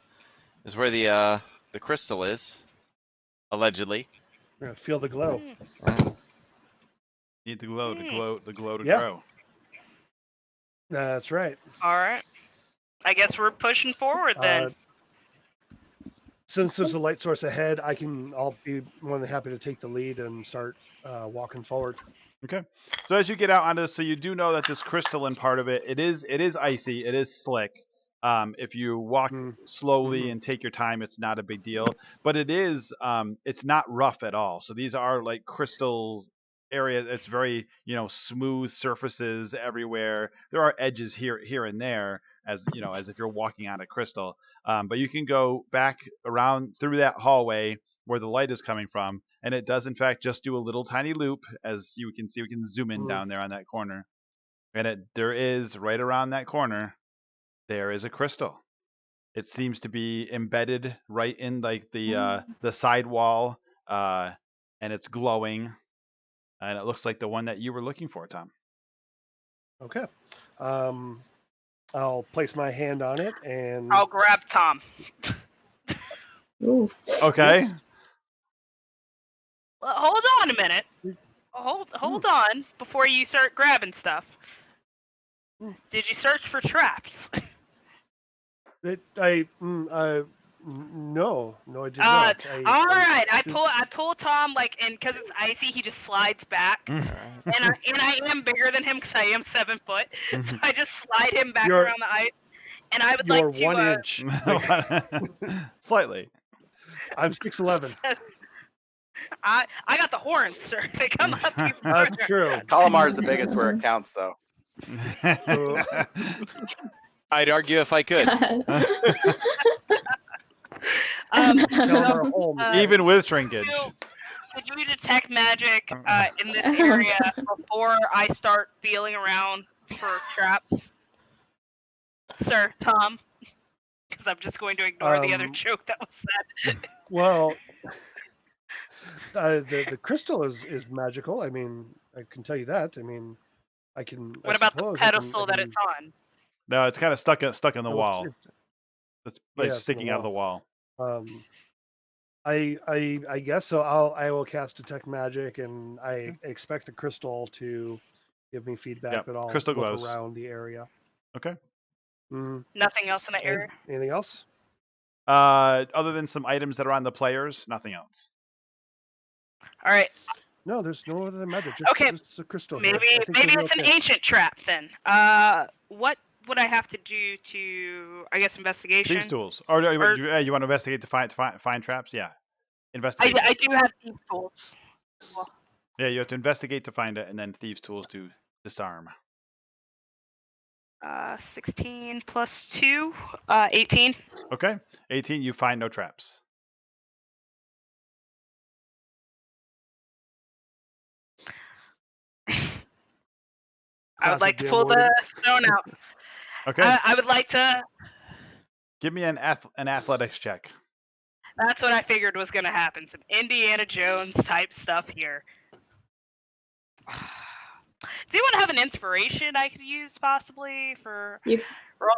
the crystal is, allegedly. We're gonna feel the glow. Need the glow to grow. That's right. All right. I guess we're pushing forward then. since there's a light source ahead, I'll be more than happy to take the lead and start walking forward. Okay. So as you get out onto this, so you do know that this crystalline part of it, it is icy, it is slick. If you walk slowly Mhm. and take your time, it's not a big deal. But it is, it's not rough at all. So these are like crystal area. It's very, smooth surfaces everywhere. There are edges here and there, as as if you're walking on a crystal. But you can go back around through that hallway where the light is coming from, and it does in fact just do a little tiny loop. As you can see, we can zoom in down there on that corner, and there is right around that corner, there is a crystal. It seems to be embedded right in like the side wall, and it's glowing, and it looks like the one that you were looking for, Tom. Okay. I'll place my hand on it and I'll grab Tom. Ooh. Okay. Yes. Well, hold on a minute. Hold on before you start grabbing stuff. Did you search for traps? No, I did Uh, not. all right. I pull Tom and because it's icy, he just slides back. All And I am bigger than him because I am 7 foot, so I just slide him back You're- around the ice. And I would You're like to. 1 inch. Slightly. I'm 6'11". I got the horns, sir. They come up. That's true. Calamar's the biggest where it counts, though. I'd argue if I could. Calamar home. Even with shrinkage. Could you detect magic in this area before I start feeling around for traps, Sir Tom? Because I'm just going to ignore the other joke that was said. Well, the crystal is magical. I mean, I can tell you that. I mean, I can. What I about the suppose pedestal I that can, it's on? No, it's kind of stuck in the no, wall. It's like it's in sticking the out of the wall. I guess so. I will cast detect magic, and I expect the crystal to give me feedback, Yep, but I'll crystal look glows. around the area. Okay. Nothing else in the area? Anything else? Other than some items that are on the players, nothing else. All right. No, there's no other magic. Just, Okay. just a crystal. Maybe here. I think maybe we'll be it's an okay. ancient trap then. What would I have to do to, I guess, investigation? Thieves' tools. Or you want to investigate to find traps? Yeah. Investigate. I do have thieves' tools. Well, Yeah, you have to investigate to find it, and then thieves' tools to disarm. 16 plus 2, 18. Okay. 18. You find no traps. I would Classic like to DM pull wording. the stone out. Okay. I would like to. Give me an athletics check. That's what I figured was going to happen. Some Indiana Jones type stuff here. Does anyone have an inspiration I could use possibly for?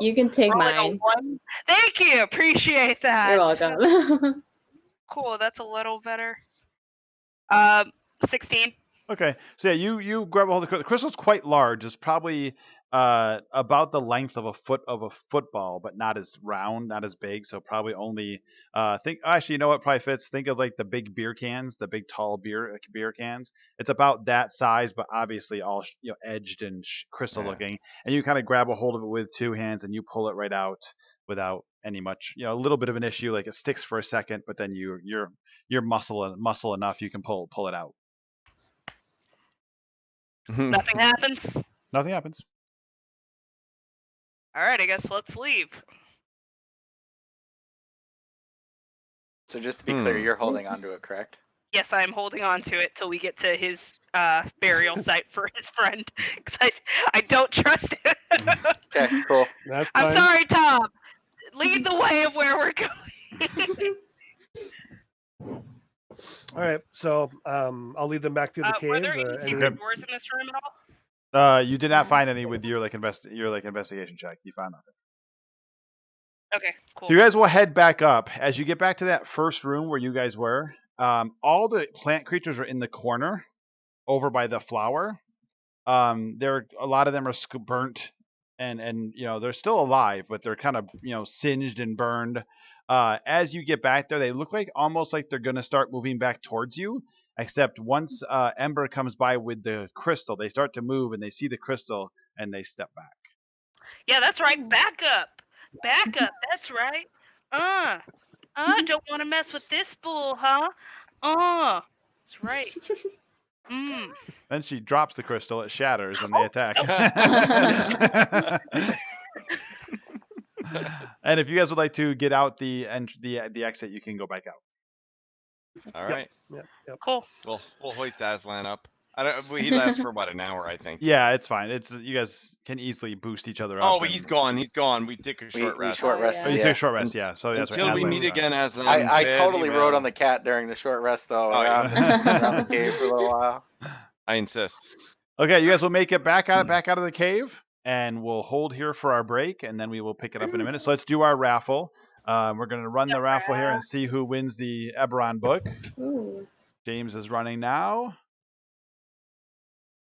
You can take rolling a mine. 1? Thank you. Appreciate that. You're welcome. Cool. That's a little better. 16. Okay, so yeah, you grab a hold of the crystal. The crystal's quite large. It's probably about the length of a football, but not as round, not as big. So probably only actually, you know what probably fits? Think of like the big beer cans, the big tall beer cans. It's about that size, but obviously all edged and crystal looking. And you kind of grab a hold of it with 2 hands, and you pull it right out without any much, a little bit of an issue. Like it sticks for a second, but then you're muscle enough, you can pull it out. Nothing happens. Nothing happens. All right. I guess let's leave. So just to be clear, you're holding onto it, correct? Yes, I am holding on to it till we get to his burial site for his friend. Because I don't trust him. Okay, cool. That's I'm fine. sorry, Tom. Lead the way of where we're going. All right, so I'll lead them back through the Were caves. there any secret doors in this room at all? You did not find any with your investigation check. You found nothing. Okay, cool. So you guys will head back up. As you get back to that first room where you guys were, all the plant creatures are in the corner over by the flower. A lot of them are burnt and they're still alive, but they're kind of singed and burned. As you get back there, they look like almost like they're going to start moving back towards you. Except once Ember comes by with the crystal, they start to move and they see the crystal and they step back. Yeah, that's right. Back up. Back up. That's right. Don't want to mess with this bull, huh? That's right. Then she drops the crystal, it shatters, and they attack. And if you guys would like to get out the exit, you can go back out. All right. Yep. Cool. We'll hoist Aslan up. I don't. He lasts for what, an hour, I think. Yeah, it's fine. It's you guys can easily boost each other up. Oh, but he's gone. He's gone. We took a short We rest. short Oh, rested. yeah. You Yeah. took a short rest, yeah. So that's right. Until we Aslan's meet gone. again, Aslan. I fare totally thee rode well. on the cat during the short rest though, Oh, around, around the cave for a little while. I insist. Okay, you guys will make it back out of the cave, and we'll hold here for our break, and then we will pick it up in a minute. So let's do our raffle. We're going to run the raffle here and see who wins the Eberron book. Ooh. James is running now.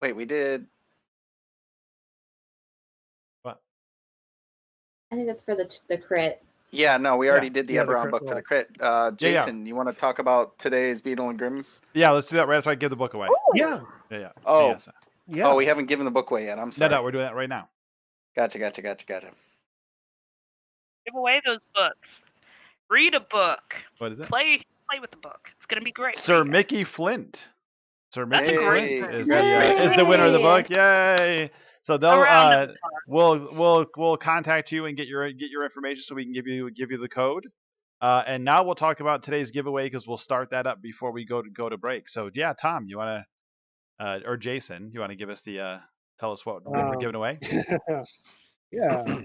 Wait, we did. What? I think that's for the crit. Yeah, no, we already did the Yeah, the Eberron crit book for roll. the crit. Jason, you want to talk about today's Beetle and Grimm? Yeah, let's do that right after I give the book away. Yeah. Yeah. Oh. Yes. Yeah. Oh, we haven't given the book away yet. I'm sorry. No, we're doing that right now. Gotcha. Give away those books. Read a book. What is it? Play with the book. It's gonna be great. Sir Mickey Flint. Sir That's Mickey a great Flint book. is the winner of the book. Yay! So they'll Around of we'll contact you and get your information so we can give you the code. And now we'll talk about today's giveaway because we'll start that up before we go to break. So yeah, Tom, you want to or Jason, you want to give us the tell us what we're giving away? Yeah.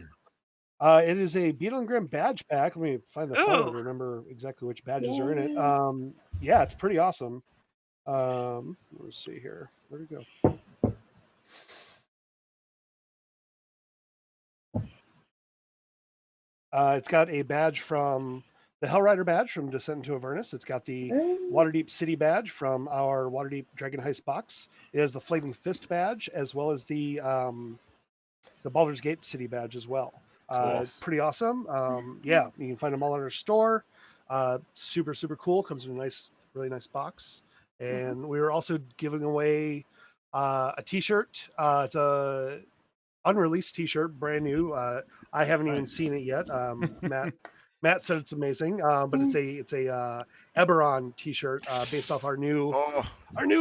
It is a Beetle and Grimm badge pack. Let me find the photo to remember exactly which badges are in it. Yay. Yeah, it's pretty awesome. Let's see here. Where'd it go? It's got a badge from the Hellrider badge from Descent into Avernus. It's got the Waterdeep City badge from our Waterdeep Dragon Heist box. It has the Flaming Fist badge as well as the Baldur's Gate City badge as well. Cool. Pretty awesome. Yeah, you can find them all in our store. Super cool. Comes in a really nice box. And we were also giving away a T-shirt. It's a unreleased T-shirt, brand new. I haven't even seen it yet. Matt said it's amazing, but it's a Eberron T-shirt based off our new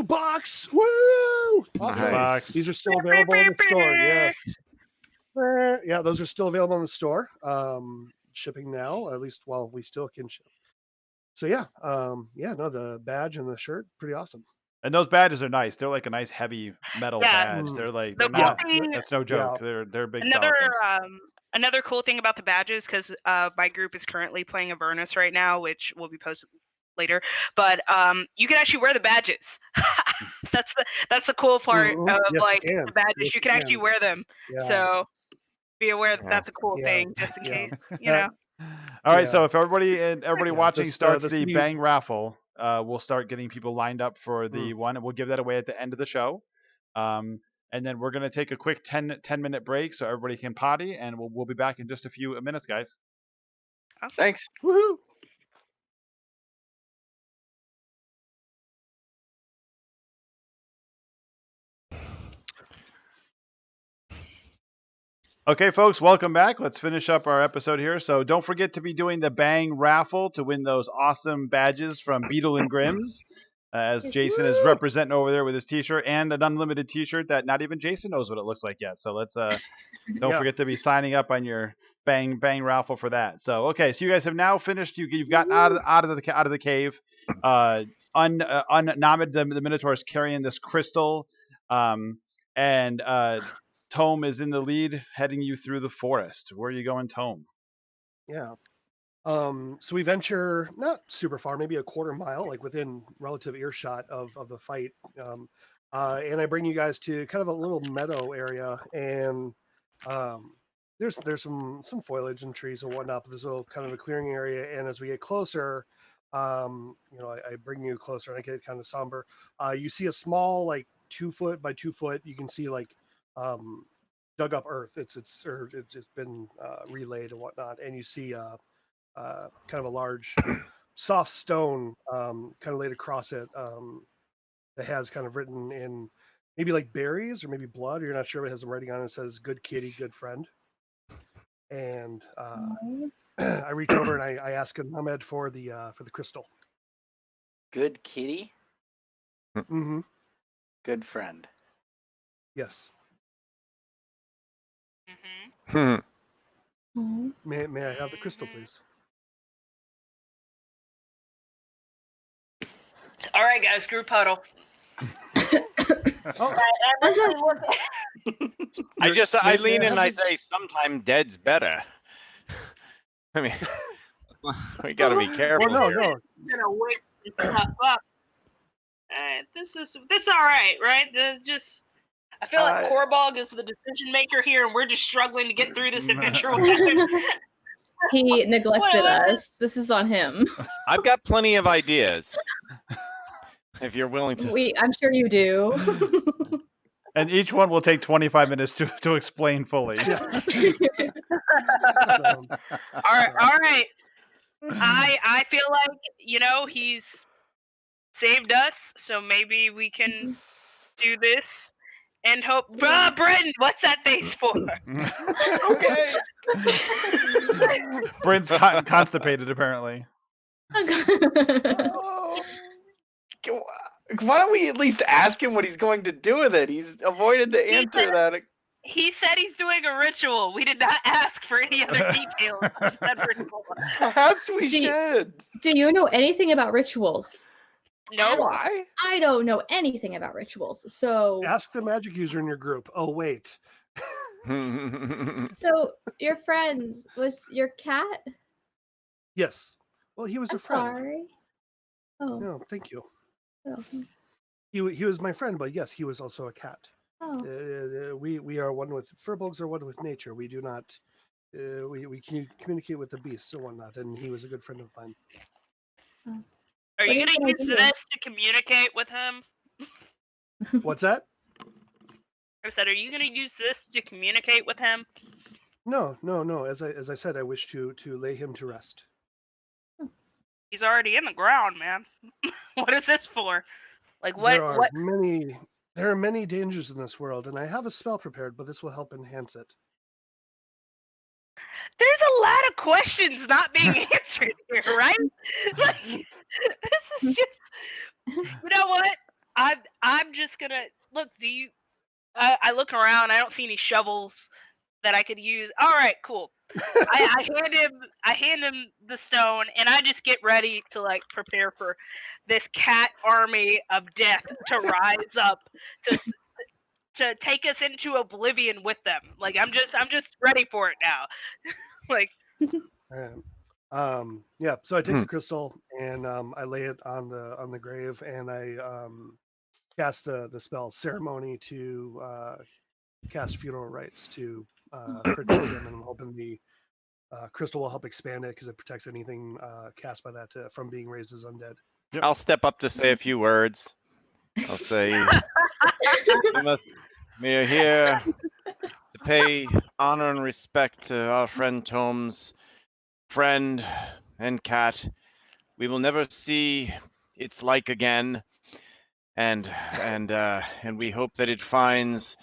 box. Woo! Awesome. Nice. These are still available in the store. Yes. Yeah, those are still available in the store. Shipping now, at least while we still can ship. So yeah, the badge and the shirt, pretty awesome. And those badges are nice. They're like a nice heavy metal badge. They're like they're not. That's no joke. They're big. Another cool thing about the badges, because my group is currently playing Avernus right now, which will be posted later. But you can actually wear the badges. that's the cool part of the badges. Yes, you can actually wear them. Yeah. So be aware that that's a cool thing, just in case. You know. All right. So if everybody watching starts the Bang raffle, we'll start getting people lined up for the one, and we'll give that away at the end of the show. And then we're going to take a quick 10-minute break so everybody can potty, and we'll be back in just a few minutes, guys. Awesome. Thanks. Woohoo! Okay, folks, welcome back. Let's finish up our episode here. So don't forget to be doing the Bang raffle to win those awesome badges from Beetle and Grimm's. As Jason is representing over there with his T-shirt and an unlimited T-shirt that not even Jason knows what it looks like yet. So let's don't forget to be signing up on your Bang raffle for that. So okay, so you guys have now finished. You've gotten out of the cave. Namid the Minotaur is carrying this crystal, and Tome is in the lead, heading you through the forest. Where are you going, Tome? Yeah. So we venture not super far, maybe a quarter mile, like within relative earshot of the fight. And I bring you guys to kind of a little meadow area, and there's some foliage and trees and whatnot, but there's a little kind of a clearing area. And as we get closer, I bring you closer, and I get kind of somber. You see a small, like 2 foot by 2 foot. You can see like dug up earth. It's been relayed and whatnot, and you see kind of a large, soft stone, kind of laid across it, that has kind of written in maybe like berries or maybe blood, or you're not sure, but it has some writing on it. It says "Good kitty, good friend." And I reach over and I ask Ahmed for the crystal. Good kitty, Mm-hmm. good friend. Yes. Mhm. Aw. May I have the crystal, please? All right, guys, group huddle. Oh, Everybody look at- I lean in and I say, sometime dead's better. I mean, we got to be careful well, no, here. no. gonna wake this stuff up. This is all right, right? This just. I feel like Korbog is the decision maker here, and we're just struggling to get through this adventure without him. He neglected What? us. This is on him. I've got plenty of ideas. If you're willing to. I'm sure you do. And each one will take 25 minutes to explain fully. Yeah. All right. I feel like he's saved us, so maybe we can do this and hope. Brenton, what's that face for? Okay. Brent's constipated, apparently. Oh. Why don't we at least ask him what he's going to do with it? He's avoided the answer that. He said he's doing a ritual. We did not ask for any other details. He said ritual. Perhaps we should. Do you know anything about rituals? No. Why? I don't know anything about rituals. So Ask the magic user in your group. Oh, wait. So your friend was your cat? Yes. Well, he was I'm a friend. sorry. Oh. No, thank you. Oh. He was my friend, but yes, he was also a cat. Oh. We are one with furbolgs are one with nature. We do not we can communicate with the beasts and whatnot, and he was a good friend of mine. Oh. Are What you are going you to use gonna do? this to communicate with him? What's that? I said, are you going to use this to communicate with him? No. As I said, I wish to lay him to rest. He's already in the ground, man. What is this for? Like what? There are many dangers in this world, and I have a spell prepared, but this will help enhance it. There's a lot of questions not being answered here, right? Like, this is just. You know what? I'm just gonna look. I look around. I don't see any shovels that I could use. All right, cool. I hand him the stone, and I just get ready to like prepare for this cat army of death to rise up to take us into oblivion with them. Like I'm just ready for it now. Like Yeah. So I take the crystal and I lay it on the grave, and I cast the spell ceremony to cast funeral rites to protect him, and I'm hoping the crystal will help expand it because it protects anything cast by that from being raised as undead. Yep. I'll step up to say a few words. I'll say, we are here to pay honor and respect to our friend Tom's friend and cat. We will never see its like again, and we hope that it finds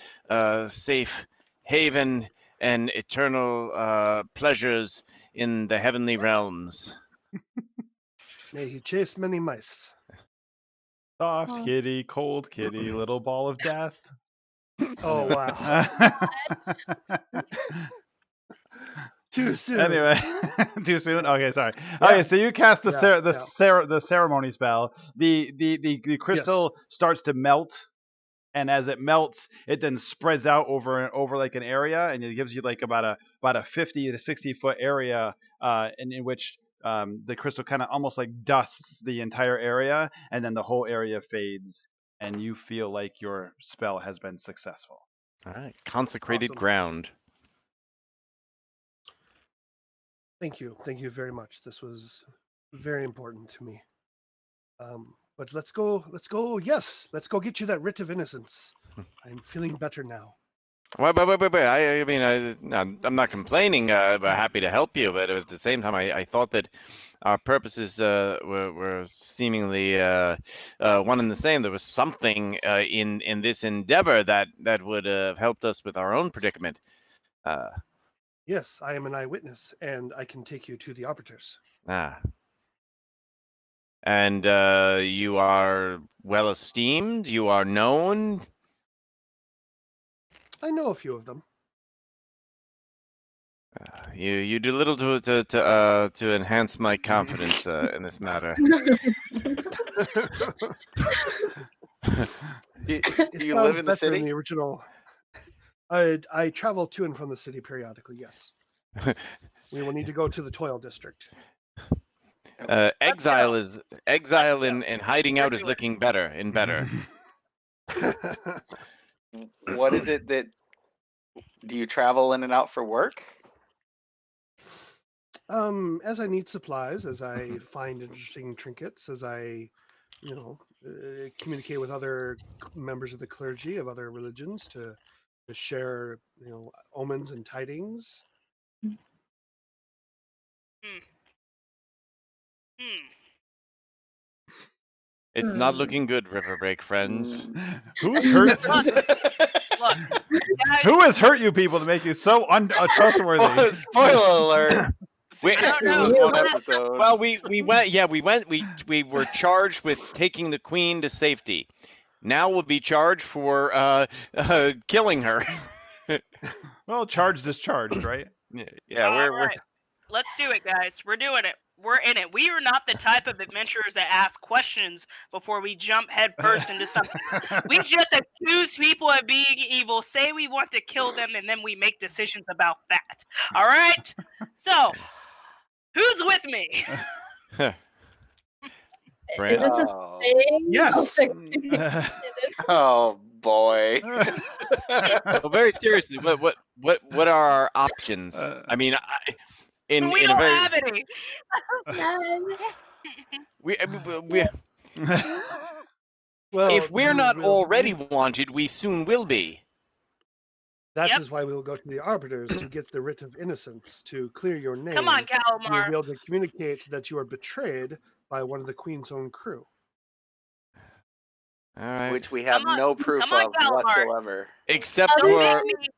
safe haven and eternal pleasures in the heavenly realms. May he chase many mice. Soft Oh. kitty, cold kitty, little ball of death. Oh wow! Too soon. Anyway, too soon. Okay, sorry. Yeah. Okay, so you cast the Yeah. the ceremony spell. The crystal starts to melt, and as it melts, it then spreads out over like an area, and it gives you like about a 50 to 60 foot area, in which the crystal kind of almost like dusts the entire area, and then the whole area fades, and you feel like your spell has been successful. All right, consecrated Awesome. ground. Thank you very much. This was very important to me. But let's go. Yes, let's go get you that writ of innocence. I'm feeling better now. Wait. I mean, I'm not complaining. We're happy to help you, but at the same time, I thought that our purposes were seemingly one and the same. There was something in this endeavor that would have helped us with our own predicament. Uh, Yes, I am an eyewitness, and I can take you to the arbiters. ah. And you are well esteemed. You are known. I know a few of them. You do little to enhance my confidence in this matter. Do It you sounds live in the better city? than the original. I travel to and from the city periodically. Yes. We will need to go to the Toil District. Exile go. is exile Let's go. and hiding We're out is doing looking better and better. What is it that do you travel in and out for work? As I need supplies, as I find interesting trinkets, as I, communicate with other members of the clergy of other religions to share, omens and tidings. Hmm. Hmm. It's not looking good, Riverbreak friends. Who's hurt? Look, guys, Who has hurt you people to make you so untrustworthy? Spoiler alert. We- Season I don't 2 know. was one Well, episode. Well, we went. Yeah, we were charged with taking the queen to safety. Now we'll be charged for killing her. Well, charged is charged, right? Yeah, all we're right. Let's do it, guys. We're doing it. We're in it. We are not the type of adventurers that ask questions before we jump headfirst into something. We just accuse people of being evil, say we want to kill them, and then we make decisions about that. All right? So, who's with me? Is this a Oh. thing? Yes. Oh, so- Oh boy. well, very seriously. What are our options? I mean, in We in a don't very have any. None. we Well, if we're not we'll already need- wanted, we soon will be. that Yep. is why we will go to the arbiters to get the writ of innocence to clear your name. Come on, We will Calamar. be able to communicate that you are betrayed by one of the Queen's own crew. All right. Which we have Come on. no proof Come on, of Calamar. whatsoever. Except Other Don't for make me,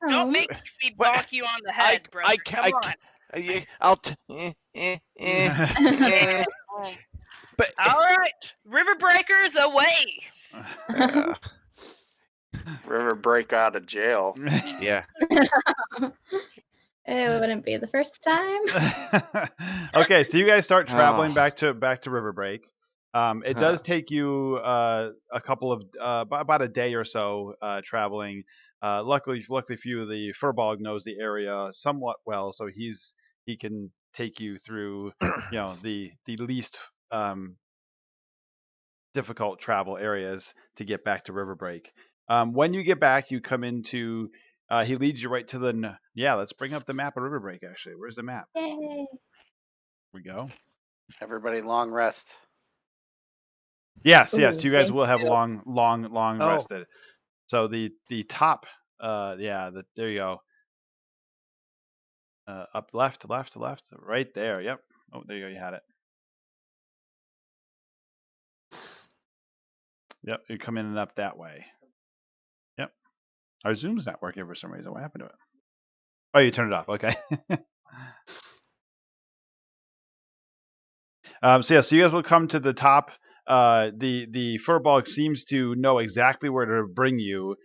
don't make me What? bonk you on the head, brother. Come on. I'll but All right, River Breakers away. River break out of jail. yeah. It wouldn't be the first time. Okay, so you guys start traveling Oh. back to Riverbreak. It does take you a couple of about a day or so traveling. Luckily for you, the Furbog knows the area somewhat well, so he can take you through the least difficult travel areas to get back to Riverbreak. When you get back, you come into. He leads you right to the. Yeah, let's bring up the map of Riverbreak. Actually, where's the map? Yay. Here we go. Everybody long rest. Yes, Ooh, you guys thank will have you. long Oh. rested. So the top, there you go. Up left, right there. Yep. Oh, there you go. You had it. Yep. You come in and up that way. Yep. Our Zoom's not working for some reason. What happened to it? Oh, you turned it off. Okay. So you guys will come to the top. The Furbog seems to know exactly where to bring you.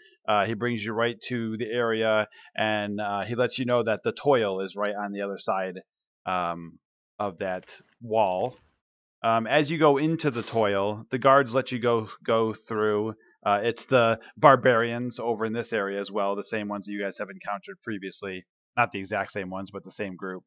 He brings you right to the area, and he lets you know that the Toil is right on the other side of that wall. As you go into the Toil, the guards let you go through. It's the barbarians over in this area as well, the same ones that you guys have encountered previously. Not the exact same ones, but the same group.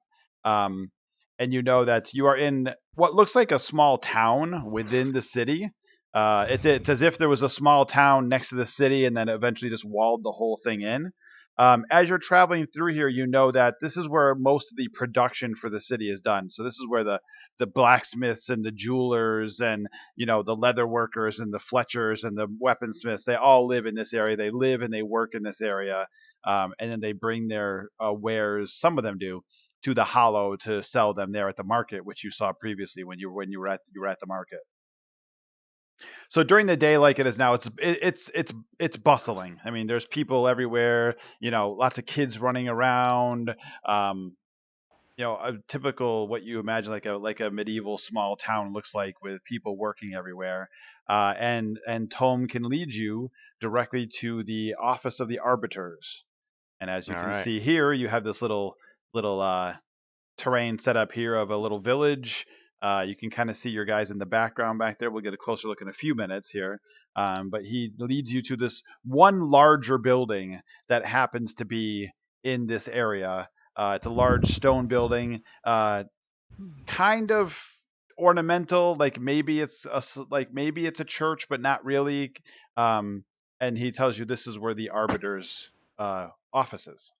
And you know that you are in what looks like a small town within the city. It's as if there was a small town next to the city and then eventually just walled the whole thing in. As you're traveling through here, you know that this is where most of the production for the city is done. So this is where the blacksmiths and the jewelers and the leather workers and the Fletchers and the weaponsmiths, they all live in this area. They live and they work in this area, and then they bring their wares. Some of them do to the Hollow to sell them there at the market, which you saw previously when you were at the market. So during the day, like it is now, it's bustling. I mean, there's people everywhere. Lots of kids running around. A typical what you imagine like a medieval small town looks like, with people working everywhere. And Tome can lead you directly to the office of the arbiters. And as you All can right. see here, you have this little terrain set up here of a little village. You can kind of see your guys in the background back there. We'll get a closer look in a few minutes here. But he leads you to this one larger building that happens to be in this area. It's a large stone building, kind of ornamental, like maybe it's a church, but not really. And he tells you this is where the arbiters' office is.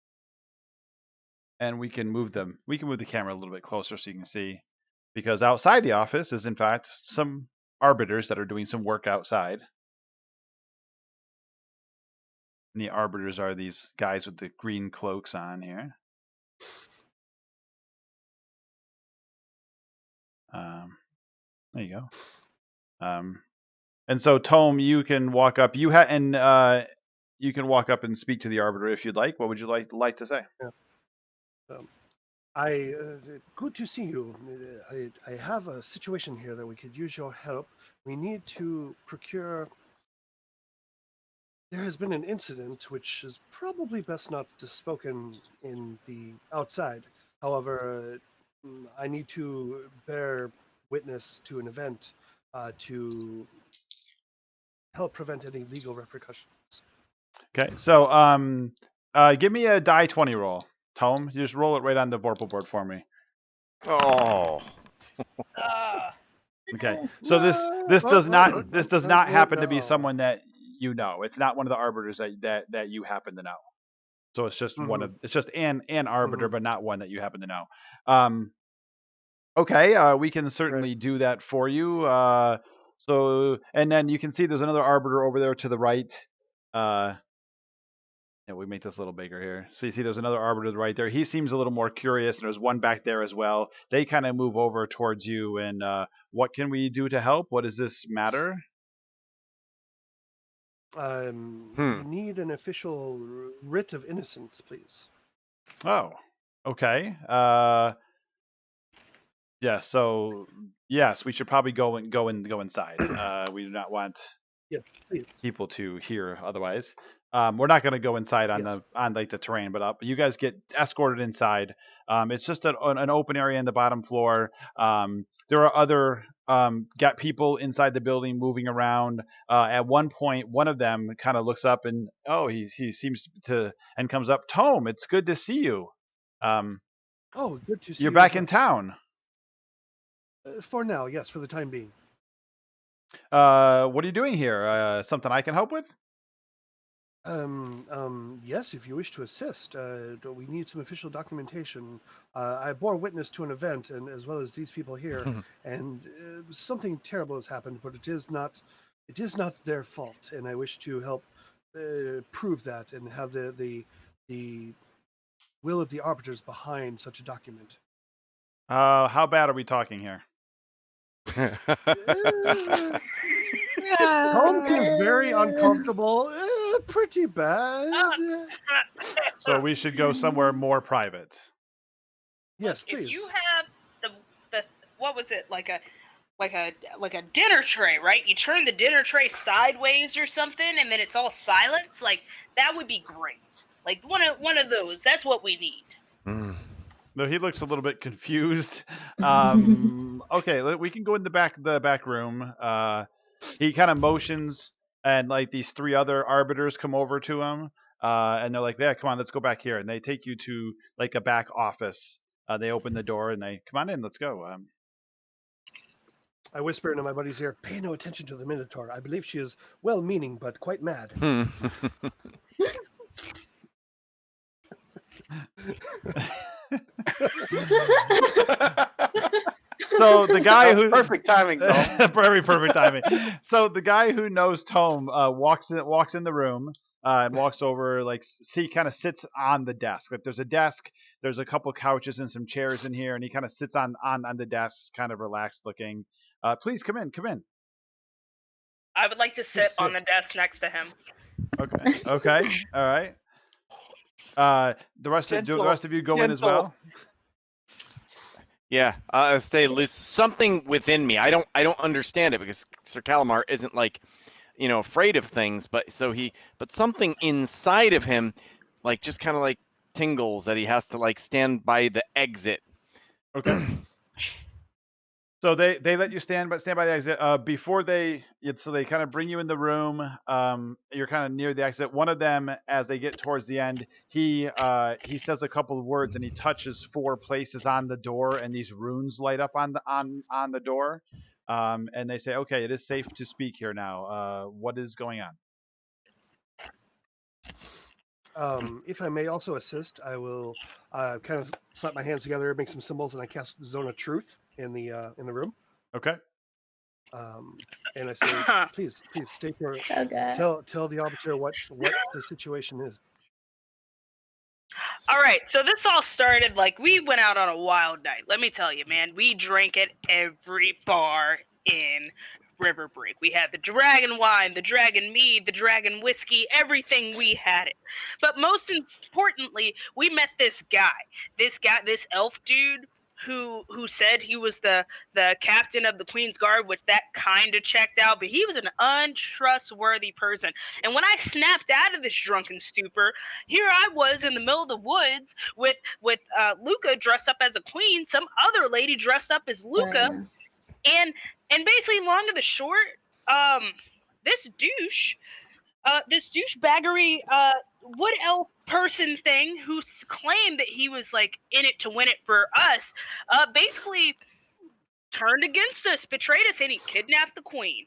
And we can move the camera a little bit closer so you can see, because outside the office is in fact some arbiters that are doing some work outside. And the arbiters are these guys with the green cloaks on here. There you go. And so Tome, you can walk up. You can walk up and speak to the arbiter if you'd like. What would you like to say? Good to see you. I have a situation here that we could use your help. We need to procure. There has been an incident which is probably best not to spoken in the outside. However, I need to bear witness to an event to help prevent any legal repercussions. Okay, so give me a die 20 roll, Tome. You just roll it right on the Vorpal board for me. Oh. Okay, so this does not happen to be someone that you know. It's not one of the arbiters that you happen to know. So it's just it's just an arbiter, but not one that you happen to know. Okay, we can certainly do that for you. So and then you can see there's another arbiter over there to the right. Yeah, we make this a little bigger here. So you see there's another arbiter right there. He seems a little more curious, and there's one back there as well. They kind of move over towards you, and what can we do to help? What does this matter? We need an official writ of innocence, please. Oh, okay. Yeah, so yes, we should probably go inside. We do not want people to hear otherwise. We're not going to go inside on the terrain, but you guys get escorted inside. It's just an open area in the bottom floor. There are other got people inside the building moving around. At one point, one of them kind of looks up and he seems to and comes up. Tome, it's good to see you. Good to see you. You're back in town. For now, yes, for the time being. What are you doing here? Something I can help with? Yes, if you wish to assist, we need some official documentation. I bore witness to an event, and as well as these people here, and something terrible has happened, but it is not their fault, and I wish to help prove that and have the will of the arbiters behind such a document. How bad are we talking here? Holmes seems very uncomfortable. Pretty bad. So we should go somewhere more private. Yes, please. If you have the what was it, like a dinner tray, right? You turn the dinner tray sideways or something, and then it's all silence. Like that would be great. Like one of those. That's what we need. No, he looks a little bit confused. Okay, we can go in the back room. He kind of motions, and like these three other arbiters come over to him, and they're like, "Yeah, come on, let's go back here." And they take you to like a back office. They open the door and they come on in. Let's go. I whisper into my buddy's ear, "Pay no attention to the Minotaur. I believe she is well-meaning but quite mad." So the guy That's who perfect timing, Tom. very perfect timing. So the guy who knows Tome walks in the room and walks over, like kind of sits on the desk. Like there's a desk, there's a couple couches and some chairs in here, and he kind of sits on the desk, kind of relaxed looking. Please come in. I would like to sit Yes, on yes. the desk next to him. Okay, all right. The rest of you go in as Gentle. well. Yeah, stay loose. Something within me. I don't understand it because Sir Calamar isn't like, afraid of things, but something inside of him, like just kind of like tingles that he has to like stand by the exit. Okay. So they let you stand by the exit. Before so they kind of bring you in the room. You're kind of near the exit. One of them, as they get towards the end, he says a couple of words and he touches 4 places on the door, and these runes light up on the door. And they say, "Okay, it is safe to speak here now. What is going on?" If I may also assist, I will kind of slap my hands together, make some symbols, and I cast Zone of Truth in the room. Okay. And I say, please state your So good. tell the arbiter what the situation is. All right, so this all started like we went out on a wild night. Let me tell you, man, we drank at every bar in Riverbreak. We had the dragon wine, the dragon mead, the dragon whiskey, everything we had it. But most importantly, we met this elf dude who said he was the captain of the Queen's Guard, which that kind of checked out, but he was an untrustworthy person. And when I snapped out of this drunken stupor, here I was in the middle of the woods with Luca dressed up as a queen, some other lady dressed up as Luca, and basically long to the short, this douchebaggery wood elf person thing who claimed that he was like in it to win it for us, basically turned against us, betrayed us, and he kidnapped the queen.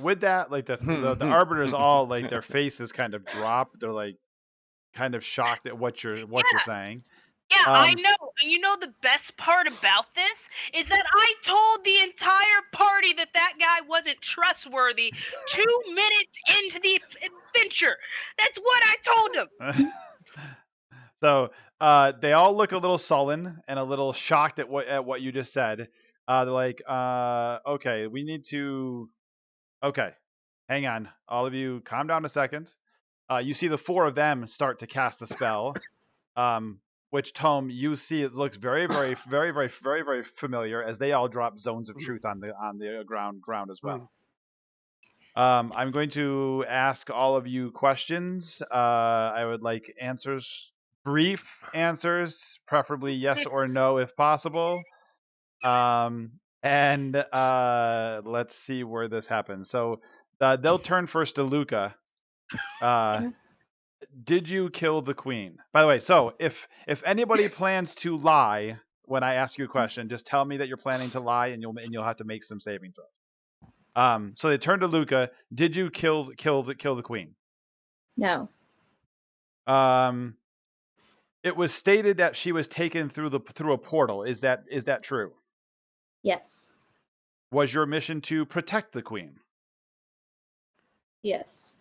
With that, like the arbiters all like their faces kind of drop. They're like kind of shocked at what you're saying. Yeah, I know. And you know the best part about this is that I told the entire party that guy wasn't trustworthy 2 minutes into the adventure. That's what I told him. So they all look a little sullen and a little shocked at what you just said. They're like, okay, we need to. Okay, hang on, all of you, calm down a second. You see the 4 of them start to cast a spell. Which Tome, you see it looks very, very, very, very, very, very familiar as they all drop zones of truth on the ground as well. I'm going to ask all of you questions. I would like brief answers, preferably yes or no if possible. And let's see where this happens. So they'll turn first to Luca. Did you kill the queen? By the way, so if anybody plans to lie when I ask you a question, just tell me that you're planning to lie, and you'll have to make some saving throws. So they turn to Luca. Did you kill the queen? No. It was stated that she was taken through a portal. Is that true? Yes. Was your mission to protect the queen? Yes.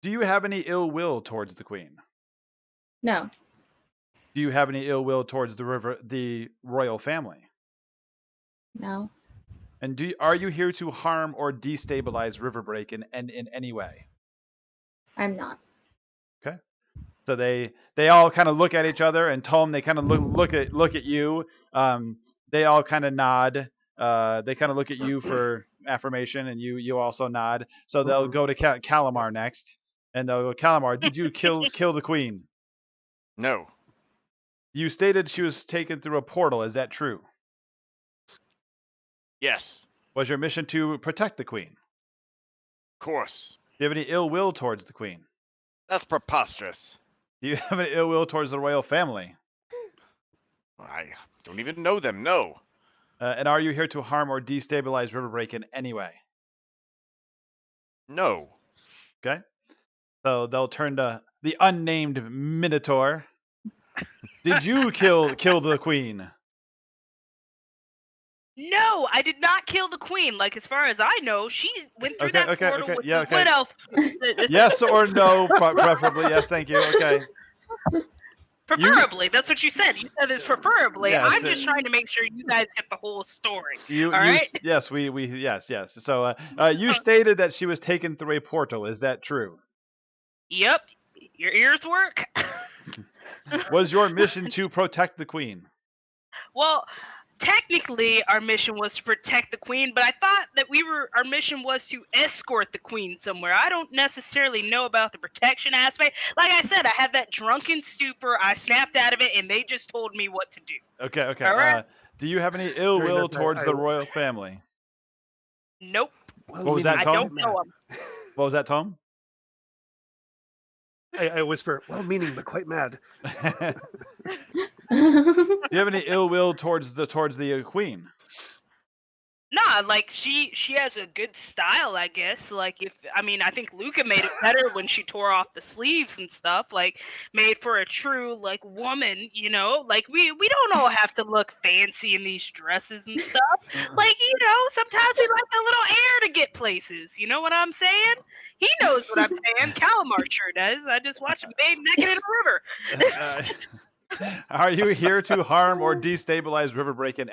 Do you have any ill will towards the queen? No. Do you have any ill will towards the royal family? No. And are you here to harm or destabilize Riverbreak in any way? I'm not. Okay. So they all kind of look at each other, and Tome, they kind of look at you. They all kind of nod. They kind of look at you for affirmation, and you also nod. So they'll go to Calamar next, and they'll go, Calamar, did you kill the queen? No. You stated she was taken through a portal. Is that true? Yes. Was your mission to protect the queen? Of course. Do you have any ill will towards the queen? That's preposterous. Do you have any ill will towards the royal family? I don't even know them. No. And are you here to harm or destabilize Riverbreak in any way? No. Okay. So they'll turn to the unnamed Minotaur. Did you kill the queen? No, I did not kill the queen. Like, as far as I know, she went through that portal with yeah, the wood elf. Yes or no, preferably. Yes, thank you. Okay. Preferably, that's what you said. You said it's preferably. Yes, I'm just trying to make sure you guys get the whole story. You All right? yes, we yes. So you stated that she was taken through a portal. Is that true? Yep. Your ears work. Was your mission to protect the queen? Well, technically our mission was to protect the queen, but I thought that our mission was to escort the queen somewhere. I don't necessarily know about the protection aspect. Like I said, I had that drunken stupor, I snapped out of it, and they just told me what to do. Okay. All right? Do you have any ill During will that, towards the royal family? Nope. Well, What was meaning that, I Tom? don't know him. What was that, Tom? I whisper, well, meaning, but quite mad. Do you have any ill will towards the queen? Nah, like she has a good style, I guess. Like I think Luca made it better when she tore off the sleeves and stuff. Like made for a true like woman, you know. Like we don't all have to look fancy in these dresses and stuff. Like sometimes we like a little air to get places. You know what I'm saying? He knows what I'm saying. Calamar sure does. I just watched him bathe naked in a river. Are you here to harm or destabilize Riverbreak in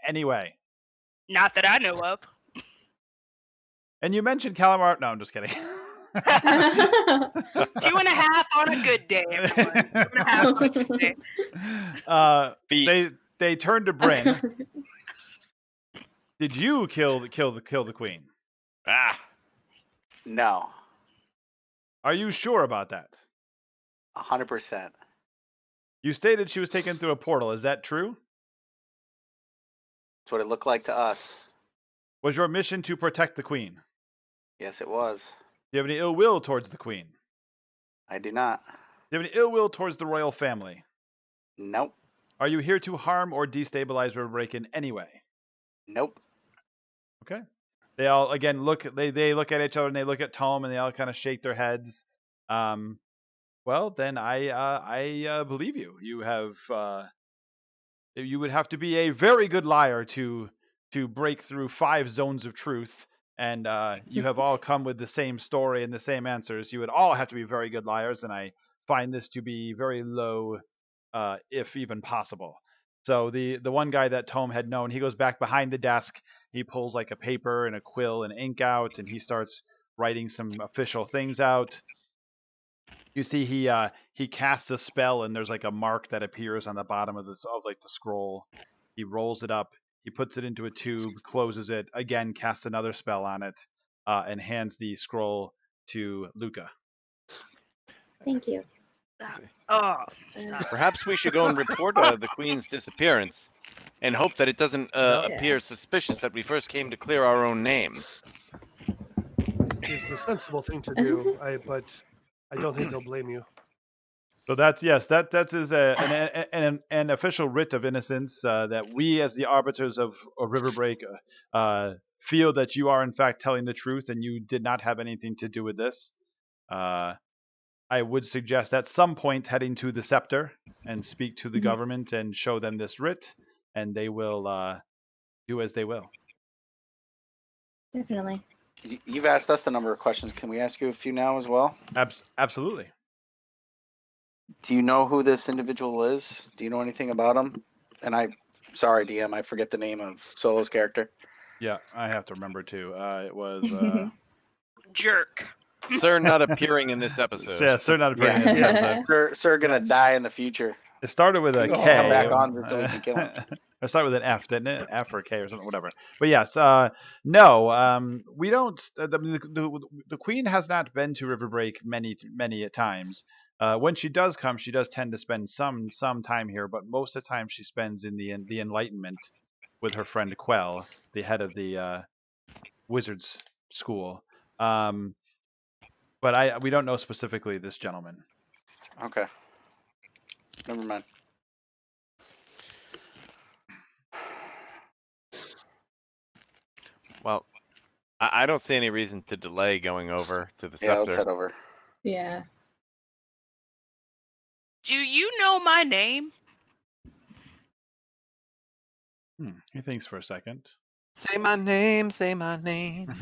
any way? Not that I know of. And you mentioned Calamar. No, I'm just kidding. 2.5 on a good day, everyone. 2.5 on a good day. They turned to Bryn. Did you kill the queen? No. Are you sure about that? 100%. You stated she was taken through a portal. Is that true? That's what it looked like to us. Was your mission to protect the queen? Yes, it was. Do you have any ill will towards the queen? I do not. Do you have any ill will towards the royal family? Nope. Are you here to harm or destabilize Riverbreak in any way? Nope. Okay. They all again look. They look at each other and they look at Tom and they all kind of shake their heads. Well, then I believe you. You would have to be a very good liar to break through 5 zones of truth, and you have all come with the same story and the same answers. You would all have to be very good liars, and I find this to be very low, if even possible. So the one guy that Tom had known, he goes back behind the desk. He pulls like a paper and a quill and ink out, and he starts writing some official things out. You see, he casts a spell, and there's like a mark that appears on the bottom of the scroll. He rolls it up. He puts it into a tube, closes it, again casts another spell on it, and hands the scroll to Luca. Thank you. Oh. Perhaps we should go and report the queen's disappearance, and hope that it doesn't appear suspicious that we first came to clear our own names. It's the sensible thing to do, but I don't think they'll blame you. So that is an official writ of innocence that we, as the arbiters of Riverbreak, feel that you are in fact telling the truth and you did not have anything to do with this. I would suggest at some point heading to the Scepter and speak to the government and show them this writ, and they will do as they will. Definitely. You've asked us a number of questions. Can we ask you a few now as well? Absolutely. Do you know who this individual is? Do you know anything about him? And sorry, DM, I forget the name of Solo's character. Yeah, I have to remember too. It was Jerk. Sir not appearing in this episode. Yeah, Sir not appearing in this episode. Sir gonna die in the future. It started with a K. Come back on so we can kill him. It started with an F, didn't it? F or K or something, whatever. But yes, no, we don't. The Queen has not been to Riverbreak many times. When she does come, she does tend to spend some time here, but most of the time she spends in the Enlightenment with her friend Quell, the head of the Wizards School. But we don't know specifically this gentleman. Okay. Never mind. Well, I don't see any reason to delay going over to the Yeah, Scepter. let's head over. Yeah. Do you know my name? He thinks for a second. Say my name, say my name.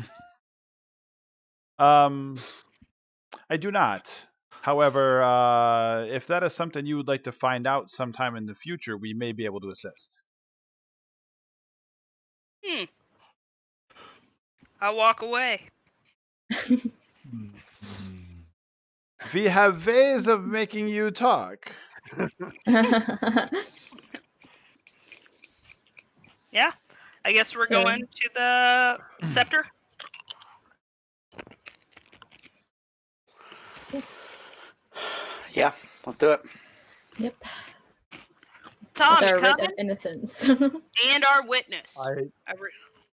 I do not. However, if that is something you would like to find out sometime in the future, we may be able to assist. I walk away. We have ways of making you talk. Yeah. I guess we're So- going to the scepter. Yes. Yeah, let's do it. Yep. Tom, With you our writ coming? of innocence. And our witness.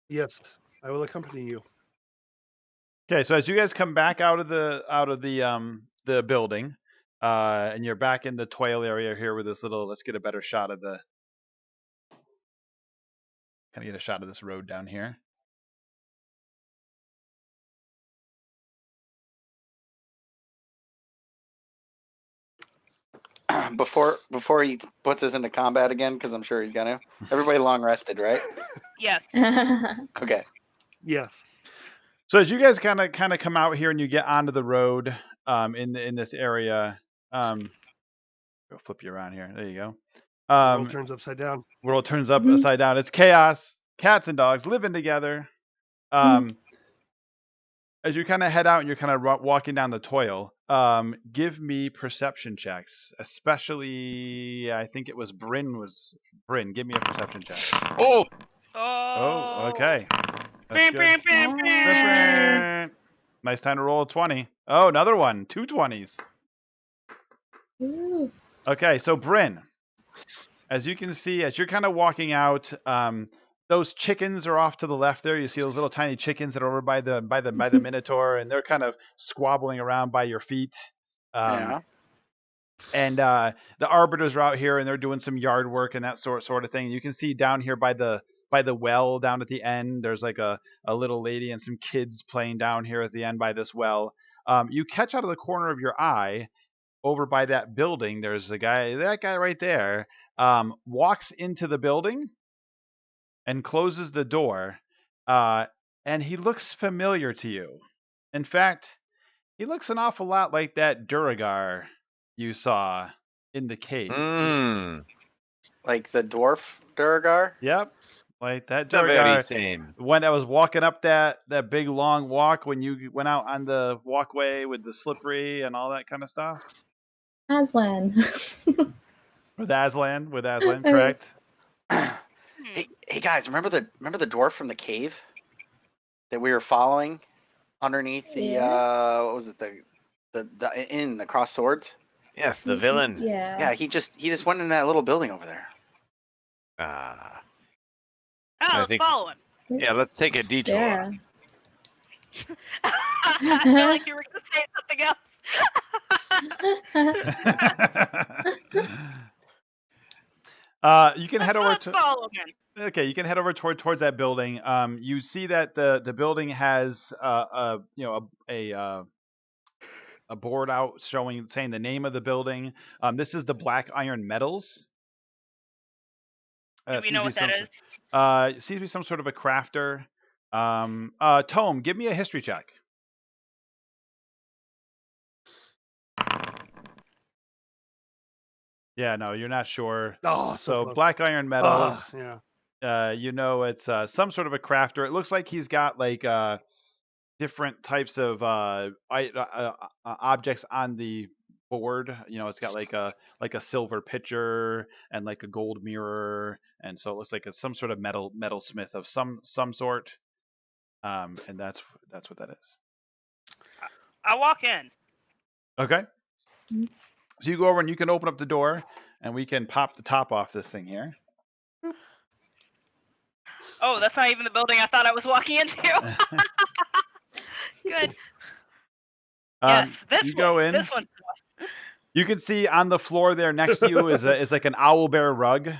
Yes, I will accompany you. Okay, so as you guys come back out of the building, and you're back in the toil area here with this little. Let's get a better shot of the. Kind of get a shot of this road down here. Before he puts us into combat again, because I'm sure he's gonna. Everybody long rested, right? Yes. Okay. Yes. So as you guys kind of come out here and you get onto the road, in this area, I'll flip you around here. There you go. The world turns upside down. World turns upside down. It's chaos. Cats and dogs living together. As you kind of head out and you're kind of walking down the toil, give me perception checks. Especially, I think it was Bryn. Give me a perception check. Oh, Oh, okay. That's Bam, good. bam, bam, bam. Nice. Nice time to roll a 20. Oh, another one. 2 20s. Ooh. Okay, so Bryn, as you can see, as you're kind of walking out, those chickens are off to the left there. You see those little tiny chickens that are over by the Minotaur, and they're kind of squabbling around by your feet. Yeah. And the arbiters are out here, and they're doing some yard work and that sort of thing. You can see down here by the well down at the end, there's like a little lady and some kids playing down here at the end by this well. You catch out of the corner of your eye over by that building, there's that guy right there, walks into the building and closes the door, and he looks familiar to you. In fact, he looks an awful lot like that Duragar you saw in the cave. Like the dwarf Duragar. Yep, like that the very Duragar. same. When I was walking up that big long walk, when you went out on the walkway with the slippery and all that kind of stuff. Aslan. With Aslan, correct? Hey guys, remember the dwarf from the cave that we were following underneath the what was it, the inn, the cross swords? Yes, the villain. Yeah. Yeah, he just went in that little building over there. Ah, Oh, let's follow him. yeah, let's take a detour. Yeah. I feel like you were going to say something else. You can head over to. Follow him. Okay, you can head over towards that building. You see that the building has a board out saying the name of the building. This is the Black Iron Metals. Do we know what that is? Seems to be some sort of a crafter. Tome, give me a history check. Yeah, no, you're not sure. Oh, So close. Black Iron Metals. Yeah. You know, it's some sort of a crafter. It looks like he's got like different types of objects on the board. You know, it's got like a silver pitcher and like a gold mirror, and so it looks like it's some sort of metalsmith of some sort. And that's what that is. I walk in. Okay. So you go over and you can open up the door, and we can pop the top off this thing here. Oh, that's not even the building I thought I was walking into. Good. Yes, this you one. go in. This one. You can see on the floor there next to you is like an owlbear rug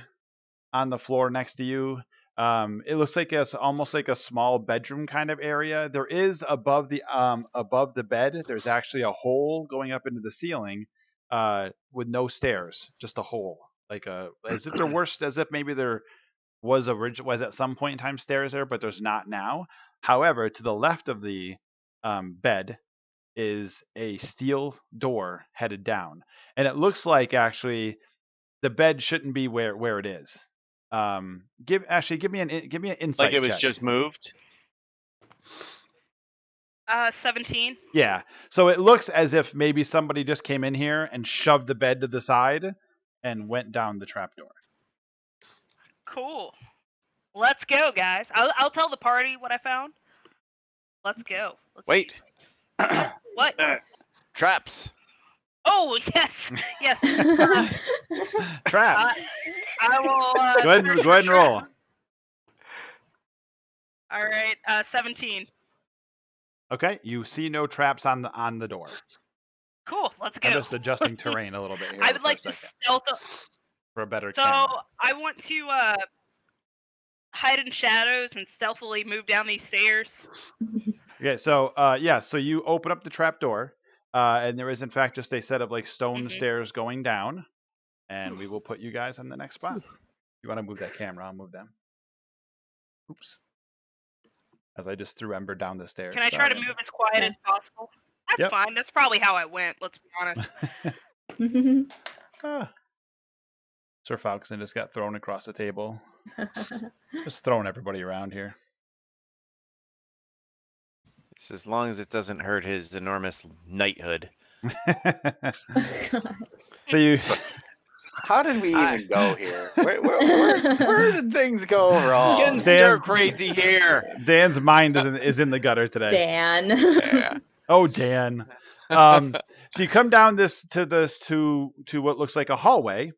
on the floor next to you. It looks like it's almost like a small bedroom kind of area. There is above the bed, there's actually a hole going up into the ceiling, with no stairs, just a hole, like as if there were, as if maybe there was at some point in time stairs there, but there's not now. However, to the left of the bed is a steel door headed down, and it looks like actually the bed shouldn't be where it is. Give me an insight Like it was check. just moved. 17. Yeah. So it looks as if maybe somebody just came in here and shoved the bed to the side and went down the trapdoor. Cool. Let's go, guys. I'll tell the party what I found. Let's go. Let's Wait. What? Traps. Oh, yes. Yes. Traps. I will. Go ahead and roll. All right. 17. Okay. You see no traps on the door. Cool. Let's go. I'm just adjusting terrain a little bit here. I would for like a to second, stealth. for a better So camera. I want to hide in shadows and stealthily move down these stairs. Okay. So so you open up the trapdoor, and there is in fact just a set of like stone stairs going down, and we will put you guys on the next spot. You want to move that camera? I'll move them. Oops. As I just threw Ember down the stairs. Can I try to move as quiet as possible? That's fine. That's probably how I went. Let's be honest. Sir Falcon just got thrown across the table. Just throwing everybody around here. Just as long as it doesn't hurt his enormous knighthood. So you. How did we even go here? Where did things go wrong? You're crazy here. Dan's mind is in the gutter today. Dan. Yeah. Oh, Dan. So you come down to what looks like a hallway.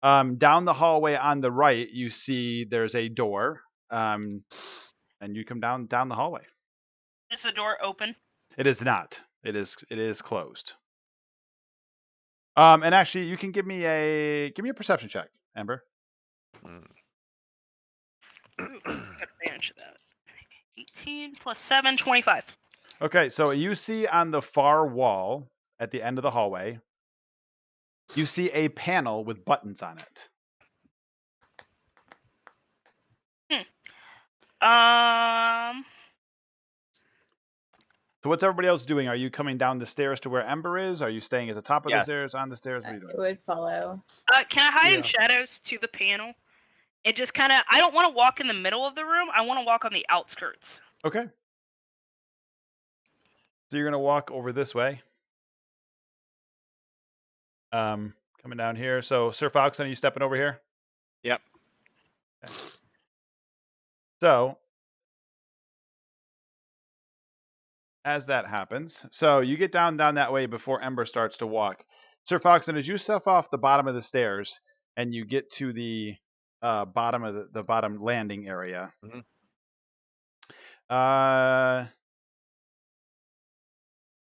Down the hallway on the right, you see there's a door. And you come down the hallway. Is the door open? It is not. It is closed. And actually, you can give me a perception check, Ember. Ooh, got advantage of that. 18 plus 7, 25. Okay, so you see on the far wall at the end of the hallway, you see a panel with buttons on it. So what's everybody else doing? Are you coming down the stairs to where Ember is? Are you staying at the top of the stairs, on the stairs? What are you doing? It would follow. Can I hide in shadows to the panel? It just kind of, I don't want to walk in the middle of the room. I want to walk on the outskirts. Okay. So you're going to walk over this way. Coming down here. So Sir Fox, are you stepping over here? Yep. Okay. So as that happens, so you get down that way before Ember starts to walk. Sir Foxon, as you step off the bottom of the stairs and you get to the bottom of the bottom landing area,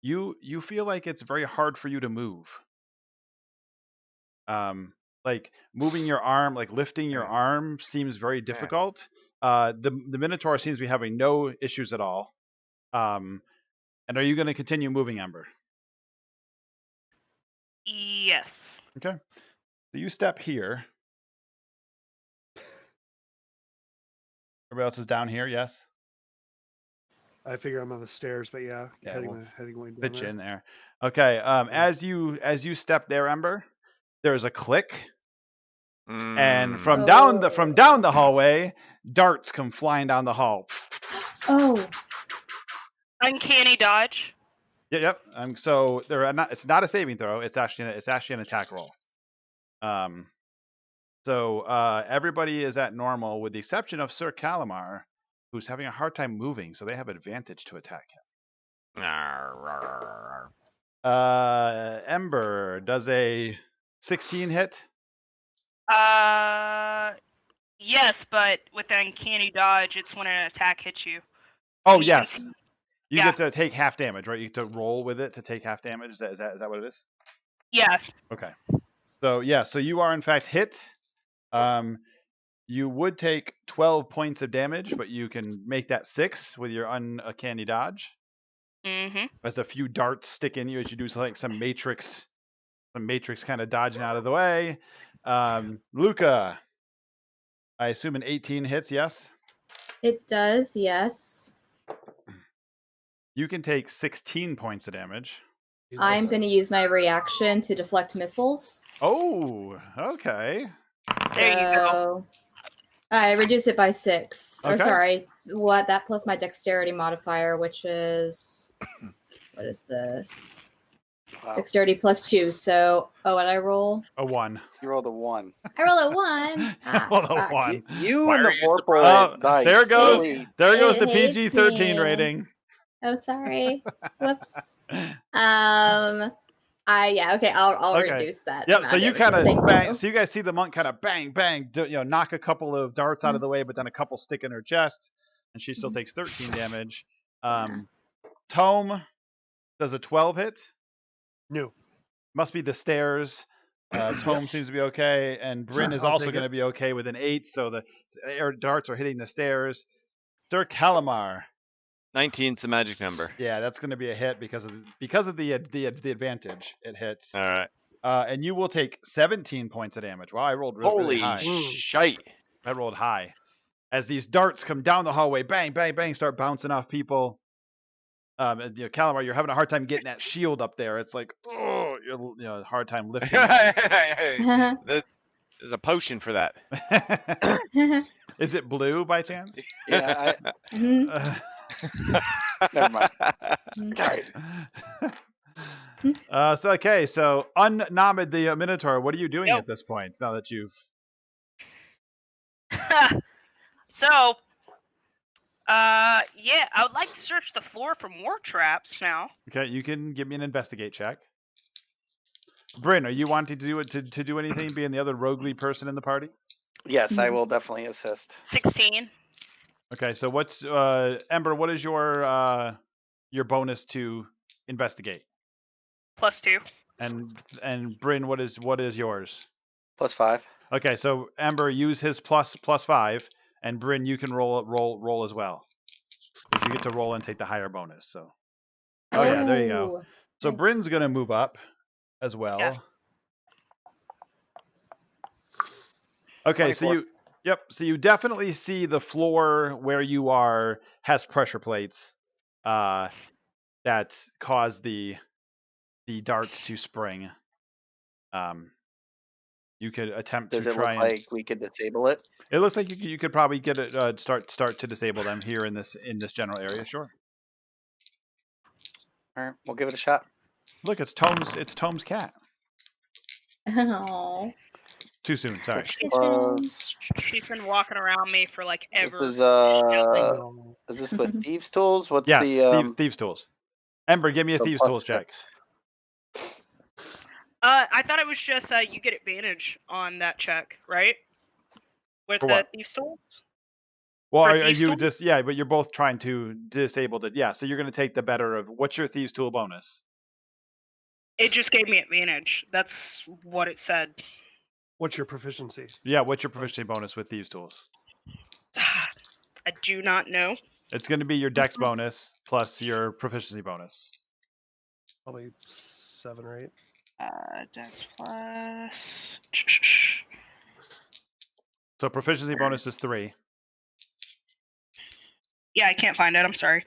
you feel like it's very hard for you to move. Like moving your arm, like lifting your arm seems very difficult. The Minotaur seems to be having no issues at all. And are you going to continue moving, Ember? Yes. Okay. So you step here. Everybody else is down here, yes? I figure I'm on the stairs, but heading way down Pitch there. in there. Okay. As you step there, Ember, there's a click. And from down the hallway, darts come flying down the hall. Oh. Uncanny dodge. Yep. So it's not a saving throw. It's actually an attack roll. So everybody is at normal with the exception of Sir Calamar, who's having a hard time moving, so they have advantage to attack him. Ember, does a 16 hit? Yes, but with the uncanny dodge, it's when an attack hits you. Oh, yes. You get to take half damage, right? You get to roll with it to take half damage. Is that what it is? Yeah. Okay. So so you are in fact hit. You would take 12 points of damage, but you can make that 6 with your uncanny dodge. Mm-hmm. As a few darts stick in you as you do some matrix Some Matrix kind of dodging out of the way. Luca, I assume an 18 hits, yes? It does, yes. You can take 16 points of damage. I'm going to use my reaction to deflect missiles. Oh, okay. There you go. I reduce it by 6. Or Okay. sorry, what? That plus my dexterity modifier, which is... What is this? Wow. Dexterity plus 2. So, what did I roll? A 1. You rolled a 1. I rolled a 1. Rolled a fuck. 1. You Why and are the you Vorpal dice. there goes really- there goes the It hates PG-13 me. rating. Oh, sorry. Whoops. Okay, I'll Okay. reduce that. Yep. amount So of you damage. kind of Thank bang. you. So you guys see the monk kind of bang, bang, knock a couple of darts out of the way, but then a couple stick in her chest, and she still takes 13 damage. Tome does a 12 hit. No. Must be the stairs. Tome seems to be okay, and Bryn is I'll also take going to it. be okay with an 8. So the air darts are hitting the stairs. Sir Calamar. 19's the magic number. Yeah, that's going to be a hit because of the advantage. It hits. All right. And you will take 17 points of damage. Wow, I rolled really Holy high. shite. I rolled high. As these darts come down the hallway, bang, bang, bang, start bouncing off people. Calamar, you're having a hard time getting that shield up there. It's like, oh, you're hard time lifting it. There's a potion for that. Is it blue by chance? Yeah, Mhm. never mind. Mhm. All right. So unnominated the Minotaur. What are you doing Yep. at this point? Now that you've So, yeah, I would like to search the floor for more traps now. you can give me an investigate check. Bryn, are you wanting to do it to do anything, being the other roguely person in the party? Yes, I will definitely assist. 16. Okay, so what's Ember? What is your bonus to investigate? +2. And Bryn, what is yours? +5. Okay, so Ember, use his +5, and Bryn, you can roll as well. Because you get to roll and take the higher bonus. So, yeah, there you go. So Nice. Bryn's gonna move up as well. Yeah. Okay, so 24. so you definitely see the floor where you are has pressure plates that cause the darts to spring. You could attempt Does to it try look and like we could disable it? it looks like you could probably get it start to disable them here in this general area. Sure. All right, we'll give it a shot. Look, it's Tome's cat. Oh. Too soon. Sorry. She's been walking around me for like ever. Is this with thieves tools? What's Yes, the thieves tools. Ember, give me a so thieves plus tools check. 6. I thought it was just you get advantage on that check, right? With For the what? thieves tools. Well, For are thieves you tool? just but you're both trying to disable it. Yeah, so you're going to take the better of what's your thieves tool bonus? It just gave me advantage. That's what it said. What's your proficiency? Yeah, what's your proficiency bonus with thieves tools? I do not know. It's going to be your dex bonus plus your proficiency bonus. Probably 7 or 8. Dex plus. So proficiency bonus is 3. Yeah, I can't find it. I'm sorry.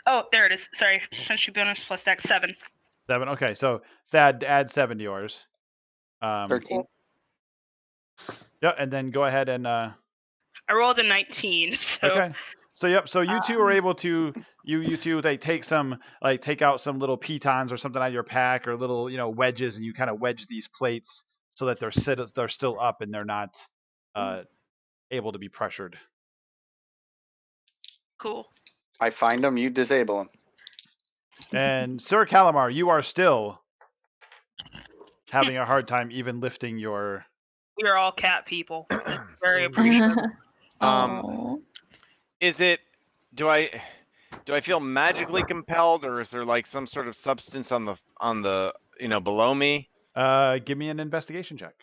Oh, there it is. Sorry. Proficiency bonus plus dex 7. 7. Okay, so add 7 to yours. 13. Yeah, and then go ahead and I rolled a 19. So. okay. So you two are able to you two take out some little pitons or something out of your pack or little wedges, and you kind of wedge these plates so that they're still up and they're not able to be pressured. Cool. I find them, you disable them. And Sir Calamar, you are still having a hard time even lifting your. We are all cat people. Very appreciative. Oh. Is it? Do I feel magically compelled, or is there like some sort of substance on the below me? Give me an investigation check.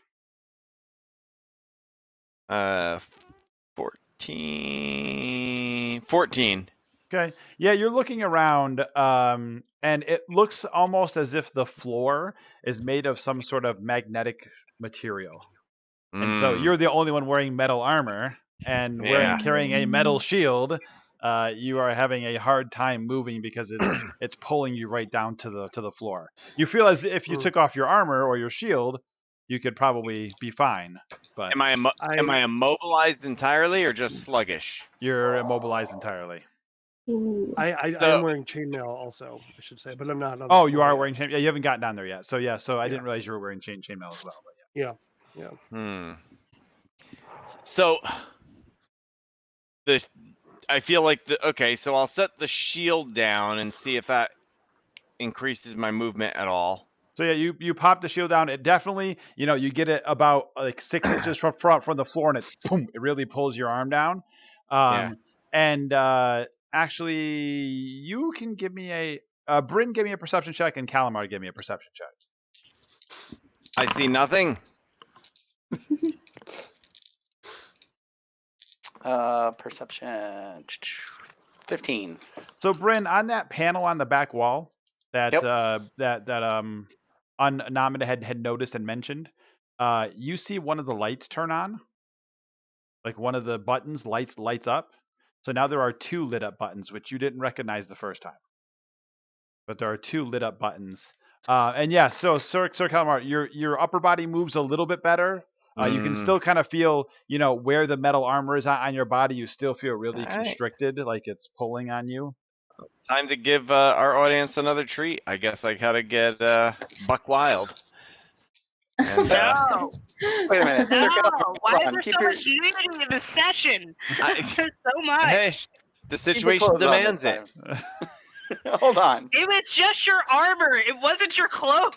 14. Okay. Yeah, you're looking around, and it looks almost as if the floor is made of some sort of magnetic material. And so Mm, you're the only one wearing metal armor and yeah. carrying a metal shield. You are having a hard time moving because it's pulling you right down to the floor. You feel as if you took off your armor or your shield, you could probably be fine, but Am I immobilized entirely or just sluggish? you're immobilized entirely. Ooh. I So am wearing chainmail also, I should say, but I'm not on the Oh, you floor are yet. wearing chain. Yeah, you haven't gotten down there yet. So I Yeah. didn't realize you were wearing chainmail as well. But Yeah. So I feel like okay, so I'll set the shield down and see if that increases my movement at all. So yeah, you pop the shield down. It definitely, you get it about like 6 inches from the floor, and it really pulls your arm down. Yeah. And actually, you can give me Bryn, give me a perception check, and Calamar, give me a perception check. I see nothing. Perception 15. So Bryn, on that panel on the back wall that Yep. that Unnominated had noticed and mentioned, you see one of the lights turn on. Like one of the buttons lights up. So now there are 2 lit up buttons, which you didn't recognize the first time. But there are 2 lit up buttons. And yeah, so Sir Calamar, your upper body moves a little bit better. You can still kind of feel, where the metal armor is on your body. You still feel really All right. constricted, like it's pulling on you. Time to give our audience another treat. I guess I gotta get buck wild. And No, Wait a minute. no. Sir Calamar, Why hold is on. there Keep so your much unity in this session? I, There's so much. hey, the keep your situation clothes on this demands it. time. Hold on. It was just your armor. It wasn't your clothes.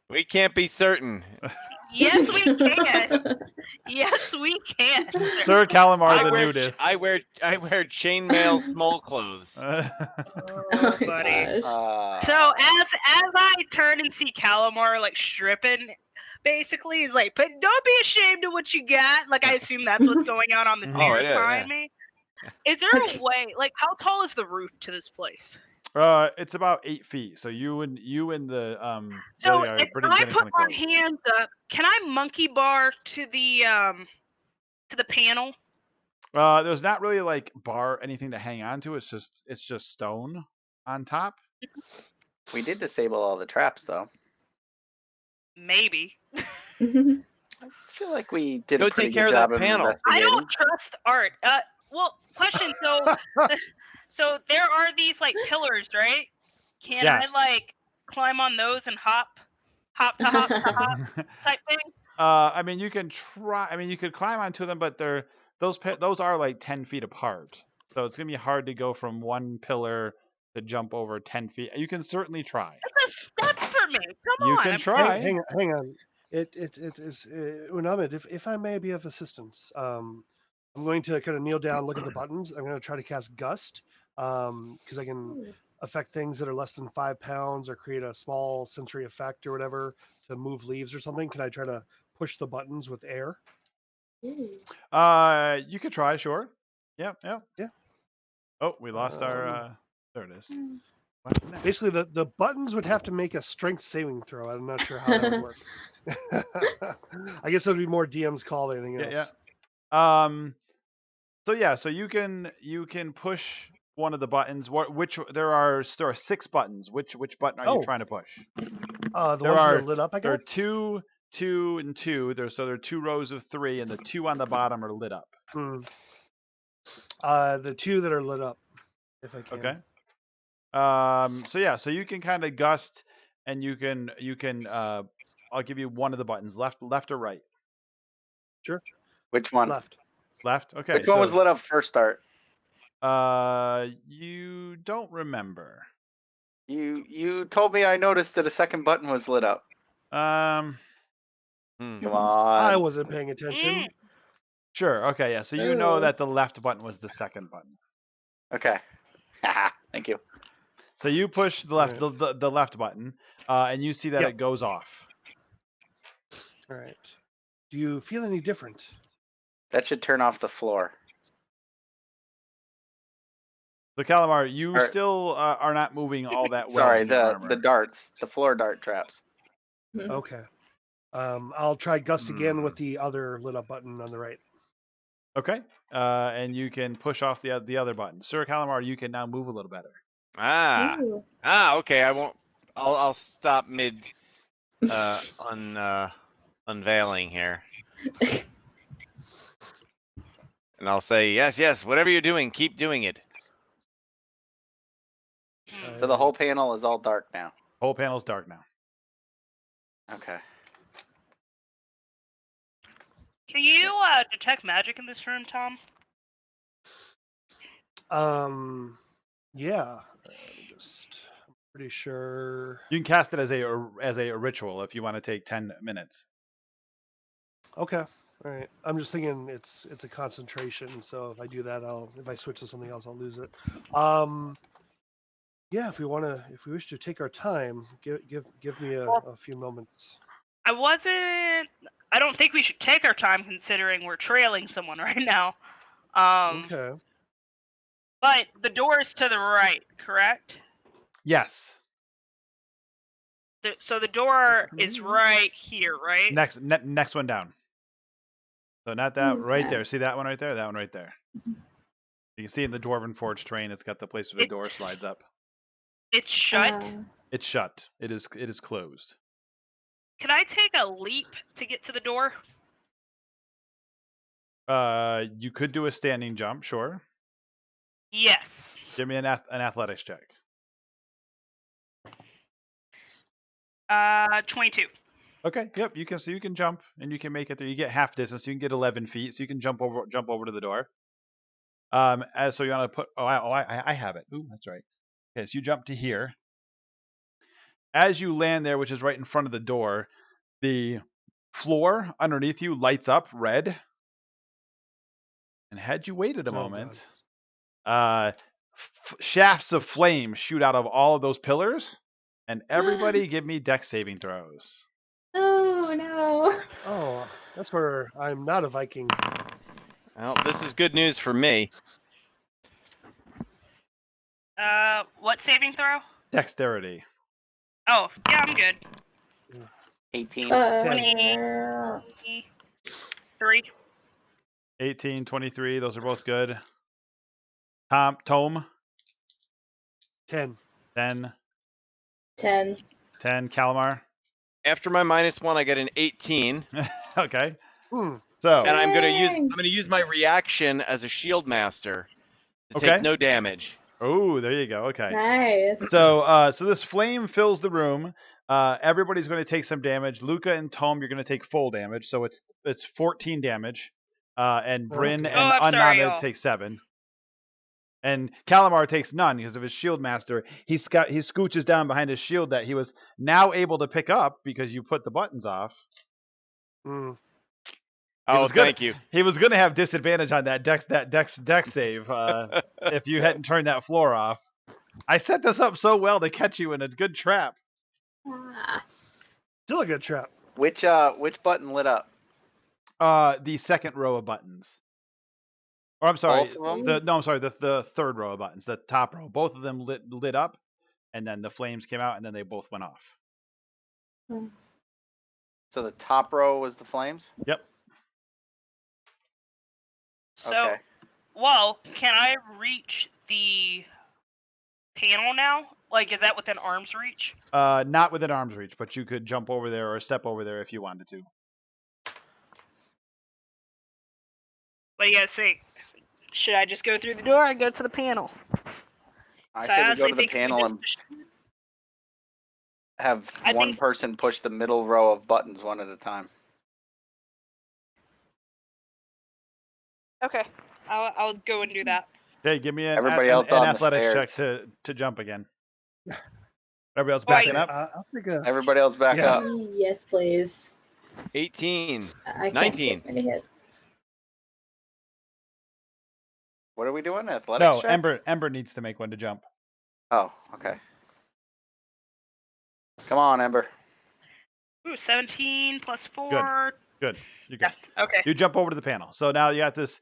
We can't be certain. Yes, we can. Yes, we can. Sir Calamar I the wear nudist. I wear chainmail small clothes. Oh, my buddy. gosh. So as I turn and see Calamar like stripping, basically he's like, "But don't be ashamed of what you got." Like I assume that's what's going on the Mhm. Oh, stairs yeah, behind me. Is there a way? Like, how tall is the roof to this place? It's about 8 feet. So you and the So guy if Brittany's I getting put kind of my close. hands up, can I monkey bar to the panel? There's not really like anything to hang on to. It's just stone on top. We did disable all the traps, though. Maybe. I feel like we did Go a pretty take care good of that job of panel. I investigating. don't trust art. Well, question. So, so there are these like pillars, right? Can I Yes. like climb on those and hop to hop type thing? I mean, you can try. I mean, you could climb onto them, but those are like 10 feet apart. So it's gonna be hard to go from one pillar to jump over 10 feet. You can certainly try. It's a step for me. Come You on. can I'm try. Hang on. It is Unamid, if I may be of assistance, I'm going to kind of kneel down, look at the buttons. I'm going to try to cast Gust, because I can affect things that are less than 5 pounds or create a small sensory effect or whatever to move leaves or something. Can I try to push the buttons with air? You could try, sure. Yep. Yeah. Oh, we lost our. There it is. What happened there? Basically, the buttons would have to make a strength saving throw. I'm not sure how that would work. I guess it would be more DM's call than anything else. Yeah. So you can push one of the buttons. There are 6 buttons. Which button are you trying to push? The ones that are lit up, I There are guess. 2, 2, and 2. There are 2 rows of 3, and the 2 on the bottom are lit up. The 2 that are lit up, if I can. Okay. So you can kind of gust, and you can I'll give you one of the buttons, left or right. Sure. Which one? Left. Okay. Which one was lit up first start? You don't remember. You told me I noticed that a second button was lit up. Um. Come on. I wasn't paying attention. Sure. Okay. Yeah. So you know that the left button was the second button. Okay. Thank you. So you push the left, the left button, and you see that it goes off. All right. Do you feel any different? That should turn off the floor. So Calamar, you Or- still are not moving all that well. Sorry, in your the armor. darts, the floor dart traps. Okay. I'll try gust again with the other lit up button on the right. Okay. And you can push off the other button. Sir Calamar, you can now move a little better. Ooh. Okay. I won't. I'll stop mid unveiling here. And I'll say, yes, whatever you're doing, keep doing it. So the whole panel is all dark now. Whole panel's dark now. Okay. Can you detect magic in this room, Tom? Yeah. I'm pretty sure. You can cast it as a ritual if you want to take 10 minutes. Okay. All right. I'm just thinking it's a concentration, so if I do that, if I switch to something else, I'll lose it. Yeah, if we wish to take our time, give me a few moments. I don't think we should take our time considering we're trailing someone right now. Okay. But the door is to the right, correct? Yes. So the door is right here, right? Next one down. So not that right Okay. there. See that one right there? That one right there. You can see in the Dwarven Forge train, it's got the place where the door slides up. It's shut. It's shut. It is closed. Can I take a leap to get to the door? You could do a standing jump, sure. Yes. Give me an athletics check. 22. Okay. Yep. You can jump and you can make it there. You get half distance. So you can get 11 feet. So you can jump over to the door. So you want to put? I have it. Ooh, that's right. Okay. So you jump to here. As you land there, which is right in front of the door, the floor underneath you lights up red. And had you waited a moment, shafts of flame shoot out of all of those pillars. And everybody give me dex saving throws. Oh no. Oh, that's where I'm not a Viking. Well, this is good news for me. What saving throw? Dexterity. Oh, yeah, I'm good. 18. 23. 18, 23. Those are both good. Tome. 10. 10. 10. 10. Calamar. After my -1, I get an 18. Okay. Hmm. So. And I'm gonna Dang. use my reaction as a shield master to Okay. take no damage. Oh, there you go. Okay. Nice. So this flame fills the room. Everybody's going to take some damage. Luca and Tome, you're going to take full damage. So it's 14 damage. And Bryn Okay. and I'm sorry, Annana y'all. take 7. And Calamar takes none because of his shield master. He scooches down behind his shield that he was now able to pick up because you put the buttons off. Hmm. Thank you. He was going to have disadvantage on that dex save if you hadn't turned that floor off. I set this up so well to catch you in a good trap. Still a good trap. Which button lit up? The second row of buttons. Or I'm sorry, Both of them? the third row of buttons, the top row. Both of them lit up, and then the flames came out, and then they both went off. So the top row was the flames? Yep. So, Okay. well, can I reach the panel now? Like, is that within arm's reach? Not within arm's reach, but you could jump over there or step over there if you wanted to. What do you guys think? Should I just go through the door or go to the panel? I So say we go honestly to the think we panel and just- have I one think- person push the middle row of buttons one at a time. Okay, I'll go and do that. Okay, give me an Everybody else on the athletics check stairs. to jump again. Everybody else Oh, I- backing up? I'll take a. Everybody else back Yeah. up. Yes, please. 18. I can't 19. take many hits. What are we doing? Athletics No, check? Ember needs to make one to jump. Oh, okay. Come on, Ember. Ooh, 17 plus 4. Good. You're good. Yeah. Okay. You jump over to the panel. So now you got this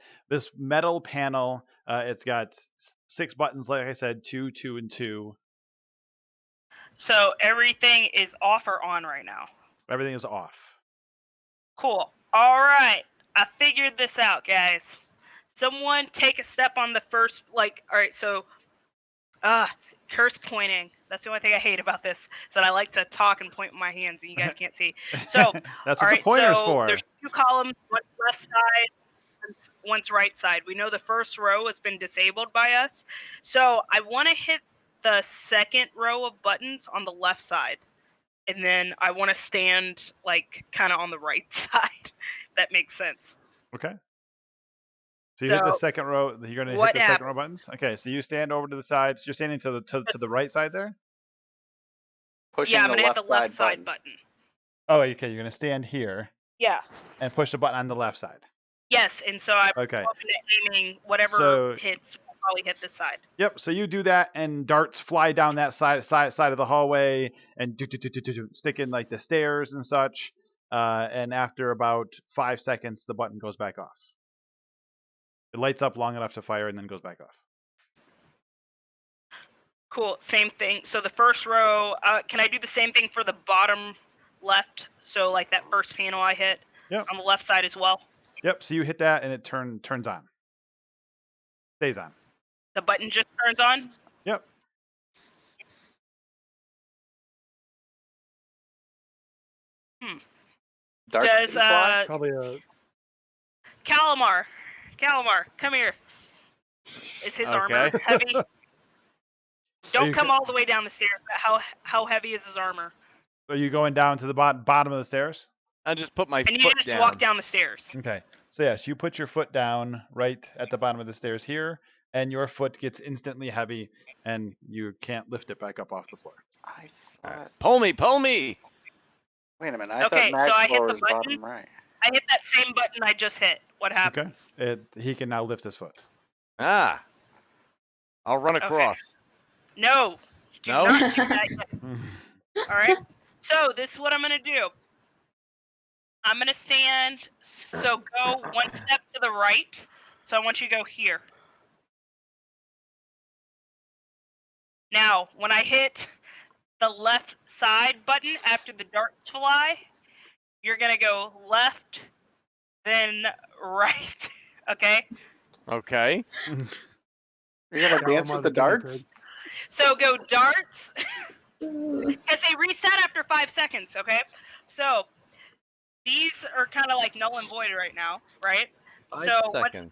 metal panel. It's got 6 buttons, like I said, 2, 2, and 2. So everything is off or on right now. Everything is off. Cool. All right. I figured this out, guys. Someone take a step on the first, all right, so, curse pointing. That's the only thing I hate about this, is that I like to talk and point with my hands, and you guys can't see. So, That's all what right, the pointer's so for. there's 2 columns, one's left side, one's right side. We know the first row has been disabled by us. So I want to hit the second row of buttons on the left side. And then I want to stand, kind of on the right side. That makes sense. Okay. So you hit the second row. You're going to hit the second row buttons. Okay. So you stand over to the sides. You're standing to the right side there. Pushing I'm gonna hit the left side button. Oh, okay. You're going to stand here. Yeah. And push the button on the left side. Yes, and so I'm okay. aiming whatever hits will probably hit this side. Yep. So you do that, and darts fly down that side of the hallway and stick in like the stairs and such. And after about 5 seconds, the button goes back off. It lights up long enough to fire and then goes back off. Cool. Same thing. So the first row, can I do the same thing for the bottom left? So like that first panel I hit on the left side as well? Yep. So you hit that and it turns on. Stays on. The button just turns on? Yep. Does probably a Calamar, come here. Is his armor heavy? Don't come all the way down the stairs. How heavy is his armor? Are you going down to the bottom of the stairs? I just put my foot down. And you just walk down the stairs. Okay. So yes, you put your foot down right at the bottom of the stairs here, and your foot gets instantly heavy, and you can't lift it back up off the floor. I thought... Pull me! Wait a minute. I thought Mag so I hit floor the was button. bottom right. I hit that same button I just hit. What happens? Okay. He can now lift his foot. I'll run across. No. Do not do that yet. All right. So this is what I'm gonna do. I'm gonna stand. So go one step to the right. So I want you to go here. Now, when I hit the left side button after the darts fly, you're gonna go left, then right. Okay? Okay. You're gonna dance with the darts? So go darts, because they reset after 5 seconds, okay? So these are kind of like null and void right now, right? 5 seconds.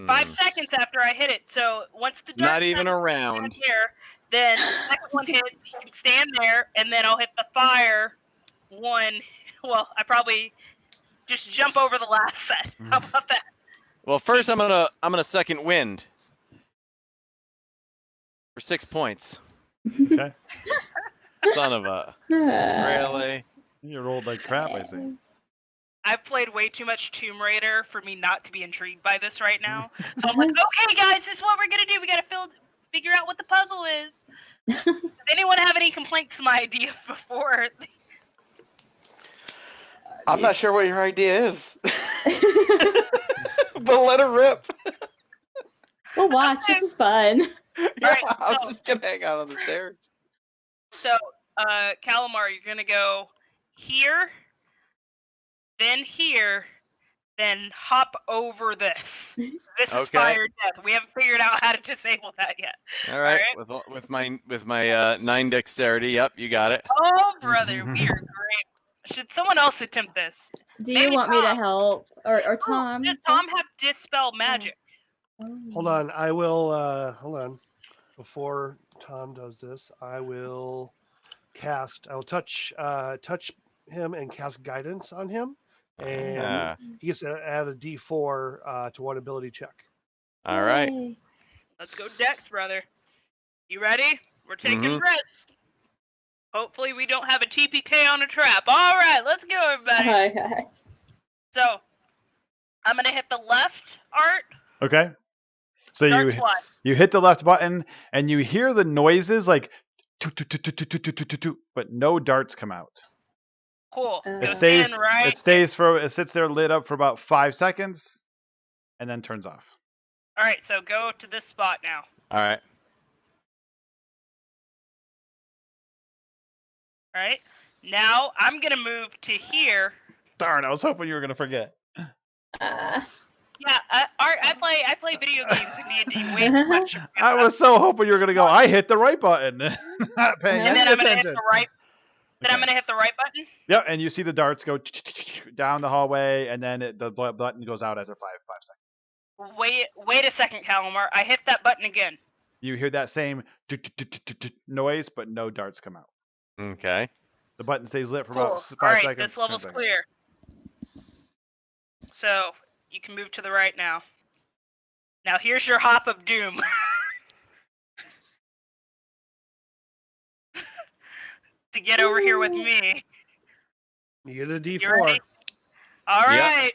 5 seconds after I hit it. So once the darts Not even a round. here, then the second one hits, you can stand there, and then I'll hit the fire one. Well, I probably just jump over the last set. How about that? Well, first I'm gonna second wind for 6 points. Okay. Son of a really. You rolled like crap, I see. I've played way too much Tomb Raider for me not to be intrigued by this right now. So I'm like, okay, guys, this is what we're gonna do. We gotta figure out what the puzzle is. Does anyone have any complaints to my idea before? I'm not sure what your idea is. But let it rip. We'll watch. This is fun. Yeah, I'm just gonna hang out on the stairs. So, Calamar, you're gonna go here, then hop over this. This is fire death. We haven't figured out how to disable that yet. All right. With my 9 dexterity. Yep, you got it. Oh, brother, we are great. Should someone else attempt this? Do you want me to help? Or Tom? Does Tom have Dispel Magic? Hold on, I will hold on. Before Tom does this, I will touch him and cast guidance on him. And he gets to add a D4 to one ability check. All right. Let's go Dex, brother. You ready? We're taking risks. Hopefully we don't have a TPK on a trap. All right, let's go, everybody. Okay. So, I'm going to hit the left, Art. Okay. So you hit the left button, and you hear the noises like toot, toot, toot, toot, toot, toot, toot, toot, but no darts come out. Cool. It Goes It in, right? it sits there lit up for about 5 seconds, and then turns off. All right, so go to this spot now. All right. All right. Now I'm gonna move to here. Darn, I was hoping you were gonna forget. Yeah, Art, I play video games in D&D way too much. I was so hoping you were gonna go. I hit the right button, not paying And And any then I'm gonna hit attention. the right. Then I'm Okay. gonna hit the right button. Yep, and you see the darts go down the hallway, and then the button goes out after 5 seconds. Wait a second, Calamar. I hit that button again. You hear that same noise, but no darts come out. Okay. The button stays lit for Cool. about 5 All right, seconds. this level's 10 seconds. clear. So you can move to the right now. Now here's your hop of doom. To get over here with me. You get a You D4. ready? All Yeah.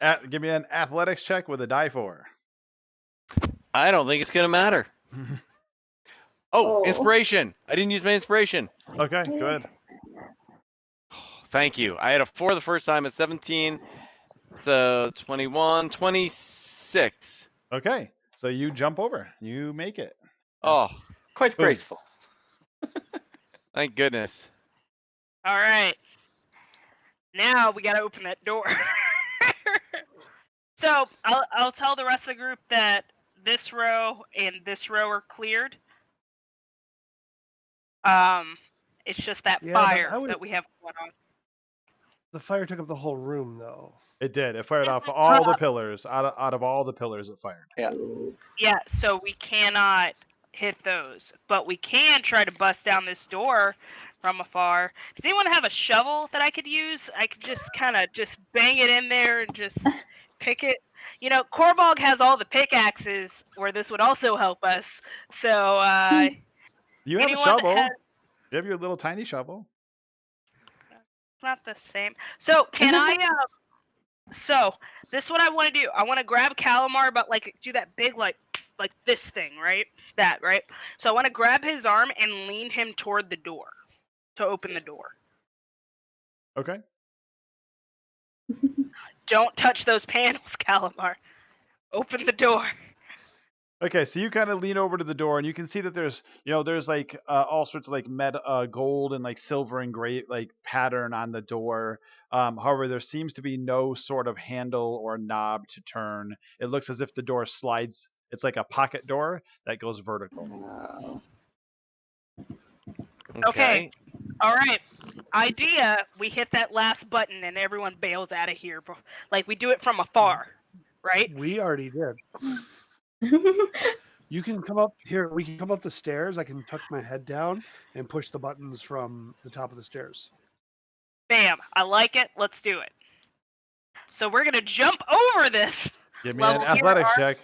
right. Give me an athletics check with a die 4. I don't think it's gonna matter. Oh, Oh. inspiration! I didn't use my inspiration. Okay, good. Thank you. I had a 4 the first time at 17. So 21, 26. Okay, so you jump over. You make it. Oh, Quite Boom. graceful. thank goodness. All right. Now we gotta open that door. So I'll tell the rest of the group that this row and this row are cleared. It's just that Yeah, but fire I would- that we have going on. The fire took up the whole room, though. It did. It fired off all the pillars. Out of all the pillars, it fired. Yeah, so we cannot hit those, but we can try to bust down this door from afar. Does anyone have a shovel that I could use? I could just kind of just bang it in there and just pick it. You know, Korbog has all the pickaxes where this would also help us. So, You have a anyone that shovel. has- You have your little tiny shovel. it's not the same. So, can I, so this is what I want to do. I want to grab Calamar, but like do that big like this thing, right? That, right? So I want to grab his arm and lean him toward the door to open the door. Okay. Don't touch those panels, Calamar. Open the door. Okay, so you kind of lean over to the door, and you can see that there's like all sorts of like gold and like silver and gray like pattern on the door. However, there seems to be no sort of handle or knob to turn. It looks as if the door slides. It's like a pocket door that goes vertical. Okay. All right. Idea: we hit that last button and everyone bails out of here. Like we do it from afar, right? We already did. You can come up here. We can come up the stairs. I can tuck my head down and push the buttons from the top of the stairs. Bam! I like it. Let's do it. So we're gonna jump over this. Give me an level here, athletics Art. check.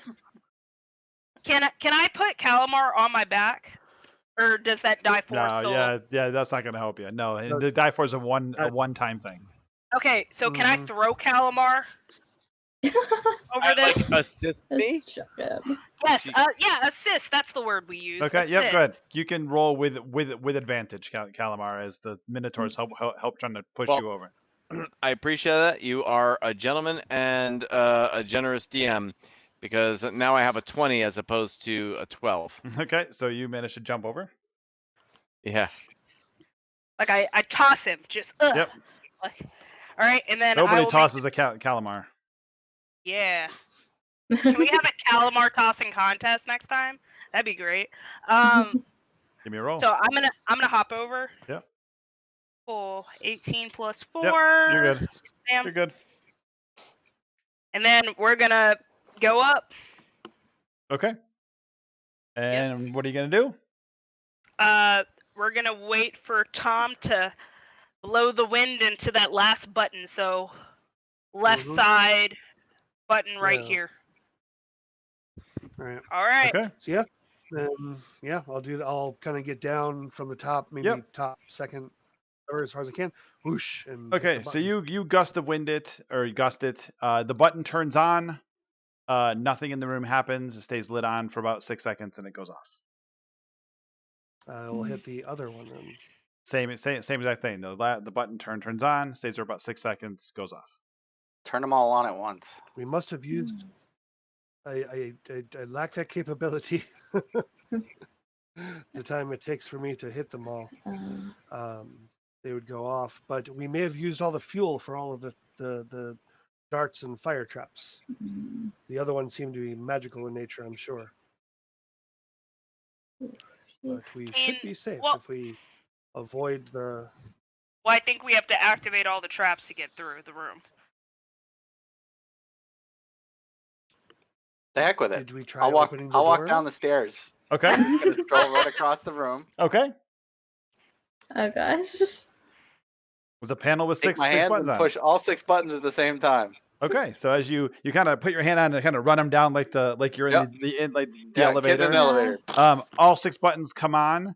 Can I put Calamar on my back, or does that die for No, still? yeah, that's not gonna help you. No, No. the die force is a one-time thing. Okay, so can I Mhm. throw Calamar over this? Assist me? Just chuck him. Yes. She- Yeah. Assist. That's the word we use. Okay, yep, assist. good. You can roll with advantage, Calamar, as the Minotaurs help trying to push Well- you over. I appreciate that. You are a gentleman and a generous DM, because now I have a 20 as opposed to a 12. Okay, so you managed to jump over. Yeah. Like I toss him. Just. Yep. Like, all right, and then I Nobody will tosses a Calamar. Yeah. Can we have a Calamar tossing contest next time? That'd be great. Give me a roll. So I'm gonna hop over. Yep. Cool. 18 plus 4. Yep, you're good. Bam. You're good. And then we're gonna go up. Okay. And what are you gonna do? We're gonna wait for Tom to blow the wind into that last button. So left Mhm. side button right Yeah. here. All right. All right. Okay. So yeah, I'll do that. I'll kind of get down from the top, maybe Yep. top second, or as far as I can. Whoosh. And hit Okay, the so button. you gust of wind it, or you gust it. The button turns on. Nothing in the room happens. It stays lit on for about 6 seconds, and it goes off. I'll hit the other one then. Same exact thing. The button turns on, stays for about 6 seconds, goes off. Turn them all on at once. We must have used. I lack that capability. The time it takes for me to hit them all, they would go off. But we may have used all the fuel for all of the darts and fire traps. The other ones seem to be magical in nature, I'm sure. But we should be safe if we avoid the. Well, I think we have to activate all the traps to get through the room. The heck with it. Did we try I'll walk. opening the I'll walk door? down the stairs. Okay. I'm just gonna stroll right across the room. Okay. Oh gosh. Was a panel with Take six my hands buttons and on. push all 6 buttons at the same time. Okay, so as you kind of put your hand on and kind of run them down like you're in Yep. the Yeah, elevator. get in an elevator. All 6 buttons come on.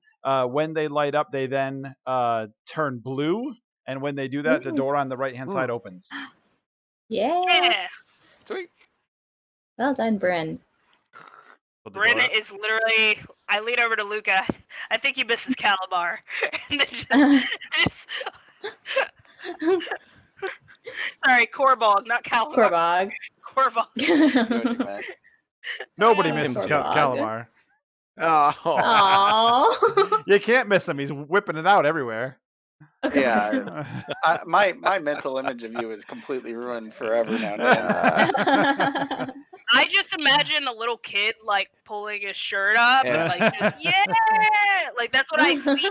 When they light up, they then turn blue, and when they do that, the door on the right hand side opens. Yeah. Yeah. Sweet. Well done, Bryn. Put the door Breanna up. is literally. I lean over to Luca. I think he misses Calamar. And then just sorry, Korbog, not Calamar. Korbog. Korbog. Nobody Oh, misses Vorpal. Calamar. Oh. Aww. You can't miss him. He's whipping it out everywhere. Okay. Yeah. My mental image of you is completely ruined forever now. Dan. I just imagine a little kid like pulling his shirt up and Yeah. like just like that's what I see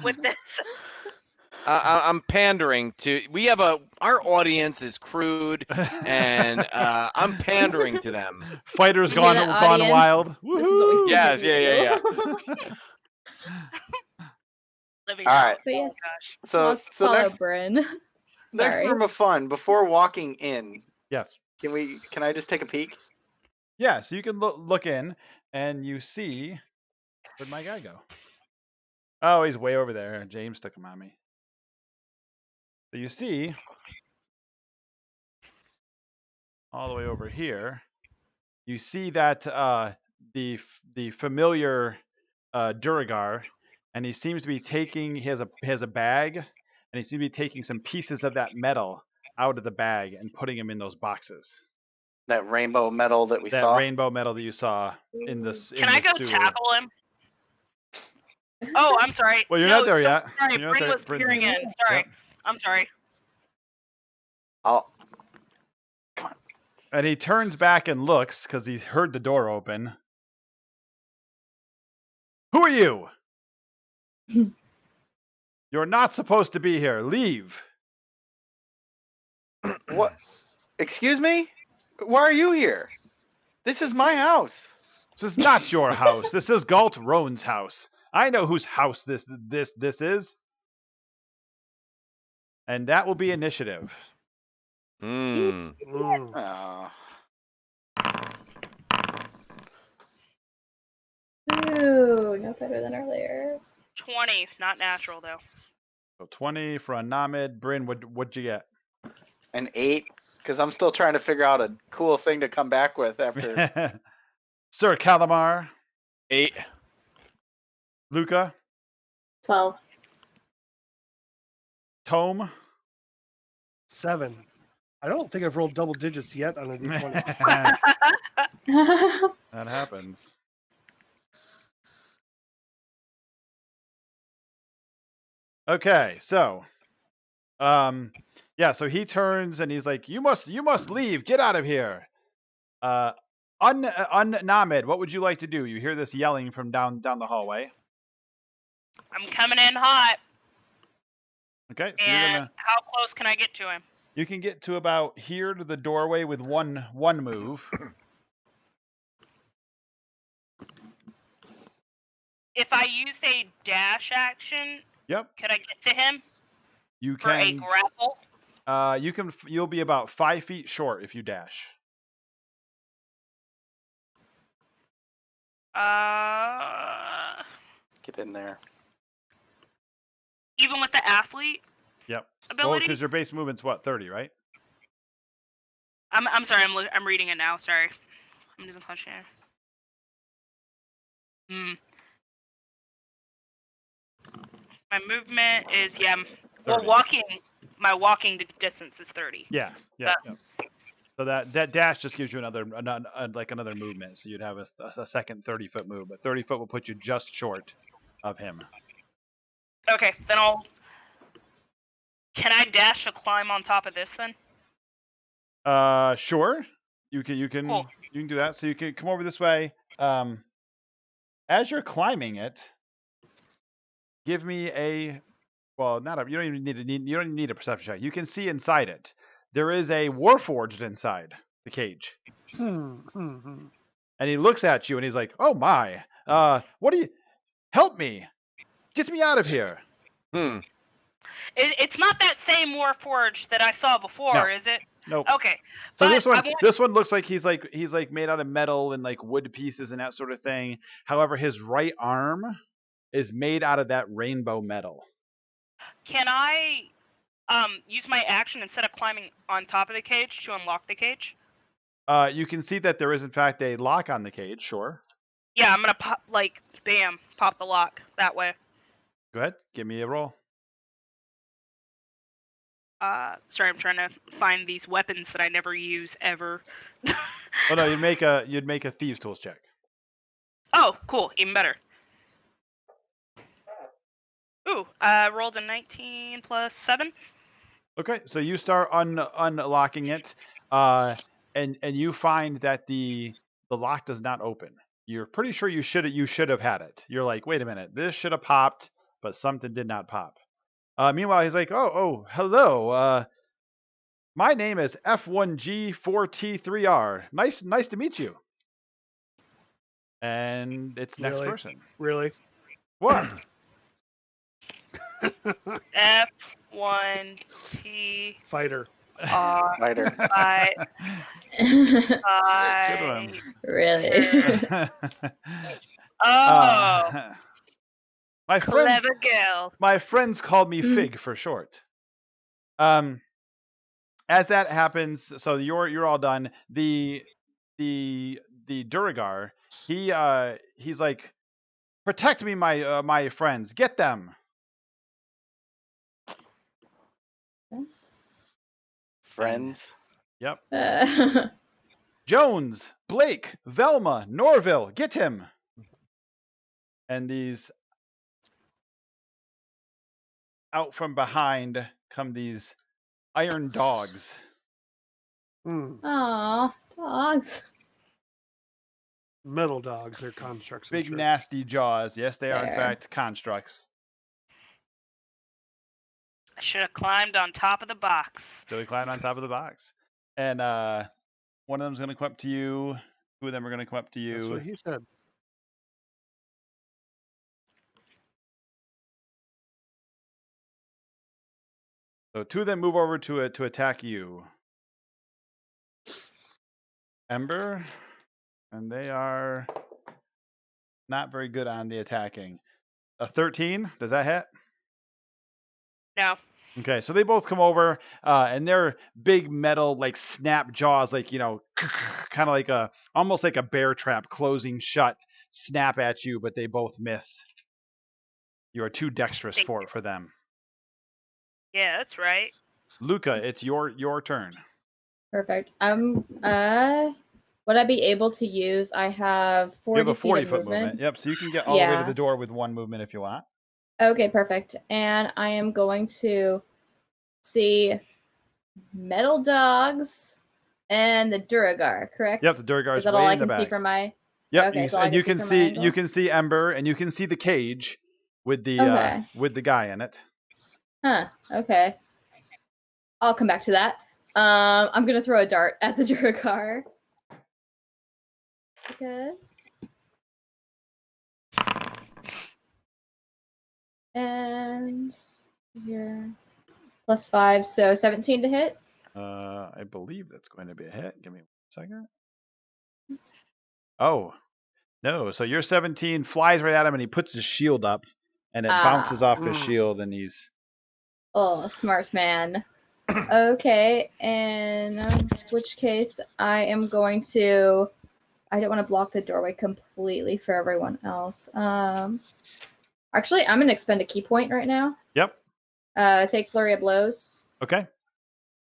with this. I'm pandering to. We have our audience is crude, and I'm pandering to them. Fighters You hear gone that, gone audience? wild. This is what we Yes, do. yeah. Living All out. right. But yes, So follow next Bryn. next Sorry. room of fun. Before walking in, Yes. can I just take a peek? Yeah, so you can look in and you see, where'd my guy go? Oh, he's way over there. James took him on me. So you see, all the way over here, you see that the familiar Duragar, and he seems to be taking. He has a bag, and he seems to be taking some pieces of that metal out of the bag and putting them in those boxes. That rainbow metal that we That saw. rainbow metal that you saw in the Can I go sewer. tackle him? Oh, I'm sorry. Well, you're no, not there yet. Sorry, You're not Bryn there. was Bryn's peering in. in. Sorry. Yep. I'm sorry. And he turns back and looks because he's heard the door open. Who are you? You're not supposed to be here. Leave. What? Excuse me? Why are you here? This is my house. This is not your house. This is Galt Roan's house. I know whose house this is. And that will be initiative. Hmm. Oh. Ooh, no better than earlier. 20, not natural though. So 20 for a Namid. Bryn, what'd you get? An 8, because I'm still trying to figure out a cool thing to come back with after. Sir Calamar. 8. Luca. 12. Tome. 7. I don't think I've rolled double digits yet on a d20. That happens. Okay, so yeah, so he turns and he's like, you must leave, get out of here. Namid, what would you like to do? You hear this yelling from down the hallway. I'm coming in hot. Okay, so And you're gonna how close can I get to him? you can get to about here to the doorway with one move. If I use a dash action, Yep, could I get to him you for a can. grapple? You'll be about 5 feet short if you dash. Get in there. Even with the athlete Yep. Well, ability? because your base movement's what, 30, right? I'm sorry. I'm reading it now. Sorry. I'm using punch here. My movement is well 30. walking. My walking distance is 30. Yeah. So that dash just gives you another movement. So you'd have a second 30-foot move, but 30 foot will put you just short of him. Okay, then Can I dash a climb on top of this then? Sure. You can Cool. you can do that. So you can come over this way. As you're climbing it, give me a you don't even need a perception check. You can see inside it. There is a warforged inside the cage. And he looks at you and he's like, "Oh my! What do you help me? Get me out of here!" It's not that same Warforged that I saw before, No. is it? Nope. Okay. So But this one looks like he's made out of metal and like wood pieces and that sort of thing. However, his right arm is made out of that rainbow metal. Can I use my action instead of climbing on top of the cage to unlock the cage? You can see that there is in fact a lock on the cage. Sure. Yeah, I'm gonna pop pop the lock that way. Go ahead. Give me a roll. Sorry, I'm trying to find these weapons that I never use ever. Oh no, you'd make a thieves tools check. Oh, cool, even better. Ooh, rolled a 19 plus 7. Okay, so you start unlocking it, and you find that the lock does not open. You're pretty sure you should have had it. You're like, wait a minute, this should have popped, but something did not pop. Meanwhile, he's like, oh, hello. My name is F1G4T3R. Nice to meet you. And it's next Really? person. Really? What? F1T Fighter. Fighter. Good one. Really? Oh, my friends, clever girl. my friends called me Fig for short. As that happens, so you're all done. The Duragar, he's like, protect me, my friends, get them. Friends. Yep. Uh, Jones, Blake, Velma, Norville, get him. And these out from behind come these iron dogs. Aw, dogs. Metal dogs are constructs. I'm Big sure. nasty jaws. Yes, they are in There. fact constructs. I should have climbed on top of the box. So they climb on top of the box. And one of them's gonna come up to you. Two of them are gonna come up to That's you. what he said. So two of them move over to attack you. Ember, and they are not very good on the attacking. A 13, does that hit? No. Okay, so they both come over, and they're big metal, like snap jaws, like, you know, kind of like almost like a bear trap closing shut, snap at you, but they both miss. You are too dexterous for them. Yeah, that's right. Luca, it's your turn. Perfect. Would I be able to use? I have 40 You have a 40 foot movement. movement. Yep, so you can get all the way to Yeah. the door with one movement if you want. Okay, perfect. And I am going to see metal dogs and the Duragar, correct? Yep, the Durgar Is is that way all I in the can see back. from my? Yep, Okay, so all I you can can see from my see angle? Ember, and you can see the cage with the Okay. with the guy in it. Huh. Okay. I'll come back to that. I'm gonna throw a dart at the Duragar. Because. And here. +5, so 17 to hit. I believe that's going to be a hit. Give me 1 second. Oh, no. So your 17 flies right at him, and he puts his shield up, and it bounces off his shield, and he's... Oh, smart man. Okay, in which case I am going to... I don't want to block the doorway completely for everyone else. Actually, I'm gonna expend a key point right now. Yep. Take flurry of blows. Okay.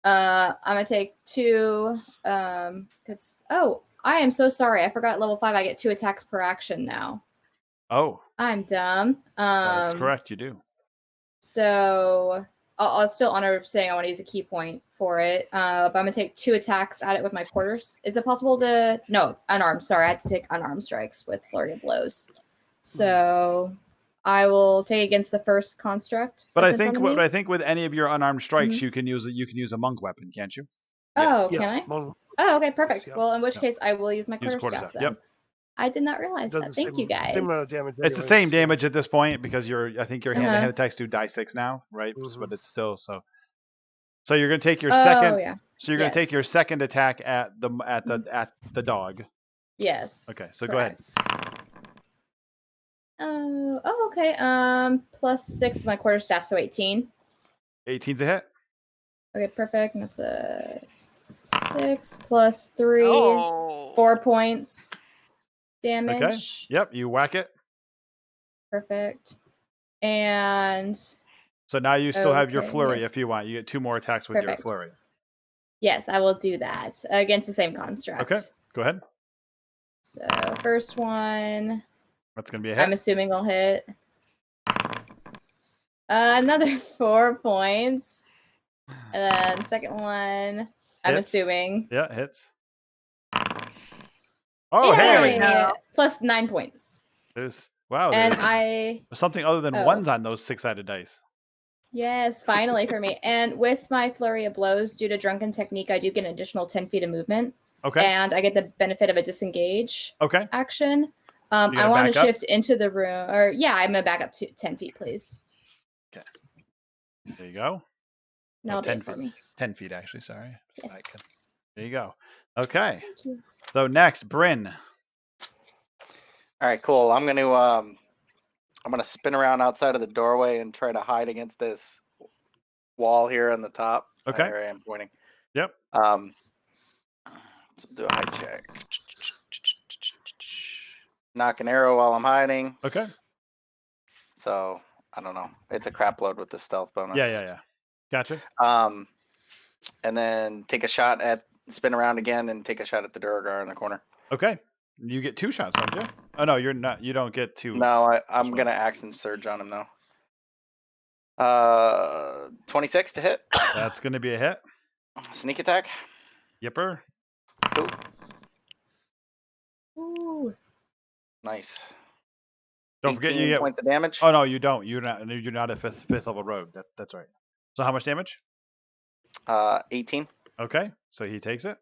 I'm gonna take 2. Cause I am so sorry. I forgot level 5. I get 2 attacks per action now. Oh, I'm dumb. that's correct. You do. So I'll still honor saying I want to use a key point for it. But I'm gonna take 2 attacks at it with my quarters. Is it possible to no unarmed? Sorry, I had to take unarmed strikes with flurry of blows. So I will take against the first construct. But that's I in front think of me. I think with any of your unarmed strikes, you can use a monk weapon, can't you? Oh, Yeah, can I? Mon- Oh, okay, perfect. yeah. Well, in which Yeah. case I will use my Use quarterstaff then. Yep. I did not realize does that. the Thank you, guys. Same amount of damage. It's the anyways, same so- damage at this point because I think your hand-to-hand Uh-huh. attacks do die 6 now, right? Mhm. But it's still so. So you're gonna take your Oh, second. yeah. So you're gonna take your Yes. second attack at the dog. Yes. Okay, so go ahead. correct. Oh, okay. Plus 6 is my quarterstaff, so 18. 18's a hit. Okay, perfect. And that's a 6 plus 3. Oh. 4 points damage. Yep, you whack it. Perfect. And So now you still have your Okay, flurry yes. if you want. You get 2 more attacks with Perfect. your flurry. yes, I will do that against the same construct. Okay, go ahead. So first one, That's gonna be a I'm hit. assuming I'll hit. Another 4 points. And then second one, I'm Hits. assuming. Yeah, hits. Oh, There we hey! go. Plus 9 points. There's And there's something other than Oh. ones on those 6-sided dice. yes, finally for me. And with my flurry of blows, due to drunken technique, I do get an additional 10 feet of movement. Okay. And I get the benefit of a disengage Okay. action. You I gonna want to back up? shift into the room, or yeah, I'm gonna back up to 10 feet, please. There you go. And Oh, I'll do 10 it for feet. me. 10 feet, actually. Sorry. Yes. There you go. Okay. Thank you. So next, Bryn. All right, cool. I'm gonna spin around outside of the doorway and try to hide against this wall here on the top. Okay. There I am pointing. Yep. So do a hide check. Knock an arrow while I'm hiding. Okay. So I don't know. It's a crap load with the stealth bonus. Yeah. Gotcha. And then spin around again and take a shot at the Duragar in the corner. Okay. You get 2 shots, don't you? Oh no, you're not. You don't get 2. No, I'm one. gonna action surge on him though. 26 to hit. That's gonna be a hit. Sneak attack. Yipper. Cool. Ooh. Nice. Don't forget you 18 get. points of damage. Oh no, you don't. You're not a fifth level rogue. That's right. So how much damage? 18. Okay. So he takes it.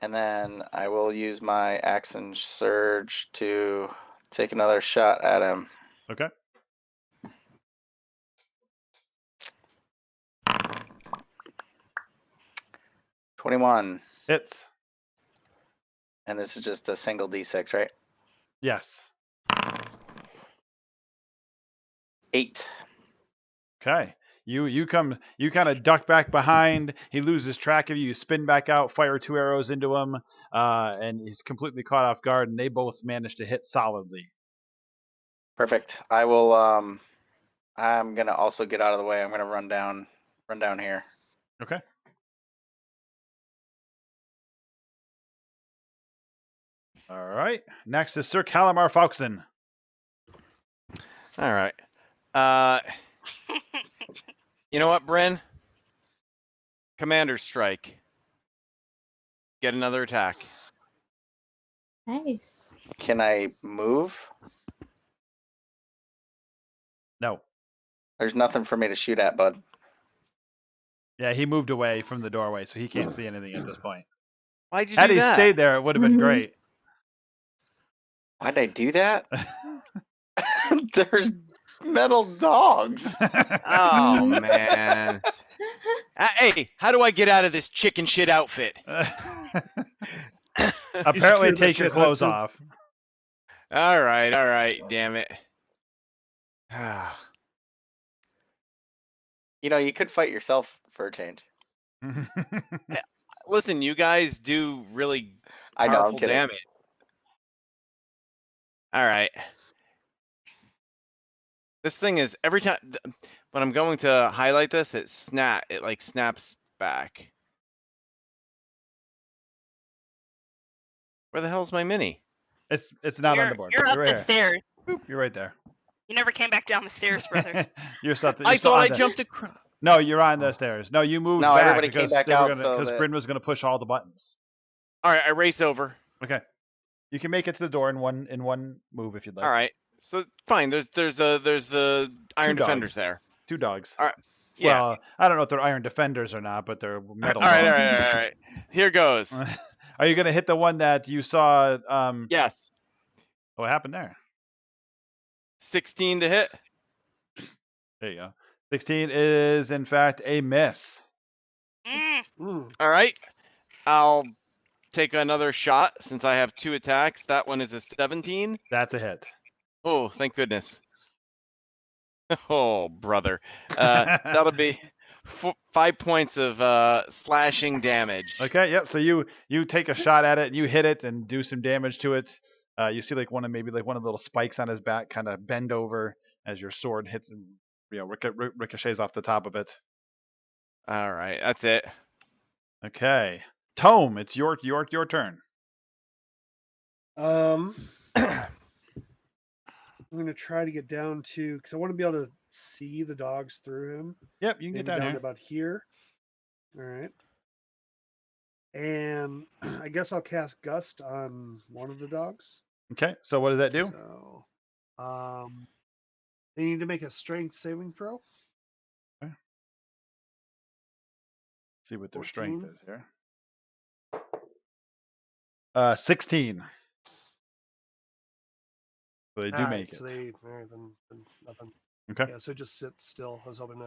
And then I will use my action surge to take another shot at him. Okay. $21. Hits. And this is just a single D6, right? Yes. 8. Okay. You kind of duck back behind. He loses track of you. You spin back out, fire 2 arrows into him, and he's completely caught off guard. And they both manage to hit solidly. Perfect. I will. I'm gonna also get out of the way. I'm gonna run down here. Okay. All right. Next is Sir Calamar Fauxon. All right. You know what, Bryn? Commander Strike. Get another attack. Nice. Can I move? No. There's nothing for me to shoot at, bud. Yeah, he moved away from the doorway, so he can't see anything at this point. Why'd you Had do he that? stayed there, it would have been Mhm. great. Why'd I do that? There's metal dogs. Oh man. Hey, how do I get out of this chicken shit outfit? Apparently, Secure that take your shit, clothes Hudson. off. All right. Damn it. You know, you could fight yourself for a change. Listen, you guys do really I know, I'm powerful kidding. damage. All right. This thing is every time when I'm going to highlight this, it like snaps back. Where the hell's my mini? It's not on the board. You're up right the here. stairs. Boop, you're right there. You never came back down the stairs, brother. You're still I still thought on I the- jumped across. No, you're on the stairs. No, you moved No, back everybody came because back they were out gonna so because that- Bryn was gonna push all the buttons. All right, I race over. Okay. You can make it to the door in one move if you'd like. All right, so fine. There's the iron Two defenders dogs. there. 2 dogs. All right. Yeah. Well, I don't know if they're iron defenders or not, but they're metal all right, dogs. all right. Here goes. Are you gonna hit the one that you saw? Yes. What happened there? 16 to hit. There you go. 16 is in fact a miss. All right. I'll take another shot since I have 2 attacks. That one is a 17. That's a hit. Oh, thank goodness. Oh, brother. That'll be 5 points of slashing damage. Okay, yep. So you take a shot at it and you hit it and do some damage to it. You see like one of the little spikes on his back kind of bend over as your sword hits him, ricochets off the top of it. All right, that's it. Okay, Tome, it's your turn. I'm gonna try to get down to because I want to be able to see the dogs through him. Yep, you can Maybe get down down here. to about here. All right. And I guess I'll cast Gust on one of the dogs. Okay, so what does that do? So, they need to make a strength saving throw. See what their 14. strength is here. 16. So they do All make right, it. so they then nothing. Okay. Yeah, so just sit still. I was hoping to.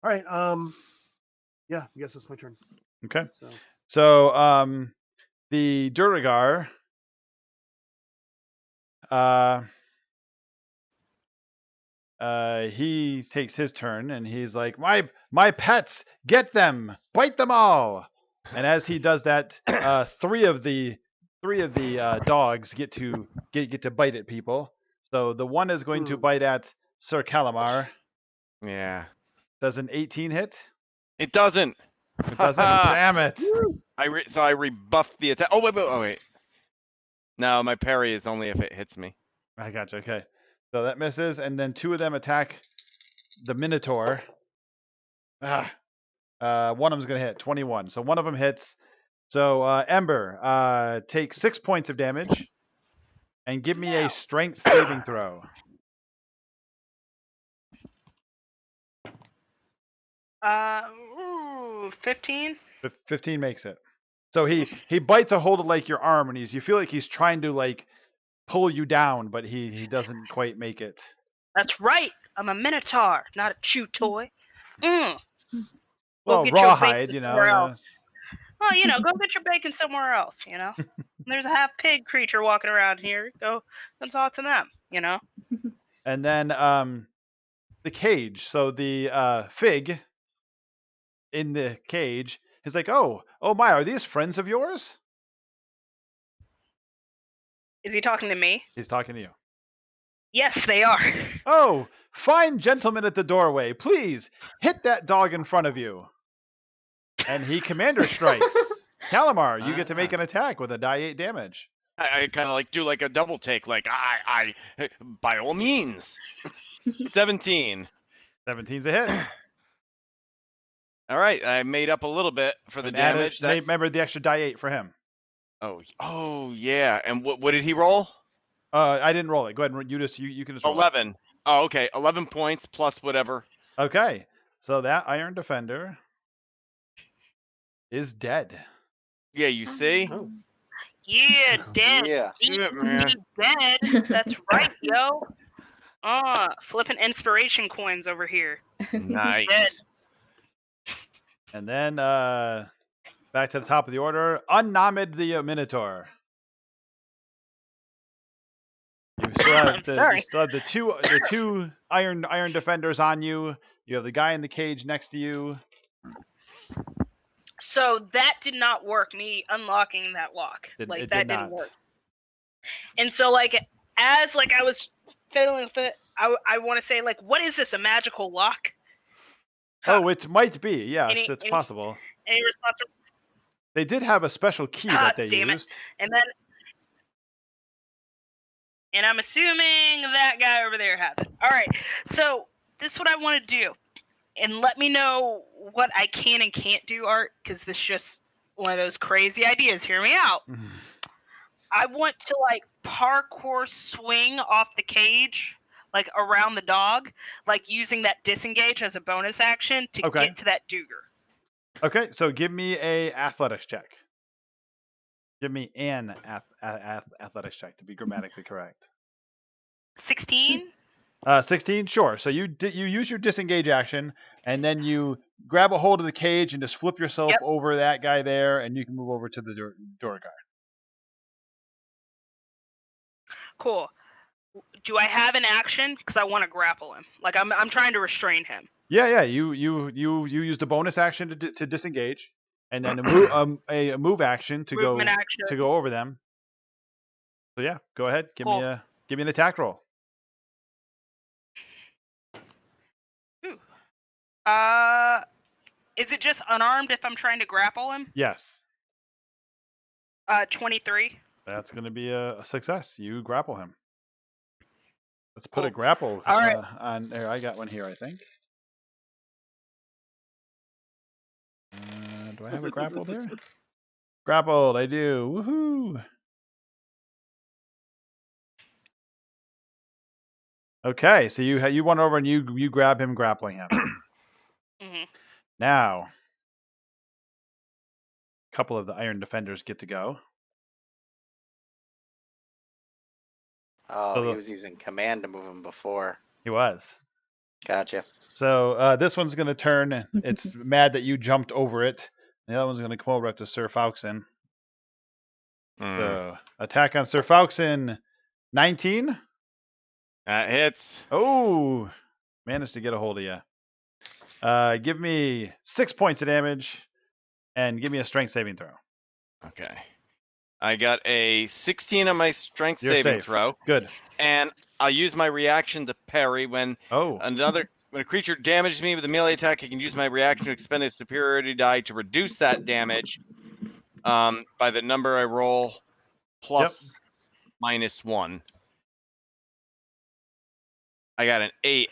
All right. Yeah, I guess it's my turn. Okay. So The Duragar he takes his turn and he's like, my pets, get them, bite them all. And as he does that, three of the dogs get to bite at people. So the one is going to bite at Sir Calamar. Yeah. Does an 18 hit? It doesn't. It doesn't. Damn it. So I rebuffed the attack. Oh wait. No, my parry is only if it hits me. I gotcha. Okay. So that misses, and then 2 of them attack the Minotaur. One of them's gonna hit 21. So one of them hits. So Ember, take 6 points of damage, and give me a strength saving throw. 15. 15 makes it. So he bites a hold of like your arm, and you feel like he's trying to like pull you down, but he doesn't quite make it. That's right. I'm a minotaur, not a chew toy. Well, get your rawhide, bacon you know. somewhere Yeah. else. Well, go get your bacon somewhere else. There's a half pig creature walking around here. Go talk to them. And then the cage. So the fig in the cage is like, oh my, are these friends of yours? Is he talking to me? He's talking to you. Yes, they are. Oh, fine gentleman at the doorway, please hit that dog in front of you. And he commander strikes. Calamar, you get to make an attack with a die 8 damage. I kind of like do like a double take, like I by all means. 17. 17's a hit. All right, I made up a little bit for the And added- damage. remember the extra die 8 for him. Oh yeah. And what did he roll? I didn't roll it. Go ahead and you can just roll 11. it. Oh, okay. 11 points plus whatever. Okay. So that Iron Defender is dead. Yeah, you see? Yeah, dead. Yeah. He's dead. That's right, yo. Flipping inspiration coins over here. Nice. Dead. And then back to the top of the order, Unnomed the Minotaur. You still have the two iron defenders on you. You have the guy in the cage next to you. So that did not work. Me unlocking that lock, It that did didn't not. work. And so as I was fiddling with it, I want to say, like, what is this? A magical lock? Oh, it might be. Yes, Any- it's any- possible. Any response? They did have a special key that they Damn it. used. And I'm assuming that guy over there has it. All right. So this is what I want to do, and let me know what I can and can't do, Art, because this is just one of those crazy ideas. Hear me out. I want to like parkour swing off the cage, like around the dog, like using that disengage as a bonus action to Okay. get to that Duger. Okay, so give me a athletics check. Give me an athletics check to be grammatically correct. 16. 16, sure. So you use your disengage action, and then you grab a hold of the cage and just flip yourself over that guy there, and you can move over to the door guard. Cool. Do I have an action? Because I want to grapple him. Like I'm trying to restrain him. Yeah. You used a bonus action to disengage, and then a move action to Movement action. go over them. So yeah, go ahead. Give me an attack roll. Ooh. Is it just unarmed if I'm trying to grapple him? Yes. 23. That's going to be a success. You grapple him. Let's put a Cool. grapple All right. on there. I got one here, I think. Do I have a grapple there? Grappled, I do. Woohoo! Okay, so you went over and you grab him, grappling him. Mm-hmm. Now, a couple of the Iron Defenders get to go. Oh, he was using command to move him before. He was. Gotcha. So this one's going to turn. It's mad that you jumped over it. The other one's going to come over to Sir Fauxon. So attack on Sir Fauxon, 19. That hits. Oh, managed to get a hold of you. Give me 6 points of damage, and give me a strength saving throw. Okay. I got a 16 on my strength You're saving safe. throw. Good. And I'll use my reaction to parry when when a creature damages me with a melee attack. I can use my reaction to expend a superiority die to reduce that damage by the number I roll plus minus 1. I got an 8.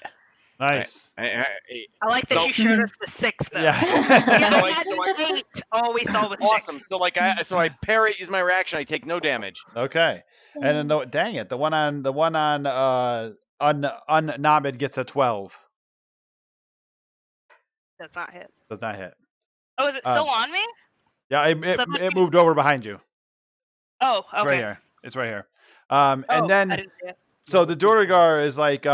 Nice. I like that you showed us the 6 though. Yeah. I had 8. All we saw was 6. Awesome. So I parry, use my reaction. I take no damage. Okay. And then dang it, the one on unnobbled gets a 12. Does not hit. Does not hit. Oh, is it still on me? Yeah, it moved over behind you. Oh, okay. It's right here. It's right here. I And then didn't see it. so the Duragar is like,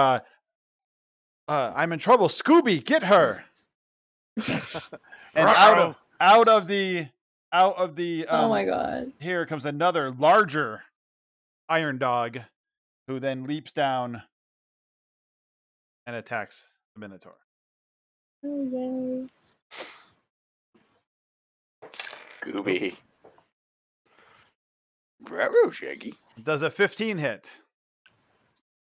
I'm in trouble. Scooby, get her. And out of the oh my god. Here comes another larger iron dog, who then leaps down and attacks the Minotaur. Oh yay. Scooby. Bravo, Shaggy. Does a 15 hit?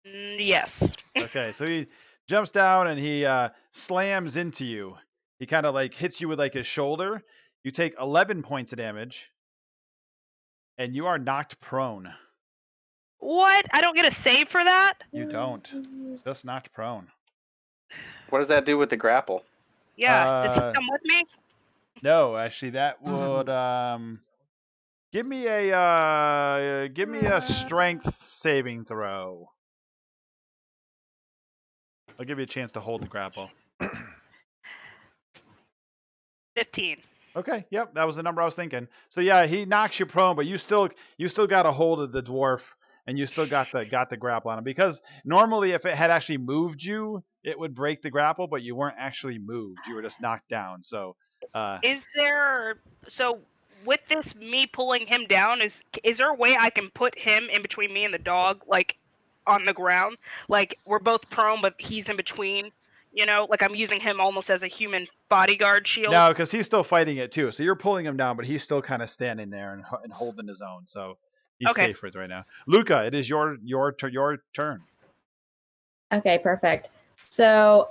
Yes. Okay, so he jumps down and he slams into you. He kind of like hits you with like his shoulder. You take 11 points of damage, and you are knocked prone. What? I don't get a save for that? You don't. Just knocked prone. What does that do with the grapple? Yeah. Does he come with me? No, actually, that would give me a strength saving throw. I'll give you a chance to hold the grapple. 15. Okay, yep, that was the number I was thinking. So yeah, he knocks you prone, but you still got a hold of the dwarf, and you still got the grapple on him. Because normally, if it had actually moved you, it would break the grapple, but you weren't actually moved; you were just knocked down. So, is there with this me pulling him down? Is there a way I can put him in between me and the dog, like on the ground? Like we're both prone, but he's in between. You know, like I'm using him almost as a human bodyguard shield. No, because he's still fighting it too. So you're pulling him down, but he's still kind of standing there and holding his own. So he's safe for it right now. Luca, it is your turn. Okay, perfect. So,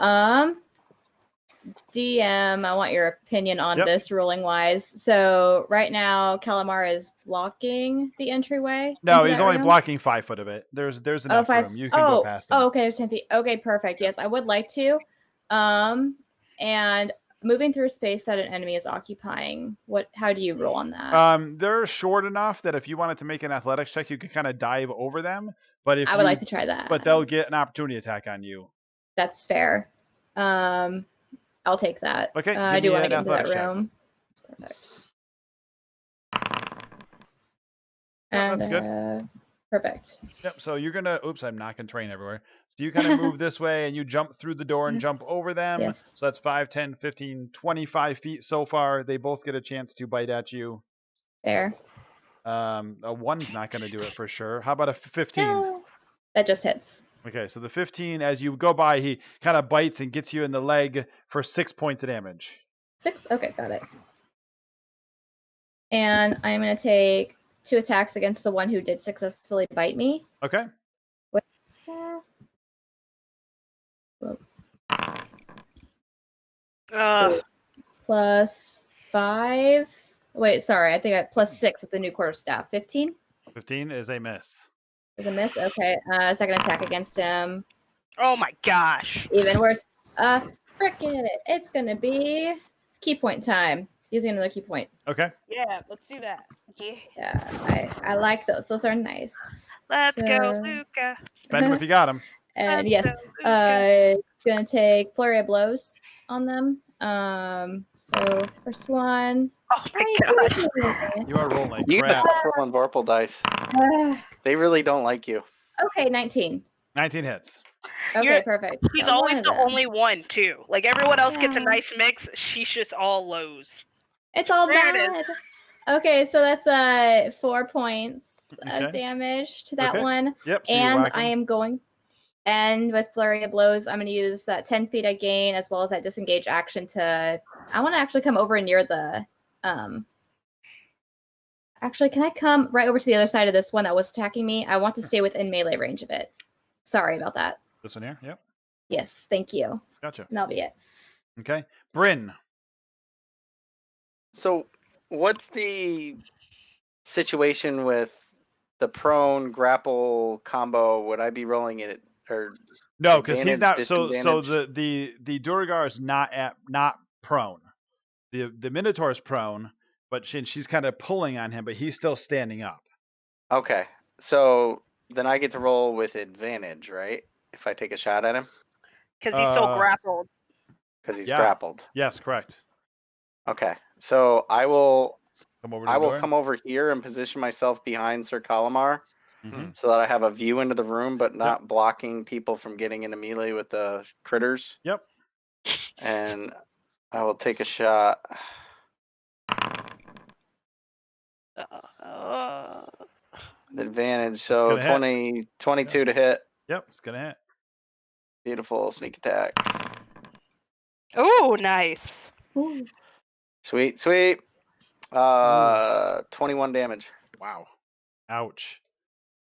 DM, I want your opinion on Yep. this ruling wise. So right now, Calamar is blocking the entryway. No, into he's that only room? blocking 5 foot of it. There's Oh, enough 5. room. You can go past him. Oh, okay, there's 10 feet. Okay, perfect. Yes, I would like to. And moving through space that an enemy is occupying. How do you roll on that? They're short enough that if you wanted to make an athletics check, you can kind of dive over them. But if I would like to try that. But they'll get an opportunity attack on you. That's fair. I'll take that. Okay, I give do me want to an get into that athletics check. room. Perfect. Yeah, And that's good. Perfect. Yep. So you're gonna. Oops, I'm knocking terrain everywhere. So you kind of move this way, and you jump through the door and jump over them. Yes. So that's 5, 10, 15, 25 feet so far. They both get a chance to bite at you. Fair. A 1's not going to do it for sure. How about a 15? No. That just hits. Okay, so the 15, as you go by, he kind of bites and gets you in the leg for 6 points of damage. 6? Okay, got it. And I'm going to take 2 attacks against the one who did successfully bite me. Okay. With staff. Whoa. Plus 5. Wait, sorry. I think I plus 6 with the new quarterstaff. 15? 15 is a miss. Is a miss? Okay. Second attack against him. Oh my gosh. Even worse. Frick it. It's going to be key point time. Using another key point. Okay. Yeah, let's do that. Yeah, I like those. Those are nice. Let's go, So- Luca. Spend them if you got them. And Let's yes, go, Luca. gonna take flurry of blows on them. So first one. Oh my gosh. You are rolling like You gotta crap. stop rolling Vorpal dice. They really don't like you. Okay, 19. 19 hits. Okay, You're- perfect. She's Got always one of the them. only one too. Like everyone else gets a Yeah. nice mix. She's just all lows. It's all There it bad. Okay, so that's 4 points of Okay. damage to that Okay. one. Yep. So you And whack 'em. I am going. And with flurry of blows, I'm going to use that 10 feet I gain as well as that disengage action to. I want to actually come over near the. Actually, can I come right over to the other side of this one that was attacking me? I want to stay within melee range of it. Sorry about that. This one here. Yep. Yes, thank you. Gotcha. And that'll be it. Okay. Bryn. So, what's the situation with the prone grapple combo? Would I be rolling it or No, because he's advantage, not. So disadvantage? the Durgar is not prone. The Minotaur is prone, but she's kind of pulling on him, but he's still standing up. Okay, so then I get to roll with advantage, right? If I take a shot at him, Because he's so grappled. because he's Yeah. grappled. Yes, correct. Okay, so I will Come over to the door. come over here and position myself behind Sir Calamar, Mhm. so that I have a view into the room, but not blocking people from getting into melee with the critters. Yep. And I will take a shot. With advantage, so gonna hit. 22 to hit. Yep, it's gonna hit. Beautiful sneak attack. Oh, nice. Ooh. Sweet. 21 damage. Wow. Ouch.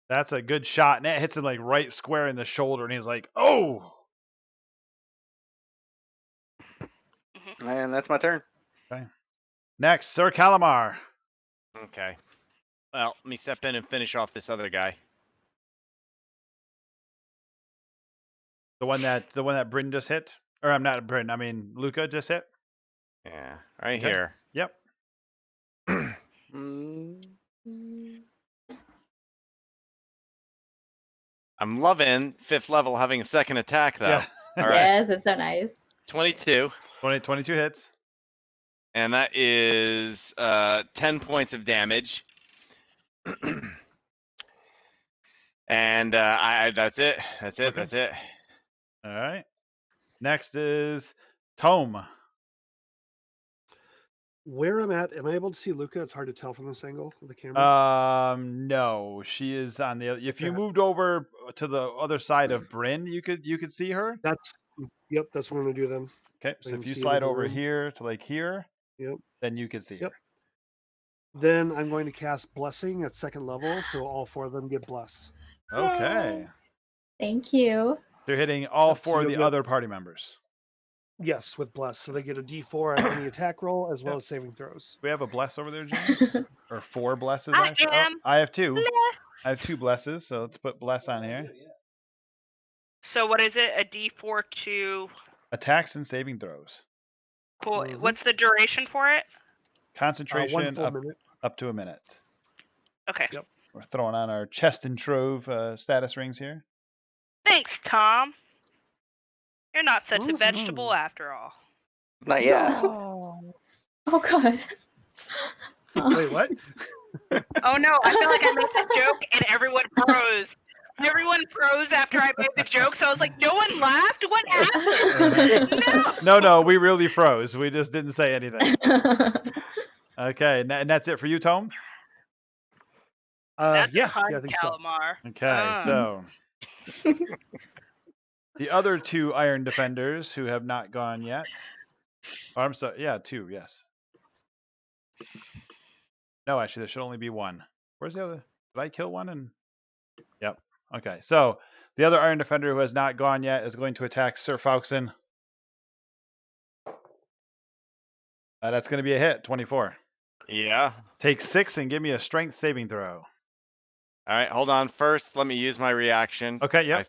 That's a good shot, and it hits him like right square in the shoulder, and he's like, "Oh!" And that's my turn. Next, Sir Calamar. Okay. Well, let me step in and finish off this other guy. The one that Bryn just hit, or I'm not Bryn. I mean Luca just hit. Yeah, right Okay. here. Yep. I'm loving 5th level having a second attack though. Yeah. All right. Yes, it's so nice. 22. 22 hits. And that is 10 points of damage. And that's it. That's it. Okay. That's it. All right. Next is Tome. Where I'm at, am I able to see Luca? It's hard to tell from this angle of the camera. No, she is on the. If you Okay. moved over to the other side of Bryn, you could see her. That's what I'm gonna do then. Okay, I so can if you see slide into the over room. here to like here, Yep. then you can see Yep. her. Then I'm going to cast Blessing at 2nd level, so all 4 of them get bless. Okay. Thank you. They're hitting all Yep, so 4 of you'll the get- other party members. Yes, with bless, so they get a D4 on any attack roll as well Yep. as saving throws. Do we have a bless over there, James? Or 4 blesses I actually? am Oh, I have 2. blessed. I have 2 blesses, so let's put bless on here. So what is it? A D4 to Attacks and saving throws. Mhm. what's the duration for it? 1 Concentration full minute. up to a minute. Okay. Yep. We're throwing on our chest and trove status rings here. Thanks, Tom. You're not such a Mhm. vegetable after all. Not yet. Oh. Oh god. Wait, what? Oh no, I feel like I made the joke and everyone froze. Everyone froze after I made the joke, so I was like, no one laughed? What happened? No! No, we really froze. We just didn't say anything. Okay, and that's it for you, Tom? That's Yeah, fun, I think so. Calamar. Okay, so the other 2 Iron Defenders who have not gone yet. Oh, I'm sorry. Yeah, 2, yes. No, actually, there should only be 1. Where's the other? Did I kill one? And yep. Okay, so the other Iron Defender who has not gone yet is going to attack Sir Fauxon. That's going to be a hit, 24. Yeah. Take 6 and give me a strength saving throw. All right, hold on. First, let me use my reaction. Okay, yep.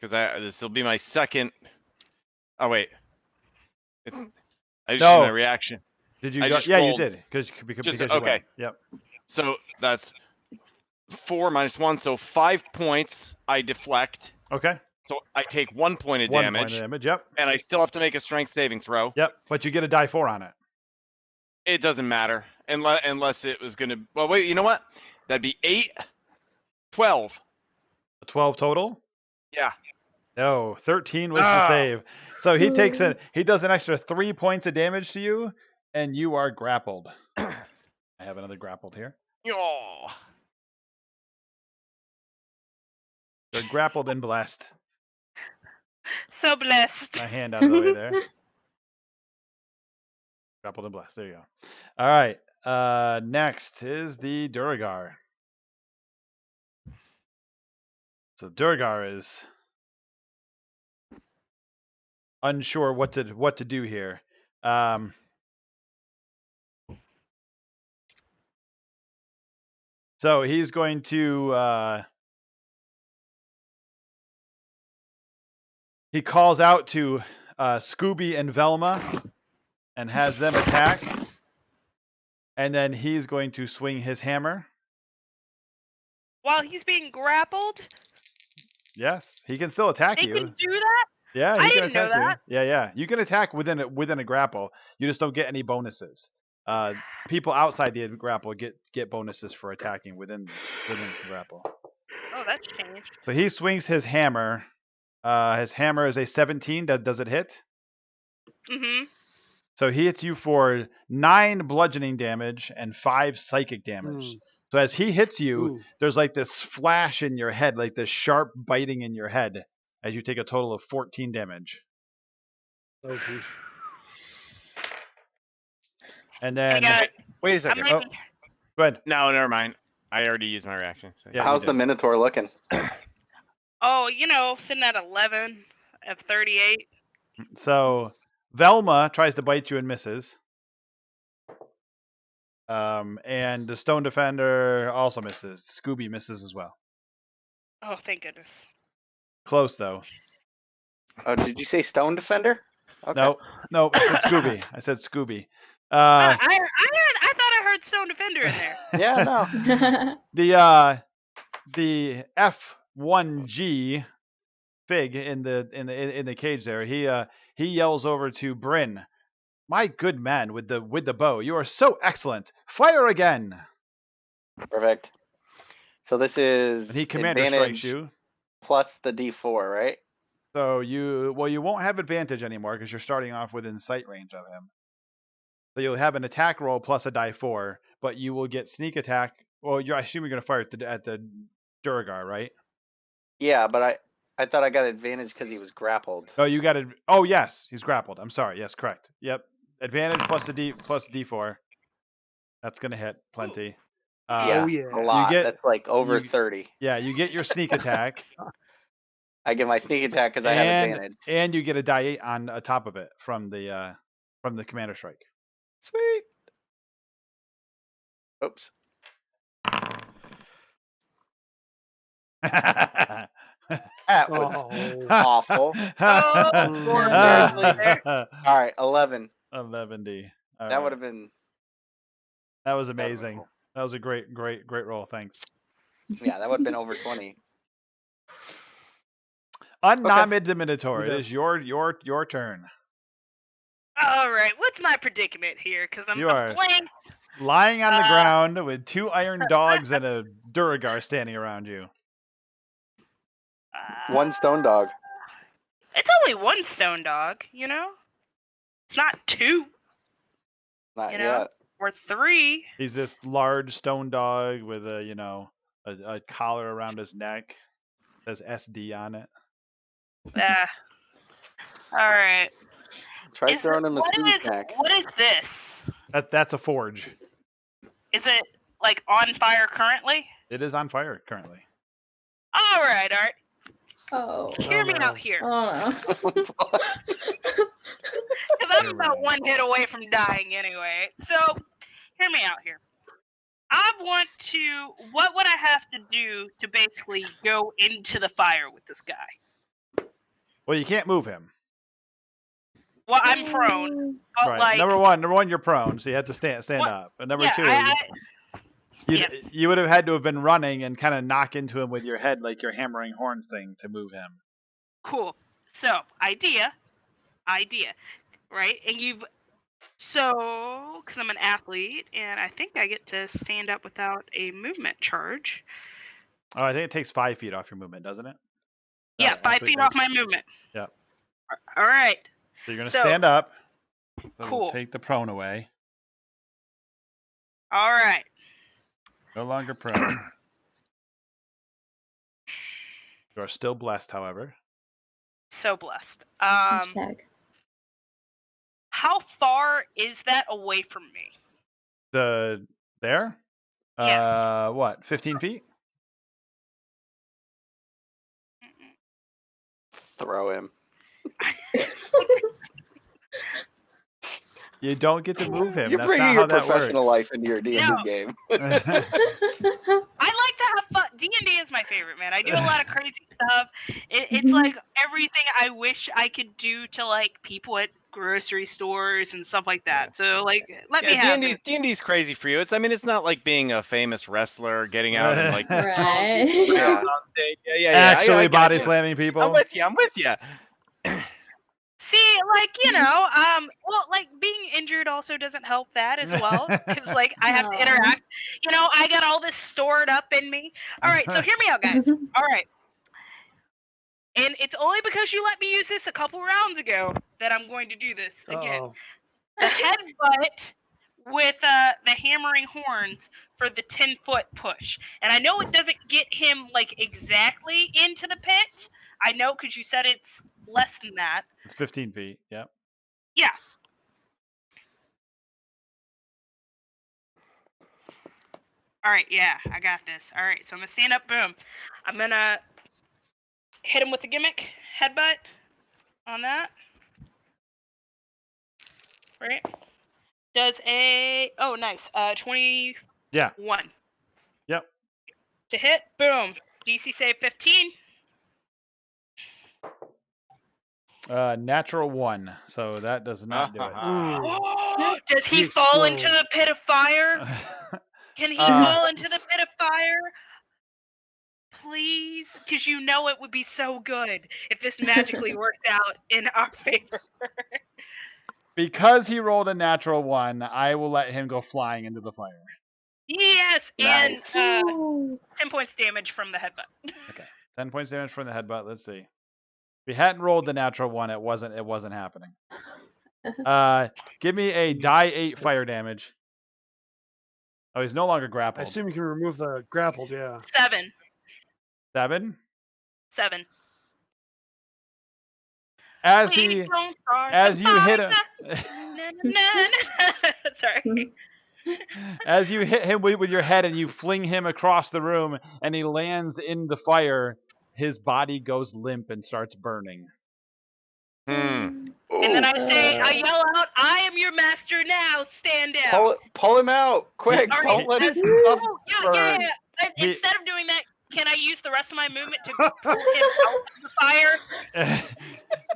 Because this will be my second. Oh wait, I just used No. my reaction. Did you I go? just Yeah, you rolled. did. Because you okay. went. Yep. So that's 4 minus 1, so 5 points. I deflect. Okay. So I take 1 point of 1 damage. point of damage, yep. And I still have to make a strength saving throw. Yep, but you get a die 4 on it. It doesn't matter unless it was gonna. Well, wait. You know what? That'd be 8, 12. A 12 total? Yeah. No, 13 was the save. So he does an extra 3 points of damage to you, and you are grappled. I have another grappled here. Oh. They're grappled and blessed. So blessed. My hand out of the way there. Grappled and blessed. There you go. All right. Next is the Duragar. So Duragar is unsure what to do here. So he's going to he calls out to Scooby and Velma and has them attack. And then he's going to swing his hammer. While he's being grappled? Yes, he can still attack They you. can do that? Yeah, I he can didn't know attack that. you. Yeah. You can attack within a grapple. You just don't get any bonuses. People outside the grapple get bonuses for attacking within the grapple. Oh, that's changed. So he swings his hammer. His hammer is a 17. Does it hit? Mm-hmm. So he hits you for 9 bludgeoning damage and 5 psychic damage. So as he hits you, there's like this flash in your head, like this sharp biting in your head, as you take a total of 14 damage. Oh, geez. And then Wait a second. go ahead. No, never mind. I already used my reaction. So Yeah, How's you the did. Minotaur looking? Oh, sitting at 11 of 38. So Velma tries to bite you and misses. And the Stone Defender also misses. Scooby misses as well. Oh, thank goodness. Close though. Oh, did you say Stone Defender? Okay. No, I said Scooby. I said Scooby. I thought I heard Stone Defender in there. Yeah, no. The F1G Fig in the cage there. He yells over to Bryn. My good man with the bow, you are so excellent. Fire again. Perfect. So this is And he commander advantage strikes you. plus the D4, right? So you won't have advantage anymore because you're starting off within sight range of him. So you'll have an attack roll plus a die 4, but you will get sneak attack. Well, I assume you're going to fire at the Duragar, right? Yeah, but I thought I got advantage because he was grappled. Oh, you got it. Oh, yes, he's grappled. I'm sorry. Yes, correct. Yep. Advantage plus the D4. That's going to hit plenty. Yeah, Oh, yeah. a lot. get- That's like over you- 30. Yeah, you get your sneak attack. I get my sneak attack because I have advantage. And you get a die 8 on top of it from the commander strike. Sweet. Oops. That was Oh. awful. Gordon. Seriously? All right, 11. 11D. All That right. would have been. That was amazing. That was a great roll. Thanks. Yeah, that would have been over 20. Unnominated the Minotaur. It Okay. is your turn. All right, what's my predicament here? Because I'm You are blank. lying on the ground with 2 iron dogs and a Duragar standing around you. One stone dog. It's only one stone dog, you know? It's not 2, Not you know? yet. Or 3. He's this large stone dog with a a collar around his neck. Says SD on it. All right. Try throwing him a sweet snack. What is this? That's a forge. Is it like on fire currently? It is on fire currently. All right. Oh. Hear me out here, Oh. because I'm about one hit away from dying anyway. So, hear me out here. What would I have to do to basically go into the fire with this guy? Well, you can't move him. Well, I'm prone, but Right. like Number one, you're prone, so you have to stand What- up. And number yeah, two, yeah. you would have had to have been running and kind of knock into him with your head like your hammering horn thing to move him. Cool. So, idea, right? And because I'm an athlete, and I think I get to stand up without a movement charge. Oh, I think it takes 5 feet off your movement, doesn't it? Yeah, No, 5 actually, feet off my movement. Yep. All right. So you're going to So- stand up. So Cool. We'll take the prone away. All right. No longer prone. You are still blessed, however. So blessed. Hashtag. How far is that away from me? There? Yes. What? 15 feet? Throw him. You don't get to move him. You're That's bringing not your how that professional works. life into your D&D No. game. I like to have fun. D&D is my favorite, man. I do a lot of crazy stuff. It's like everything I wish I could do to like people at grocery stores and stuff like that. So like, let me have it. D&D's crazy for you. It's not like being a famous wrestler, getting out and like Right. yeah. Yeah. on stage. Yeah. Actually I body gotcha. slamming people. I'm with you. See, like, well, like being injured also doesn't help that as well, because like I have to Aw. interact. I got all this stored up in me. All right, so hear me out, guys. All right, and it's only because you let me use this a couple rounds ago that I'm going to do this again. Uh-oh. The headbutt with the hammering horns for the 10-foot push, and I know it doesn't get him like exactly into the pit. I know because you said it's less than that. It's 15 feet. Yep. Yeah. All right, yeah, I got this. All right, so I'm gonna stand up, boom. I'm gonna hit him with the gimmick headbutt on that. Right. Does nice. 21. Yeah. Yep. To hit, boom. DC save 15. Natural 1, so that does not do it. Does he He fall into explodes. the pit of fire? Can he fall into the pit of fire? Please, because it would be so good if this magically worked out in our favor. Because he rolled a natural 1, I will let him go flying into the fire. Yes, Nice. and Ooh. 10 points damage from the headbutt. Okay. 10 points damage from the headbutt. Let's see. If he hadn't rolled the natural 1, it wasn't happening. Give me a die 8 fire damage. Oh, he's no longer I grappled. assume you can remove the grappled, yeah. 7. 7. As Please don't start as the you hit him, fire. Na. Sorry. as you hit him with your head and you fling him across the room and he lands in the fire, his body goes limp and starts burning. Hmm. And then I say, I Uh. yell out, "I am your master now. Stand down." Pull him out, quick! All right, Don't let his as- stuff oh, yeah, burn. yeah. And He- instead of doing that, can I use the rest of my movement to pull him out of the fire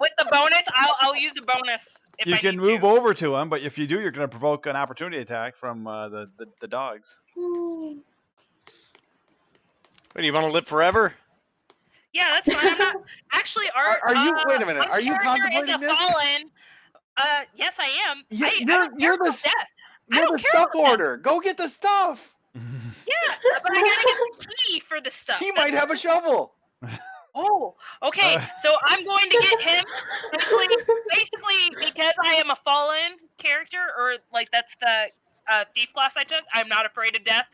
with the bonus? I'll use a bonus if You I can need move to. over to him, but if you do, you're going to provoke an opportunity attack from the dogs. What, do you want to live forever? Yeah, that's fine. I'm not actually. Art, Are you? Wait a minute. my Are you character is contemplating a this? fallen. Yes, I am. I You're don't care you're about the death. I you're don't the care stuff about death. order. Go get the stuff. Yeah, but I gotta get the key for the stuff. He might have a shovel. Oh, okay. So I'm going to get him basically because I am a fallen character, or like that's the thief class I took. I'm not afraid of death.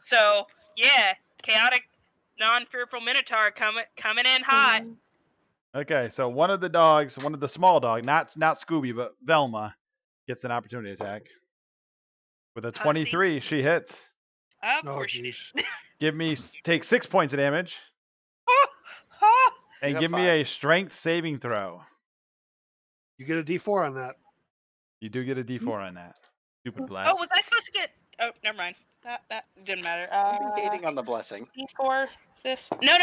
So yeah, chaotic, non-fearful minotaur coming in hot. Okay, so one of the small dog, not Scooby, but Velma, gets an opportunity attack. With a 23, she hits. Of Oh, course she geez. did. Take 6 points of damage, and You have give me 5. a strength saving throw. You get a D4 on that. You do get a D4 on that. Stupid Oh, blast. was I supposed to get? Oh, never mind. That didn't matter. Don't be hating on the blessing. D4. This. No.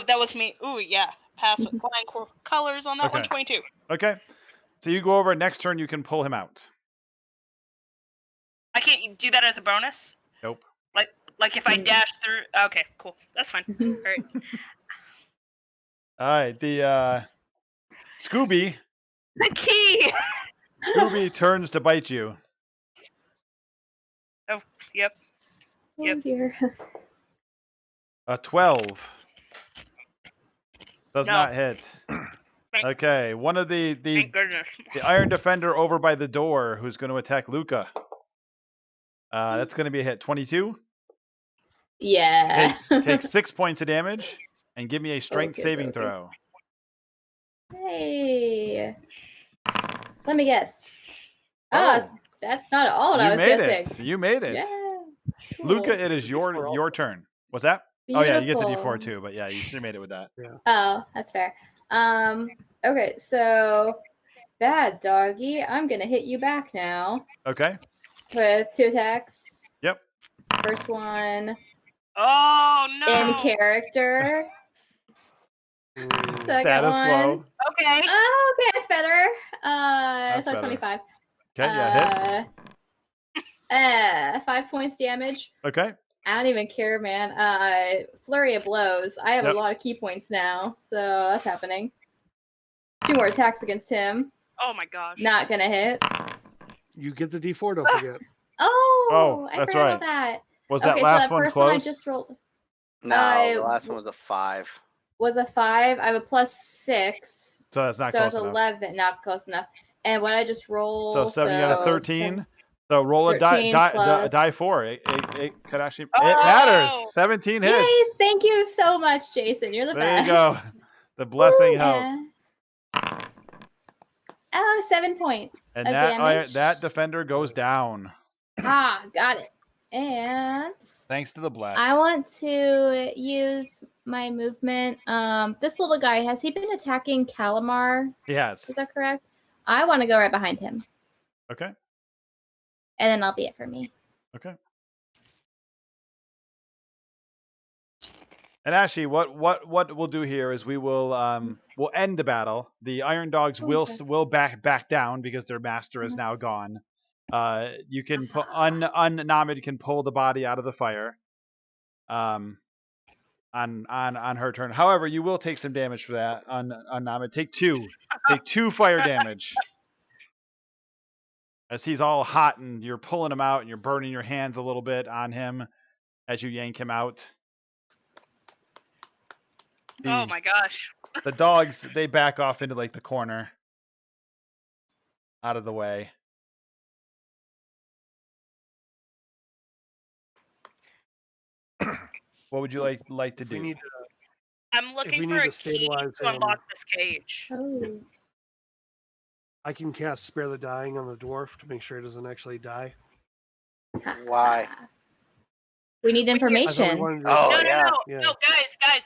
That was me. Ooh, yeah. Pass with flying colors on that Okay. one. 22. Okay, so you go over. Next turn, you can pull him out. I can't do that as a bonus. Nope. Like if I dash through. Okay, cool. That's fine. All right. All right, the Scooby The key. turns to bite you. Oh, yep. Oh dear. A 12 does No. not hit. Thank- Okay, one of the Thank goodness. Iron Defender over by the door who's going to attack Luca. That's going to be a hit. 22. Yeah. Take 6 points of damage and give me a strength Okay, saving okay. throw. Hey. Let me guess. Oh. That's not at all what I You was made guessing. it. You made it. Yeah. Cool. Luca, it is your turn. What's that? Oh yeah, you get the Beautiful. D4 too, but yeah, you should have made it with that. Oh, that's fair. Okay, so that doggy, I'm gonna hit you back now Okay. with 2 attacks. Yep. First one Oh no. in character. Second Status one. quo. Okay. Oh, okay, that's better. That's so better. 25. Okay, yeah, hits. 5 points damage. Okay. I don't even care, man. Flurry of blows. I have Yep. a lot of key points now, so that's happening. 2 more attacks against him. Oh my gosh. Not gonna hit. You get the D4, don't forget. Oh, I that's forgot right. about that. Was that Okay, last so that one first close? one I just rolled No, the last one was a 5. was a 5. I have a +6. So that's not so close it's enough. 11. Not close enough. And what I just rolled. So 7, you got a 13. So roll a 13 die 4. It could actually it matters. 17 hits. Yay! Thank you so much, Jason. You're the There best. you go. The blessing helped. And 7 points And of damage. that defender goes down. Got it. And Thanks to the bless. I want to use my movement. This little guy, has he been attacking Calamar? He has. Is that correct? I want to go right behind him. Okay. And then that'll be it for me. Okay. And actually, what we'll do here is we'll end the battle. The Iron Dogs will back down because their master is now gone. You can put Unnomid can pull the body out of the fire. On her turn. However, you will take some damage for that. Unnomid, take 2. Take 2 fire damage. As he's all hot and you're pulling him out and you're burning your hands a little bit on him as you yank him out. Oh my gosh. The dogs, they back off into like the corner. Out of the way. What would you like to do? I'm looking we for need a to key stabilize to unlock this cage. Oh. I can cast Spare the Dying on the dwarf to make sure it doesn't actually die. Why? We need I thought we information. wanted to- Oh, No, yeah. Yeah. no,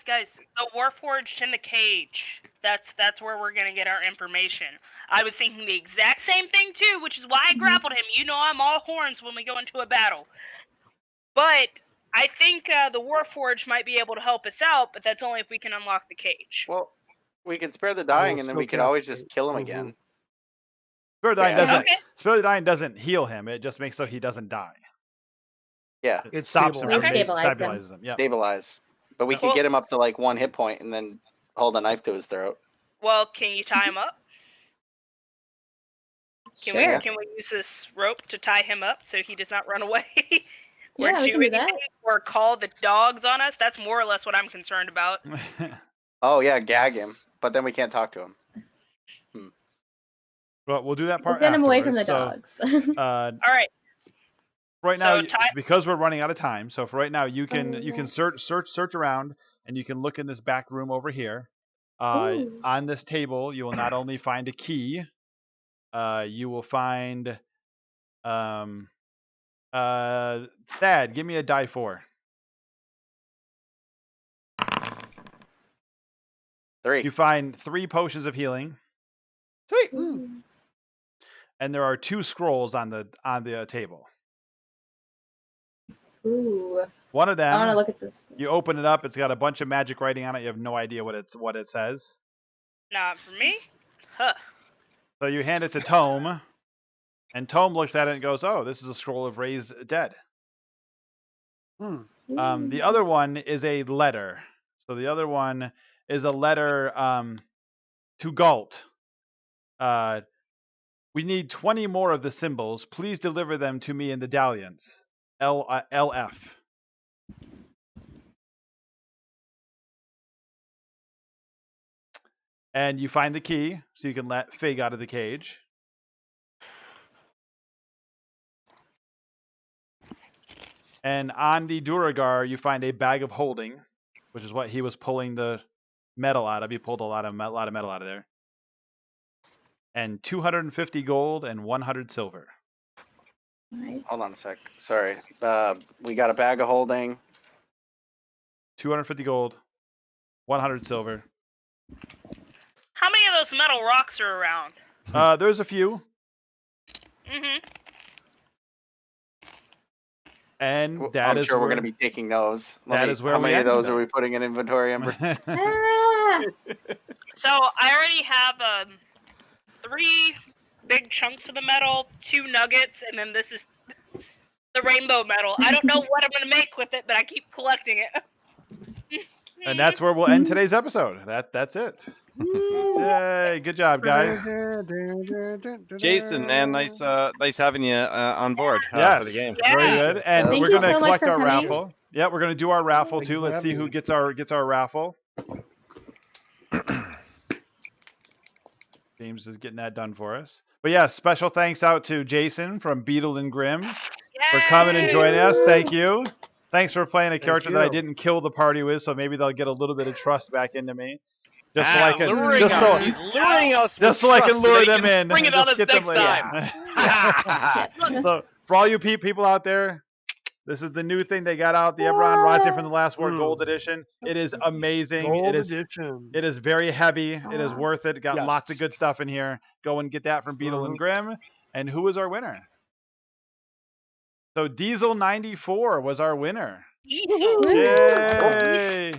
guys. The Warforged in the cage. That's where we're gonna get our information. I was thinking the exact same thing too, which is why I grappled him. You know, I'm all horns when we go into a battle. But I think the Warforged might be able to help us out, but that's only if we can unlock the cage. Well, we could spare the will dying, and then we still could cast always it. just kill him Mhm. again. Spirit Dying Yeah. doesn't. Okay. Spirit Dying doesn't heal him. It just makes so he doesn't die. Yeah, It stops him. stabilizes. From We stabilize him. stabilizes him. Yeah. stabilize. But we could Well- get him up to like 1 hit point and then hold a knife to his throat. Well, can you tie him up? Can Sure. we use this rope to tie him up so he does not run away? Or Yeah, we do can do that. anything, or call the dogs on us? That's more or less what I'm concerned about. Oh yeah, gag him. But then we can't talk to him. But we'll do that We'll part. get him away from the afterwards. dogs. So, All right. right So now, ty- because we're running out of time, so for right now, you can yeah. search around, and you can look in this back room over here. Ooh. On this table, you will not only find a key, you will find Thad, give me a die 4. 3. You find 3 potions of healing, Sweet. Ooh. and there are 2 scrolls on the table. Ooh. One of I want to them, look at this. you open it up, it's got a bunch of magic writing on it. You have no idea what it says. Not for me. Huh. So you hand it to Tome, and Tome looks at it and goes, "Oh, this is a scroll of raised dead." Hmm. The other one is a letter. So the other one is a letter to Galt. We need 20 more of the symbols. Please deliver them to me in the dalliance. LF. And you find the key, so you can let Fig out of the cage. And on the Duragar, you find a bag of holding, which is what he was pulling the metal out of. He pulled a lot of metal out of there. And 250 gold and 100 silver. Nice. Hold on a sec. Sorry. We got a bag of holding. 250 gold, 100 silver. How many of those metal rocks are around? There's a few. Mm-hmm. And that I'm is sure we're where, going to be taking those. that is where How we many of end those today. are we putting in inventory, Ember? Ah! So I already have 3 big chunks of the metal, 2 nuggets, and then this is the rainbow metal. I don't know what I'm gonna make with it, but I keep collecting it. And that's where we'll end today's episode. That's it. Yay! Good job, guys. Jason, man, nice having you on board for Yes, the game. very Yeah. good. And Thank we're you gonna so much collect for our coming. raffle. Yeah, we're gonna do our raffle Thank you too. for Let's see having who me. gets our raffle. James is getting that done for us. But yeah, special thanks out to Jason from Beetle and Grimm for coming and joining us. Thank you. Thanks for playing a character that I you. didn't kill the party with, so maybe they'll get a little bit of trust back into me. Just so Ah, I can, luring just so, us, luring us with just so I can trust so lure that you them can in. Bring it Just on us get them- next time. yeah. So for all you people out there, this is the new thing they got out, the Ebron Rising from the Last War Gold Edition. It is amazing. Gold It is edition. it is very heavy. It is worth it. Got Yes. lots of good stuff in here. Go and get that from Beetle and Grimm. And who was our winner? So Diesel 94 was our winner. Diesel. Yay!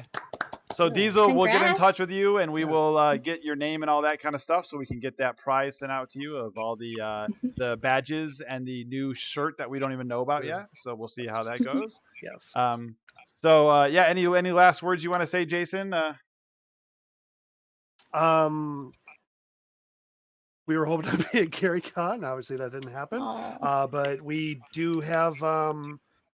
So Diesel, we'll get in touch Congrats. with you, and we will get your name and all that kind of stuff, so we can get that prize sent out to you of all the badges and the new shirt that we don't even know about yet. So we'll see how that goes. Yes. Yeah. Any last words you want to say, Jason? We were hoping to be at GaryCon. Obviously, that didn't happen. Aw. But we do have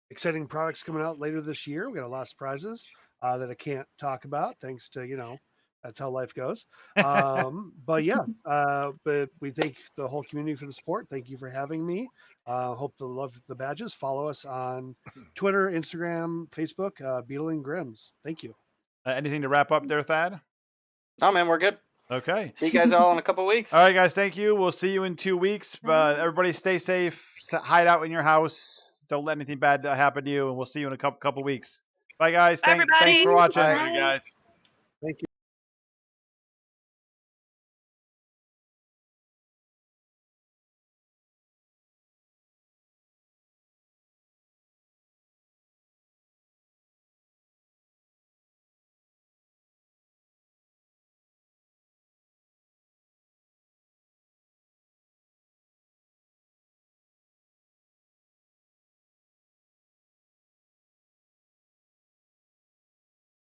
exciting products coming out later this year. We got a lot of surprises that I can't talk about, thanks to that's how life goes. But yeah, but we thank the whole community for the support. Thank you for having me. Hope to love the badges. Follow us on Twitter, Instagram, Facebook, Beetle and Grims. Thank you. Anything to wrap up there, Thad? No, man, we're good. Okay. See you guys all in a couple weeks. All right, guys. Thank you. We'll see you in 2 weeks. But everybody, stay safe. Hide out in your house. Don't let anything bad happen to you, and we'll see you in a couple weeks. Bye, guys. Bye, Thanks for everybody. watching. Bye. Bye, guys. Thank you.